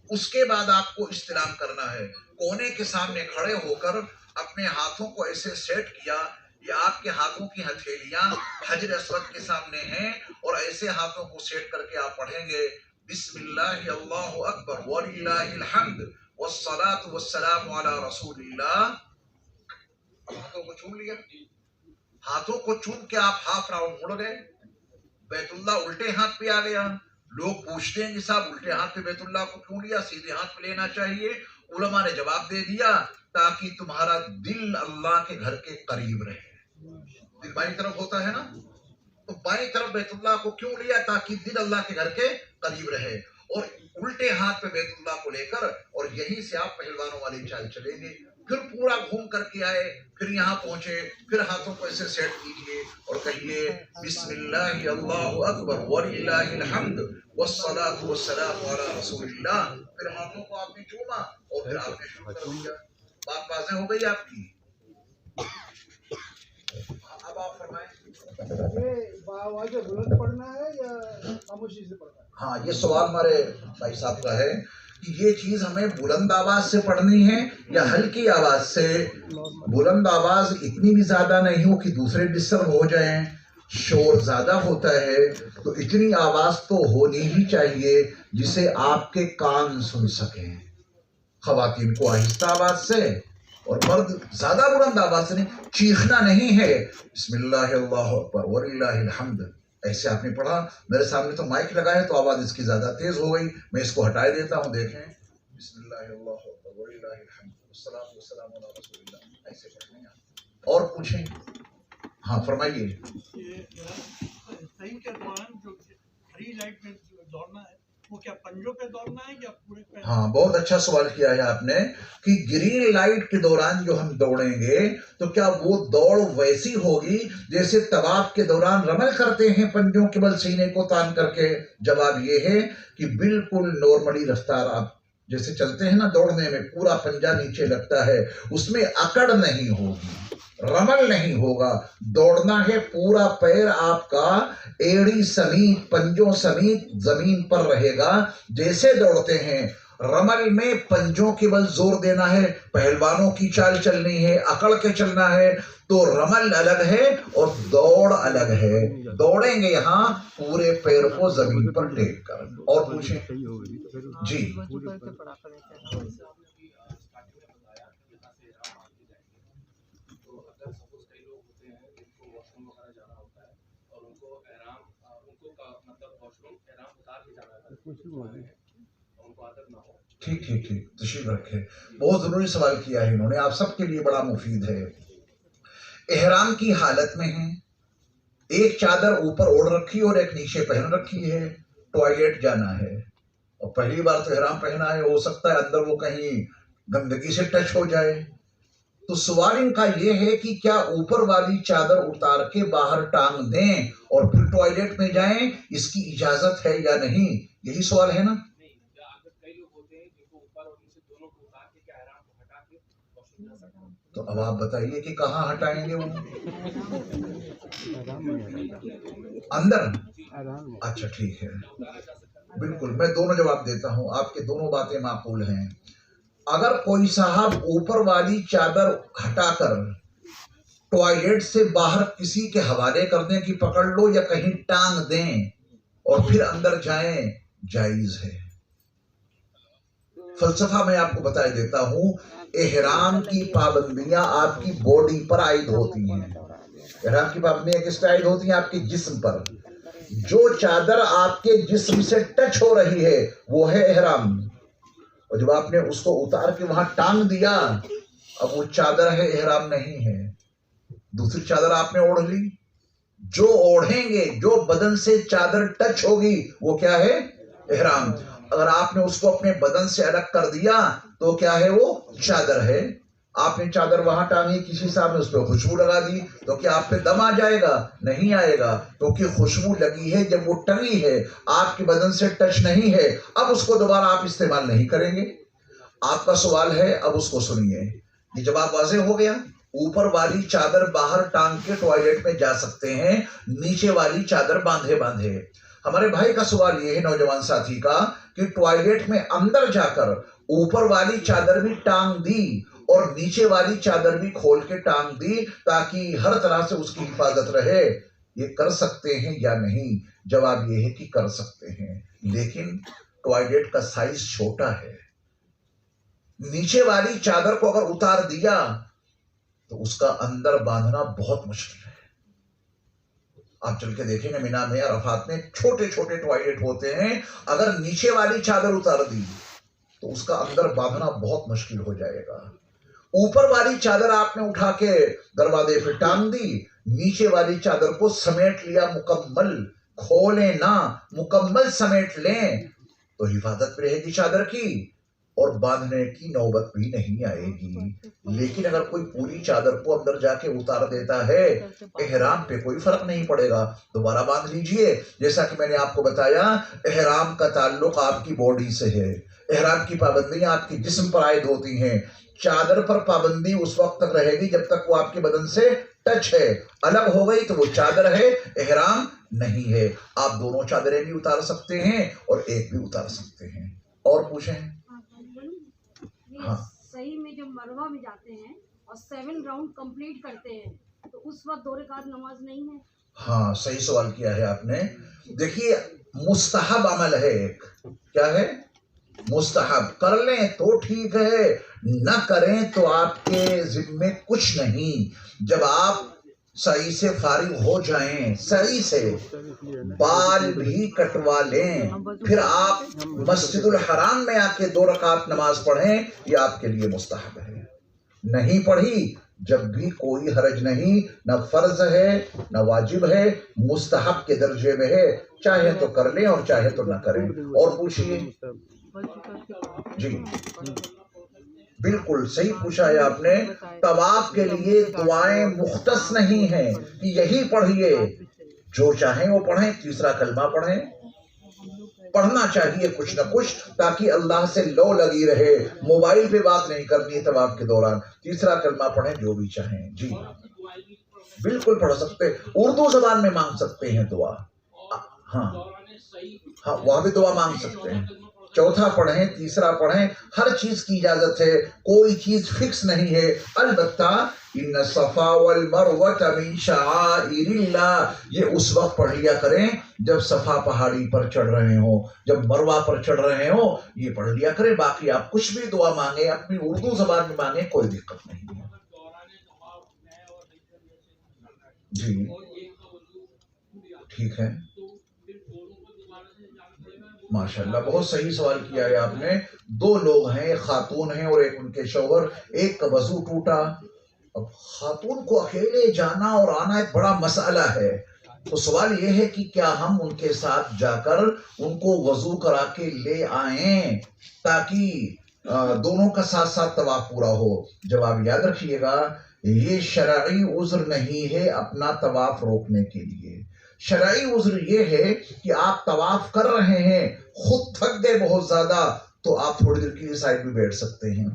اس کے بعد آپ کو استلام کرنا ہے۔ کونے کے سامنے کھڑے ہو کر اپنے ہاتھوں کو ایسے سیٹ کیا، یہ آپ کے ہاتھوں کی ہتھیلیاں حجر اسود کے سامنے ہیں، اور ایسے ہاتھوں کو سیٹ کر کے آپ پڑھیں گے بسم اللہ اللہ اکبر وللہ الحمد والصلاة والسلام علی رسول اللہ۔ ہاتھوں کو چوم لیا، ہاتھوں کو چوم کے آپ ہاف راؤنڈ مڑ گئے، بیت اللہ الٹے ہاتھ پہ آ گیا۔ لوگ پوچھتے ہیں کہ صاحب الٹے ہاتھ پہ بیت اللہ کو کیوں لیا، سیدھے ہاتھ پہ لینا چاہیے؟ علماء نے جواب دے دیا تاکہ تمہارا دل اللہ کے گھر کے قریب رہے۔ دل بائیں طرف ہوتا ہے نا، تو بائیں طرف بیت اللہ کو کیوں لیا؟ تاکہ دل اللہ کے گھر کے قریب رہے، اور الٹے ہاتھ پہ بیت اللہ کو لے کر اور یہیں سے آپ پہلوانوں والی چال چلیں گے، پھر پورا گھوم کر کے آئے، پھر یہاں پہنچے، پھر ہاتھوں کو ایسے سیٹ کیجئے اور کہیے بسم اللہ اللہ اکبر وللہ الحمد والصلاة والسلام علی رسول اللہ۔ پھر ہاتھوں کو آپ نے چوما اور پھر آپ نے شروع کر دیا۔ بات واضح ہو گئی آپ کی؟ اب آپ فرمائیں، یہ آواز بلند پڑھنا ہے یا خاموشی سے پڑھنا ہے؟ ہاں، یہ سوال ہمارے بھائی صاحب کا ہے کہ یہ چیز ہمیں بلند آواز سے پڑھنی ہے یا ہلکی آواز سے؟ بلند آواز اتنی بھی زیادہ نہیں ہو کہ دوسرے ڈسٹرب ہو جائیں، شور زیادہ ہوتا ہے تو اتنی آواز تو ہونی ہی چاہیے جسے آپ کے کان سن سکیں۔ خواتین کو آہستہ آواز سے اور مرد زیادہ بلند آواز سے نہیں، چیخنا نہیں ہے۔ بسم اللہ اللہ اکبر وللہ الحمد، ایسے آپ نے پڑھا۔ میرے سامنے تو مائک لگا ہے تو آواز اس کی زیادہ تیز ہو گئی، میں اس کو ہٹائے دیتا ہوں۔ دیکھیں، بسم اللہ اللہ اکبر وللہ الحمد والصلاة والسلام علی رسول اللہ، ایسے پڑھیں آپ۔ اور پوچھیں، ہاں فرمائیے۔ صحیح کے دوران جو ہری لائٹ میں دوڑنا ہے وہ کیا پنجوں پہ دوڑنا ہے یا پورے پہ؟ ہاں، بہت اچھا سوال کیا ہے آپ نے کہ گرین لائٹ کے دوران جو ہم دوڑیں گے تو کیا وہ دوڑ ویسی ہوگی جیسے طواف کے دوران رمل کرتے ہیں پنجوں کے بل سینے کو تان کر کے؟ جواب یہ ہے کہ بالکل نارملی رفتار، آپ جیسے چلتے ہیں نا دوڑنے میں، پورا پنجہ نیچے لگتا ہے، اس میں اکڑ نہیں ہوگی، رمل نہیں ہوگا۔ دوڑنا ہے پورا پیر آپ کا ایڑی سمیت، پنجوں سمیت زمین پر رہے گا، جیسے دوڑتے ہیں رمل میں پنجوں کے بل زور دینا ہے، پہلوانوں کی چال چلنی ہے، اکڑ کے چلنا ہے، تو رمل الگ ہے اور دوڑ الگ ہے. دوڑیں گے یہاں پورے پیر کو زمین پر ٹیک کر. اور پوچھیں جی. ٹھیک ٹھیک ٹھیک، تشریف رکھے. بہت ضروری سوال کیا ہے انہوں نے، آپ سب کے لیے بڑا مفید ہے. احرام کی حالت میں ہیں، ایک چادر اوپر اوڑھ رکھی اور ایک نیچے پہن رکھی ہے، ٹوائلٹ جانا ہے اور پہلی بار تو احرام پہنا ہے، ہو سکتا ہے اندر وہ کہیں گندگی سے ٹچ ہو جائے. تو سوال ان کا یہ ہے کہ کیا اوپر والی چادر اتار کے باہر ٹانگ دیں اور پھر ٹوائلٹ میں جائیں، اس کی اجازت ہے یا نہیں؟ یہی سوال ہے نا. تو اب آپ بتائیے کہ کہاں ہٹائیں گے وہ؟ اندر؟ اچھا ٹھیک ہے، بالکل میں دونوں جواب دیتا ہوں، آپ کے دونوں باتیں معقول ہیں. اگر کوئی صاحب اوپر والی چادر ہٹا کر ٹوائلٹ سے باہر کسی کے حوالے کر دیں کہ پکڑ لو یا کہیں ٹانگ دیں اور پھر اندر جائیں، جائز ہے. فلسفہ میں آپ کو بتائی دیتا ہوں، احرام کی پابندیاں آپ کی باڈی پر عائد ہوتی ہیں. احرام کی پابندیاں کس پر عائد ہوتی ہیں؟ آپ کے جسم پر. جو چادر آپ کے جسم سے ٹچ ہو رہی ہے وہ ہے احرام، اور جب آپ نے اس کو اتار کے وہاں ٹانگ دیا اب وہ چادر ہے، احرام نہیں ہے. دوسری چادر آپ نے اوڑھ لی، جو اوڑھیں گے، جو بدن سے چادر ٹچ ہوگی وہ کیا ہے؟ احرام. اگر آپ نے اس کو اپنے بدن سے الگ کر دیا تو کیا ہے؟ وہ چادر ہے. آپ نے چادر وہاں ٹانگی، کسی صاحب نے اس پہ خوشبو لگا دی تو کیا آپ پہ دم آ جائے گا؟ نہیں آئے گا، کیونکہ خوشبو لگی ہے جب وہ ٹنگی ہے، آپ کے بدن سے ٹچ نہیں ہے. اب اس کو دوبارہ آپ استعمال نہیں کریں گے. آپ کا سوال ہے، اب اس کو سنیے. یہ جواب واضح ہو گیا. اوپر والی چادر باہر ٹانگ کے ٹوائلٹ میں جا سکتے ہیں، نیچے والی چادر باندھے باندھے. ہمارے بھائی کا سوال یہ ہے، نوجوان ساتھی کا، کہ ٹوائلٹ میں اندر جا کر اوپر والی چادر بھی ٹانگ دی اور نیچے والی چادر بھی کھول کے ٹانگ دی تاکہ ہر طرح سے اس کی حفاظت رہے، یہ کر سکتے ہیں یا نہیں؟ جواب یہ ہے کہ کر سکتے ہیں، لیکن ٹوائلٹ کا سائز چھوٹا ہے. نیچے والی چادر کو اگر اتار دیا تو اس کا اندر باندھنا بہت مشکل ہے. آپ چل کے دیکھیں گے مینا میں، عرفات میں چھوٹے چھوٹے ٹوائلٹ ہوتے ہیں، اگر نیچے والی چادر اتار دی تو اس کا اندر باندھنا بہت مشکل ہو جائے گا. اوپر والی چادر آپ نے اٹھا کے دروازے پہ ٹانگ دی، نیچے والی چادر کو سمیٹ لیا، مکمل کھولیں نہ، مکمل سمیٹ لیں تو حفاظت رہے گی چادر کی اور باندھنے کی نوبت بھی نہیں آئے گی. لیکن اگر کوئی پوری چادر کو اندر جا کے اتار دیتا ہے، احرام پہ کوئی فرق نہیں پڑے گا، دوبارہ باندھ لیجئے. جیسا کہ میں نے آپ کو بتایا، احرام کا تعلق آپ کی باڈی سے ہے، احرام کی پابندیاں آپ کے جسم پر عائد ہوتی ہیں. چادر پر پابندی اس وقت تک رہے گی جب تک وہ آپ کے بدن سے ٹچ ہے، الگ ہو گئی تو وہ چادر ہے، احرام نہیں ہے. آپ دونوں چادریں بھی اتار سکتے ہیں اور ایک بھی اتار سکتے ہیں. اور پوچھیں. ہاں، صحیح میں جب مروہ میں جاتے ہیں اور 7 راؤنڈ کمپلیٹ کرتے ہیں تو اس وقت 2 رکعت نماز نہیں ہے؟ ہاں، صحیح سوال کیا ہے آپ نے. دیکھیے، مستحب عمل ہے ایک. کیا ہے؟ مستحب. کر لیں تو ٹھیک ہے، نہ کریں تو آپ کے ذمے کچھ نہیں. جب آپ سعی سے فارغ ہو جائیں، سعی سے بال بھی کٹوا لیں، پھر آپ مسجد الحرام میں آ کے 2 رکعت نماز پڑھیں، یہ آپ کے لیے مستحب ہے. نہیں پڑھی جب بھی کوئی حرج نہیں، نہ فرض ہے نہ واجب ہے، مستحب کے درجے میں ہے. چاہے تو کر لیں اور چاہے تو نہ کریں. اور پوچھیے. جی بالکل صحیح پوچھا ہے آپ نے. طواف کے لیے دعائیں مختص نہیں ہیں کہ یہی پڑھیے، جو چاہیں وہ پڑھیں. تیسرا کلمہ پڑھیں، پڑھنا چاہیے کچھ نہ کچھ تاکہ اللہ سے لو لگی رہے. موبائل پہ بات نہیں کرنی طواف کے دوران. تیسرا کلمہ پڑھیں، جو بھی چاہیں. جی بالکل پڑھ سکتے، اردو زبان میں مانگ سکتے ہیں دعا. ہاں ہاں، وہاں بھی دعا مانگ سکتے ہیں. چوتھا پڑھیں، تیسرا پڑھیں، ہر چیز کی اجازت ہے، کوئی چیز فکس نہیں ہے۔ البتہ ان الصفا والمروۃ من شعائر اللہ، یہ اس وقت پڑھ لیا کریں جب صفا پہاڑی پر چڑھ رہے ہوں، جب مروہ پر چڑھ رہے ہوں، یہ پڑھ لیا کریں۔ باقی آپ کچھ بھی دعا مانگیں، اپنی اردو زبان میں مانگیں، کوئی دقت نہیں ہے۔ جی ٹھیک ہے، ماشاءاللہ بہت صحیح سوال کیا ہے آپ نے۔ دو لوگ ہیں، ایک خاتون ہیں اور ایک ان کے شوہر، ایک کا وضو ٹوٹا۔ اب خاتون کو اکیلے جانا اور آنا ایک بڑا مسئلہ ہے، تو سوال یہ ہے کہ کیا ہم ان کے ساتھ جا کر ان کو وضو کرا کے لے آئیں تاکہ دونوں کا ساتھ ساتھ طواف پورا ہو؟ جواب یاد رکھیے گا، یہ شرعی عذر نہیں ہے اپنا طواف روکنے کے لیے۔ شرعی عذر یہ ہے کہ آپ طواف کر رہے ہیں، خود تھک گئے بہت زیادہ، تو آپ تھوڑی دیر کے لیے سائڈ میں بیٹھ سکتے ہیں۔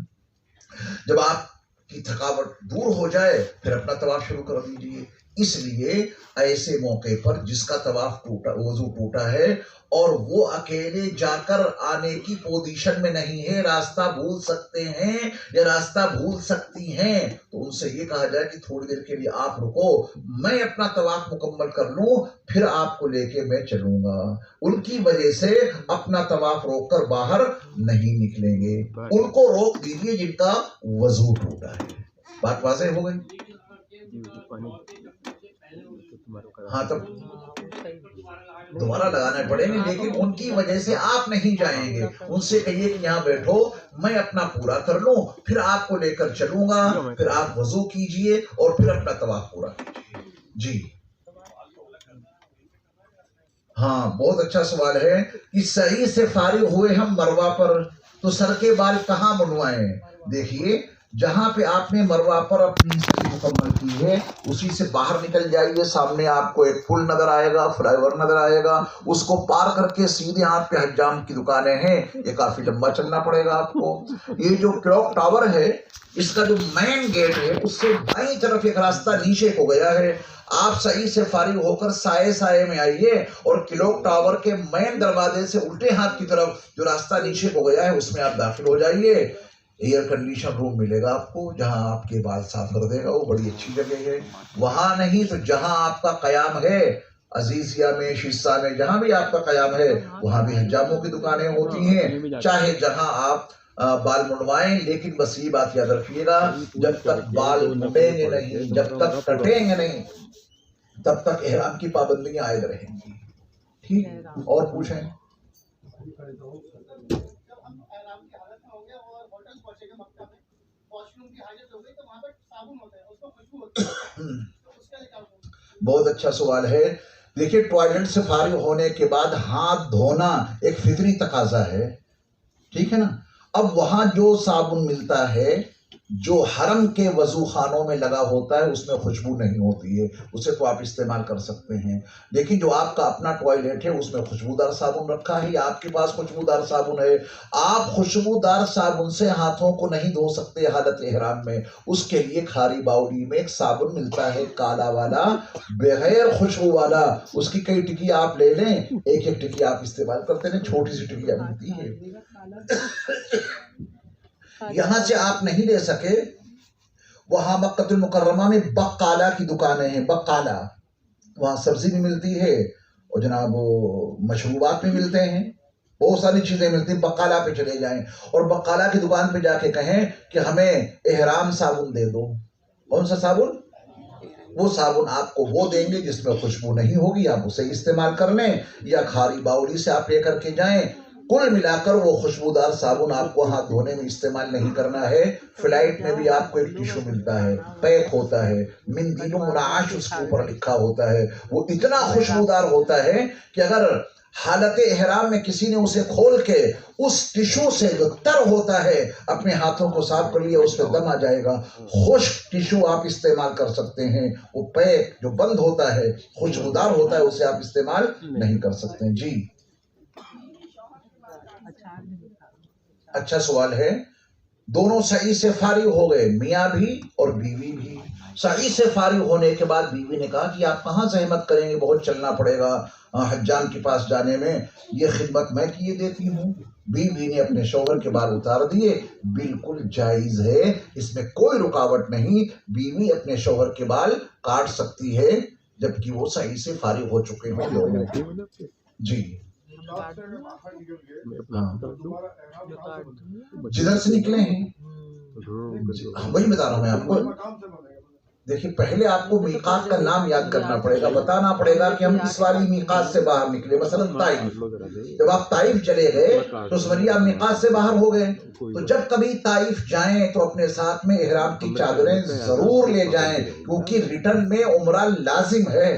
جب آپ کی تھکاوٹ دور ہو جائے پھر اپنا طواف شروع کر دیجیے۔ اس لیے ایسے موقع پر جس کا طواف ٹوٹا، وضو ٹوٹا ہے اور وہ اکیلے جا کر آنے کی پوزیشن میں نہیں ہے، راستہ بھول سکتے ہیں یا راستہ بھول سکتی ہیں، تو ان سے یہ کہا جائے کہ تھوڑی دیر کے لیے آپ رکو، میں اپنا طواف مکمل کر لوں پھر آپ کو لے کے میں چلوں گا۔ ان کی وجہ سے اپنا طواف روک کر باہر نہیں نکلیں گے، ان کو روک دیجیے جن کا وضو ٹوٹا ہے۔ بات واضح ہو گئی؟ ہاں تب دوبارہ لگانا پڑیں گے، لیکن ان کی وجہ سے آپ نہیں جائیں گے۔ ان سے کہیے کہ یہاں بیٹھو، میں اپنا پورا کر لوں پھر آپ کو لے کر چلوں گا، پھر آپ وضو کیجئے اور پھر اپنا طواف پورا کیجئے۔ جی ہاں بہت اچھا سوال ہے کہ صحیح سے فارغ ہوئے ہم مروہ پر تو سر کے بال کہاں منڈوائیں؟ دیکھیے جہاں پہ آپ نے مروہ پر اپنی اسٹری مکمل کی ہے اسی سے باہر نکل جائیے، سامنے آپ کو ایک پل نظر آئے گا، فلائی اوور نظر آئے گا، اس کو پار کر کے سیدھے ہاتھ پہ حجام کی دکانیں ہیں، یہ کافی لمبا چلنا پڑے گا آپ کو۔ یہ جو کلاک ٹاور ہے اس کا جو مین گیٹ ہے اس سے بائیں طرف ایک راستہ نیچے کو گیا ہے، آپ صحیح سے فارغ ہو کر سائے میں آئیے اور کلاک ٹاور کے مین دروازے سے الٹے ہاتھ کی طرف جو راستہ نیچے کو گیا ہے اس میں آپ داخل ہو جائیے۔ ایئر کنڈیشن روم ملے گا آپ کو جہاں آپ کے بال صاف کر دے گا، وہ بڑی اچھی جگہ ہے۔ وہاں نہیں تو جہاں آپ کا قیام ہے، عزیزیہ میں، شیشہ میں، جہاں بھی آپ کا قیام ہے وہاں بھی حجاموں کی دکانیں ہوتی ہیں، چاہے جہاں آپ بال منڈوائیں، لیکن بس یہ بات یاد رکھیے گا جب تک بال مڈیں گے نہیں، جب تک کٹیں گے نہیں، تب تک احرام کی پابندیاں عائد رہیں گی۔ ٹھیک، اور پوچھیں؟ بہت اچھا سوال ہے۔ دیکھیے ٹوائلٹ سے فارغ ہونے کے بعد ہاتھ دھونا ایک فطری تقاضا ہے، ٹھیک ہے نا؟ اب وہاں جو صابن ملتا ہے جو حرم کے وضو خانوں میں لگا ہوتا ہے اس میں خوشبو نہیں ہوتی ہے، اسے تو آپ استعمال کر سکتے ہیں، لیکن جو آپ کا اپنا ٹوائلٹ ہے اس میں خوشبودار صابن رکھا ہے یا آپ کے پاس خوشبودار صابن ہے، آپ خوشبودار صابن سے ہاتھوں کو نہیں دھو سکتے حالت احرام میں، اس کے لیے کھاری باؤلی میں ایک صابن ملتا ہے کالا والا بغیر خوشبو والا، اس کی کئی ٹکیاں آپ لے لیں، ایک ایک ٹکی آپ استعمال کرتے ہیں، چھوٹی سی ٹکیاں ملتی ہے۔ یہاں سے آپ نہیں لے سکے، وہاں مکہ المکرمہ میں بقالہ کی دکانیں ہیں، بقالہ، وہاں سبزی بھی ملتی ہے اور جناب مشروبات بھی ملتے ہیں، بہت ساری چیزیں ملتی ہیں۔ بقالہ پہ چلے جائیں اور بقالہ کی دکان پہ جا کے کہیں کہ ہمیں احرام صابن دے دو۔ کون سا صابن؟ وہ صابن آپ کو وہ دیں گے جس میں خوشبو نہیں ہوگی، آپ اسے استعمال کر لیں، یا کھاری باؤلی سے آپ لے کر کے جائیں۔ کل ملا کر وہ خوشبودار صابن آپ کو ہاتھ دھونے میں استعمال نہیں کرنا ہے۔ فلائٹ میں بھی آپ کو ایک ٹیشو ملتا ہے، پیک ہوتا ہے، مندیل منعش اس کے اوپر لکھا ہوتا ہے، وہ اتنا خوشبودار ہوتا ہے کہ اگر حالت احرام میں کسی نے اسے کھول کے اس ٹیشو سے جو تر ہوتا ہے اپنے ہاتھوں کو صاف کر لیا، اس پہ دم آ جائے گا، خشک ٹیشو آپ استعمال کر سکتے ہیں، وہ پیک جو بند ہوتا ہے خوشبودار ہوتا ہے اسے آپ استعمال نہیں کر سکتے ہیں۔ جی اچھا سوال ہے۔ دونوں صحیح سے فارغ ہو گئے، میاں بھی اور بیوی بھی۔ صحیح سے فارغ ہونے کے بعد بیوی نے کہا کہ آپ کہاں زحمت کریں گے، بہت چلنا پڑے گا حجام کے پاس جانے میں، یہ خدمت میں کیے دیتی ہوں۔ بیوی نے اپنے شوہر کے بال اتار دیے، بالکل جائز ہے، اس میں کوئی رکاوٹ نہیں، بیوی اپنے شوہر کے بال کاٹ سکتی ہے جبکہ وہ صحیح سے فارغ ہو چکے ہوں دونوں۔ جی ہاں، جدھر سے نکلے ہیں وہی بتا رہا ہوں میں آپ کو۔ دیکھیے پہلے آپ کو میقات کا نام یاد کرنا پڑے گا، بتانا پڑے گا کہ ہم اس والی میقات سے باہر نکلے، مثلا طائف، جب آپ طائف چلے گئے تو اس وقت آپ میقات سے باہر ہو گئے، تو جب کبھی طائف جائیں تو اپنے ساتھ میں احرام کی چادریں ضرور لے جائیں، کیونکہ ریٹرن میں عمرہ لازم ہے۔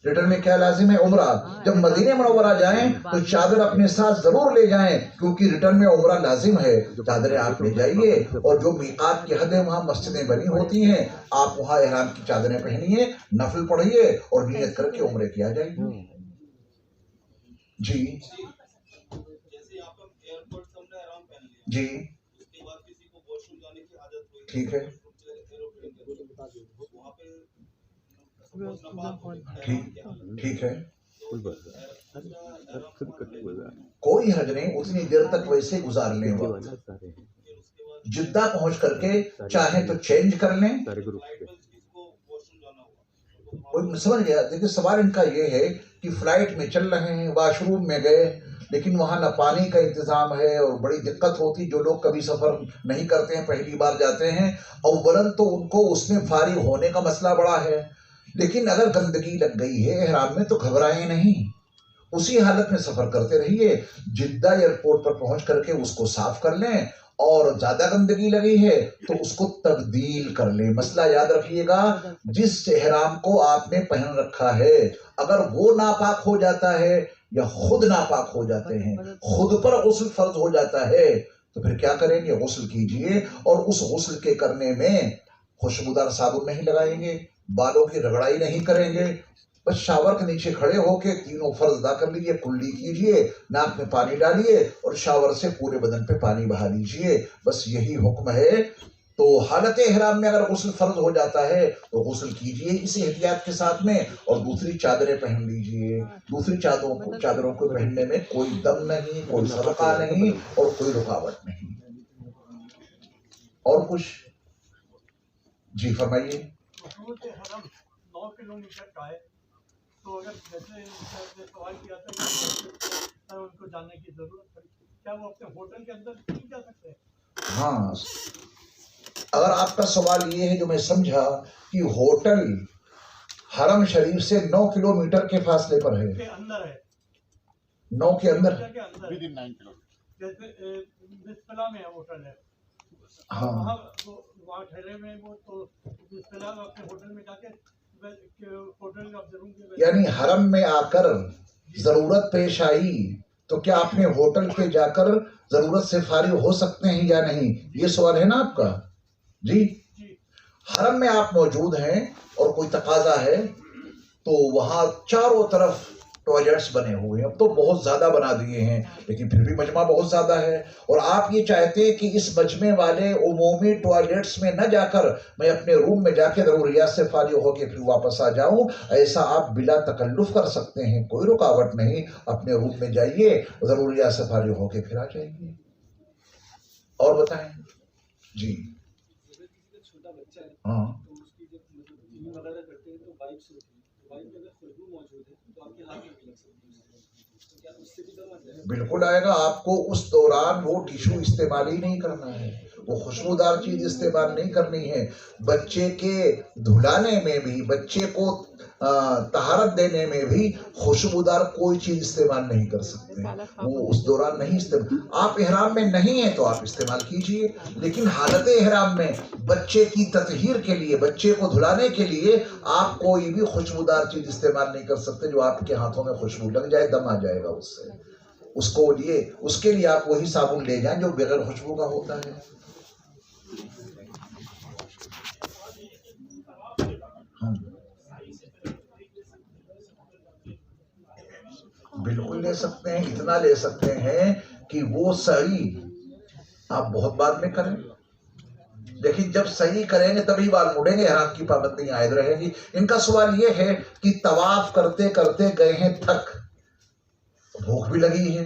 ریٹرن میں کیا لازم ہے؟ عمرہ۔ جب مدینہ منورہ جائیں تو چادر اپنے ساتھ ضرور لے جائیں، کیونکہ ریٹرن میں عمرہ لازم ہے۔ چادریں آپ لے جائیے، اور جو میقات کی حد ہے وہاں مسجدیں بنی ہوتی ہیں، آپ وہاں احرام کی چادریں پہنیے، نفل پڑھیے اور نیت کر کے عمرے کیا جائے۔ جی جی ٹھیک ہے، ٹھیک ہے، کوئی حرج نہیں، اتنی دیر تک ویسے گزار لیں، وقت جدہ پہنچ کر کے چاہیں تو چینج کر لیں۔ سمجھ گیا؟ دیکھیں سوال ان کا یہ ہے کہ فلائٹ میں چل رہے ہیں، واش روم میں گئے، لیکن وہاں نہ پانی کا انتظام ہے اور بڑی دقت ہوتی، جو لوگ کبھی سفر نہیں کرتے ہیں پہلی بار جاتے ہیں، اولاً تو ان کو اس میں فارغ ہونے کا مسئلہ بڑا ہے، لیکن اگر گندگی لگ گئی ہے احرام میں تو گھبرائیں نہیں، اسی حالت میں سفر کرتے رہیے، جدہ ایئرپورٹ پر پہنچ کر کے اس کو صاف کر لیں، اور زیادہ گندگی لگی ہے تو اس کو تبدیل کر لیں۔ مسئلہ یاد رکھیے گا، جس احرام کو آپ نے پہن رکھا ہے اگر وہ ناپاک ہو جاتا ہے یا خود ناپاک ہو جاتے ہیں، خود پر غسل فرض ہو جاتا ہے، تو پھر کیا کریں گے؟ غسل کیجئے، اور اس غسل کے کرنے میں خوشبودار صابن نہیں لگائیں گے، بالوں کی رگڑائی نہیں کریں گے، بس شاور کے نیچے کھڑے ہو کے تینوں فرض ادا کر لیجئے، کلی کیجئے، ناک میں پانی ڈالیے اور شاور سے پورے بدن پہ پانی بہا لیجئے، بس یہی حکم ہے۔ تو حالت احرام میں اگر غسل فرض ہو جاتا ہے تو غسل کیجئے اسی احتیاط کے ساتھ میں، اور دوسری چادریں پہن لیجئے۔ دوسری چادروں کو پہننے میں کوئی دم نہیں، کوئی صدقہ نہیں اور کوئی رکاوٹ نہیں۔ اور کچھ؟ جی فرمائیے۔ حرم 9 کلومیٹر کا ہے، تو اگر جیسے سوال کیا تھا کہ ان کو جانے کی ضرورت پڑی، کیا وہ اپنے ہوٹل کے اندر نہیں جا سکتے؟ ہاں، اگر آپ کا سوال یہ ہے جو میں سمجھا کہ ہوٹل حرم شریف سے 9 کلومیٹر کے فاصلے پر ہے، 9 کے اندر، جیسے بسپلا میں ہوٹل ہے، ہاں وہاں ٹھہرے میں وہ تو بسپلا اپنے ہوٹل میں جا کے ہوٹل کا ضرور، یعنی حرم میں آ کر ضرورت پیش آئی تو کیا اپنے ہوٹل پہ جا کر ضرورت سے فارغ ہو سکتے ہیں یا نہیں؟ یہ سوال ہے نا آپ کا؟ جی، حرم میں آپ موجود ہیں اور کوئی تقاضا ہے تو وہاں چاروں طرف ٹوائلٹس بنے ہوئے ہیں، اب تو بہت زیادہ بنا دیے ہیں لیکن پھر بھی مجمع بہت زیادہ ہے، اور آپ یہ چاہتے ہیں کہ اس مجمع والے عمومی ٹوائلٹس میں نہ جا کر میں اپنے روم میں جا کے ضروریات سے فارغ ہو کے پھر واپس آ جاؤں، ایسا آپ بلا تکلف کر سکتے ہیں، کوئی رکاوٹ نہیں، اپنے روم میں جائیے، ضروریات سے فارغ ہو کے پھر آ جائیے۔ اور بتائیں جی۔ ہاں بالکل آئے گا، آپ کو اس دوران وہ ٹیشو استعمال ہی نہیں کرنا ہے، وہ خوشبودار چیز استعمال نہیں کرنی ہے، بچے کے دھلانے میں بھی، بچے کو طہارت دینے میں بھی خوشبودار کوئی چیز استعمال نہیں کر سکتے، وہ اس دوران نہیں استعمال، آپ احرام میں نہیں ہیں تو آپ استعمال کیجئے، لیکن حالت احرام میں بچے کی تطہیر کے لیے، بچے کو دھلانے کے لیے آپ کوئی بھی خوشبودار چیز استعمال نہیں کر سکتے جو آپ کے ہاتھوں میں خوشبو لگ جائے، دم آ جائے گا اس سے، اس کے لیے آپ وہی صابن لے جائیں جو بغیر خوشبو کا ہوتا ہے۔ بالکل لے سکتے ہیں، اتنا لے سکتے ہیں کہ وہ سعی آپ بہت بعد میں کریں، لیکن جب صحیح کریں گے تبھی بال مڑیں گے، احرام کی پابندی عائد رہے گی۔ ان کا سوال یہ ہے کہ طواف کرتے کرتے گئے ہیں تھک، بھوک بھی لگی ہے،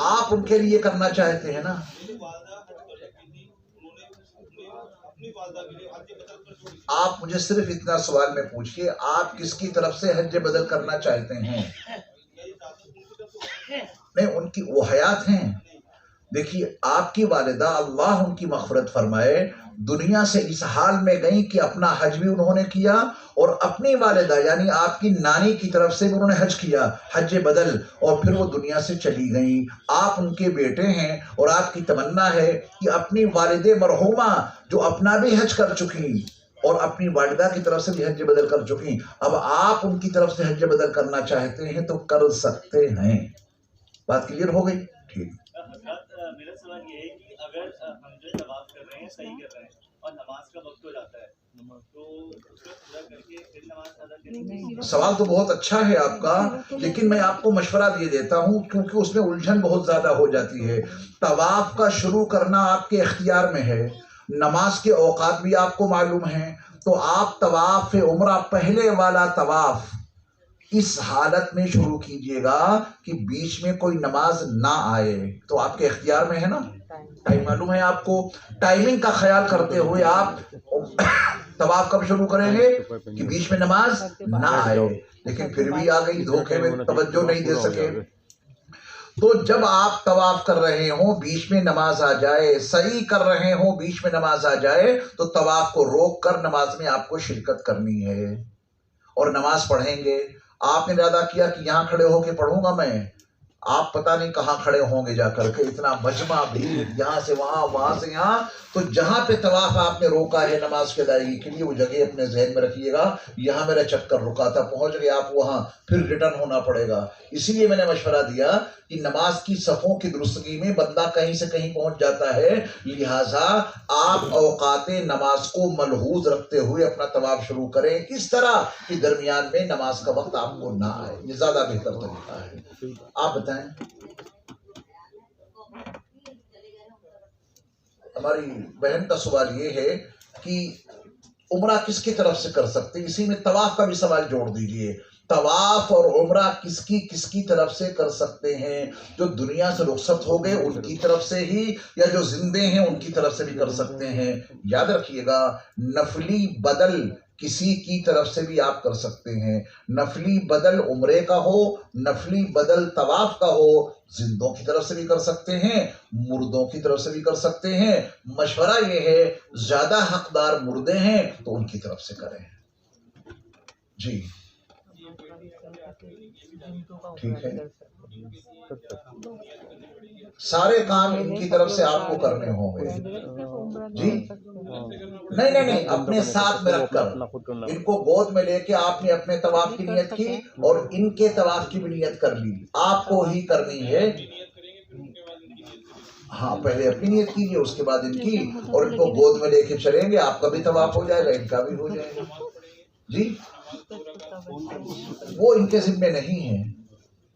آپ ان کے لیے کرنا چاہتے ہیں نا. آپ مجھے صرف اتنا سوال میں پوچھئے، آپ کس کی طرف سے حج بدل کرنا چاہتے ہیں؟ نہیں، ان کی وہ حیات ہیں. دیکھیے آپ کی والدہ اللہ ان کی مغفرت فرمائے دنیا سے اس حال میں گئیں کہ اپنا حج بھی انہوں نے کیا اور اپنی والدہ یعنی آپ کی نانی کی طرف سے بھی انہوں نے حج کیا، حج بدل، اور پھر وہ دنیا سے چلی گئیں. آپ ان کے بیٹے ہیں اور آپ کی تمنا ہے کہ اپنی والد مرحومہ جو اپنا بھی حج کر چکی اور اپنی والدہ کی طرف سے بھی حج بدل کر چکی، اب آپ ان کی طرف سے حج بدل کرنا چاہتے ہیں تو کر سکتے ہیں. بات کلیئر ہو گئی؟ ٹھیک. میرا سوال یہ ہے کہ اگر ہم جو طواف کر رہے ہیں صحیح کر رہے ہیں اور نماز کا وقت ہو جاتا ہے تو اس کو پورا کر کے پھر نماز ادا کریں گے؟ سوال تو بہت اچھا ہے آپ کا، لیکن میں آپ کو مشورہ دے دیتا ہوں کیونکہ اس میں الجھن بہت زیادہ ہو جاتی ہے. طواف کا شروع کرنا آپ کے اختیار میں ہے، نماز کے اوقات بھی آپ کو معلوم ہیں، تو آپ طواف عمرہ پہلے والا طواف اس حالت میں شروع کیجئے گا کہ بیچ میں کوئی نماز نہ آئے. تو آپ کے اختیار میں ہے نا، ٹائم معلوم ہے آپ کو. ٹائمنگ کا خیال کرتے ہوئے آپ طواف کب شروع کریں گے کہ بیچ میں نماز نہ آئے. لیکن پھر بھی آ گئی، دھوکے میں توجہ نہیں دے سکے. تو جب آپ طواف کر رہے ہوں بیچ میں نماز آ جائے، صحیح کر رہے ہوں بیچ میں نماز آ جائے، تو طواف کو روک کر نماز میں آپ کو شرکت کرنی ہے اور نماز پڑھیں گے. آپ نے ارادہ کیا کہ یہاں کھڑے ہو کے پڑھوں گا میں، آپ پتہ نہیں کہاں کھڑے ہوں گے جا کر کے، اتنا مجمع بھی، یہاں سے وہاں، وہاں سے یہاں. تو جہاں پہ طواف آپ نے روکا ہے نماز کی ادائیگی کے لیے، وہ جگہ اپنے ذہن میں رکھیے گا. یہاں میرا چکر رکا تھا، پہنچ گئے آپ وہاں، پھر ریٹرن ہونا پڑے گا. اسی لیے میں نے مشورہ دیا کہ نماز کی صفوں کی درستگی میں بندہ کہیں سے کہیں پہنچ جاتا ہے، لہٰذا آپ اوقات نماز کو ملحوظ رکھتے ہوئے اپنا طواف شروع کریں اس طرح کہ درمیان میں نماز کا وقت آپ کو نہ آئے. یہ زیادہ بہتر طریقہ ہے. آپ بتائیں. ہماری بہن کا سوال یہ ہے کہ عمرہ کس کی طرف سے کر سکتے ہیں، اسی میں طواف کا بھی سوال جوڑ دیجئے. طواف اور عمرہ کس کی طرف سے کر سکتے ہیں؟ جو دنیا سے رخصت ہو گئے ان کی طرف سے ہی، یا جو زندے ہیں ان کی طرف سے بھی کر سکتے ہیں؟ یاد رکھیے گا، نفلی بدل کسی کی طرف سے بھی آپ کر سکتے ہیں. نفلی بدل عمرے کا ہو، نفلی بدل طواف کا ہو، زندوں کی طرف سے بھی کر سکتے ہیں، مردوں کی طرف سے بھی کر سکتے ہیں. مشورہ یہ ہے زیادہ حقدار مردے ہیں تو ان کی طرف سے کریں. جی ٹھیک ہے. سارے کام ان کی طرف سے آپ کو کرنے ہوں گے. جی نہیں، اپنے ساتھ میں رکھ کر ان کو گود میں لے کے آپ نے اپنے طواف کی نیت کی اور ان کے طواف کی بھی نیت کر لی. آپ کو ہی کرنی ہے. ہاں پہلے اپنی نیت کیجیے، اس کے بعد ان کی، اور ان کو گود میں لے کے چلیں گے. آپ کا بھی طواف ہو جائے گا، ان کا بھی ہو جائے گا. جی وہ ان کے ذمہ نہیں ہے،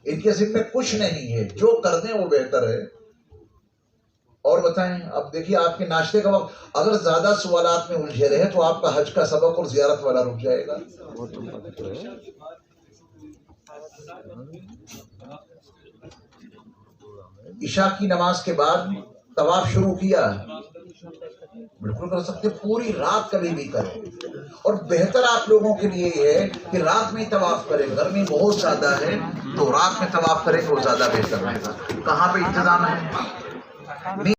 ان کے ذمہ کچھ نہیں ہے، جو کر دیں وہ بہتر ہے. اور بتائیں. اب دیکھیے آپ کے ناشتے کا وقت، اگر زیادہ سوالات میں الجھے رہے تو آپ کا حج کا سبق اور زیارت والا رک جائے گا. عشاء کی نماز کے بعد طواف شروع کیا، بالکل کر سکتے، پوری رات کبھی بھی کریں. اور بہتر آپ لوگوں کے لیے یہ ہے کہ رات میں طواف کریں. گرمی بہت زیادہ ہے تو رات میں طواف کریں تو زیادہ بہتر رہے گا. کہاں پہ انتظام ہے؟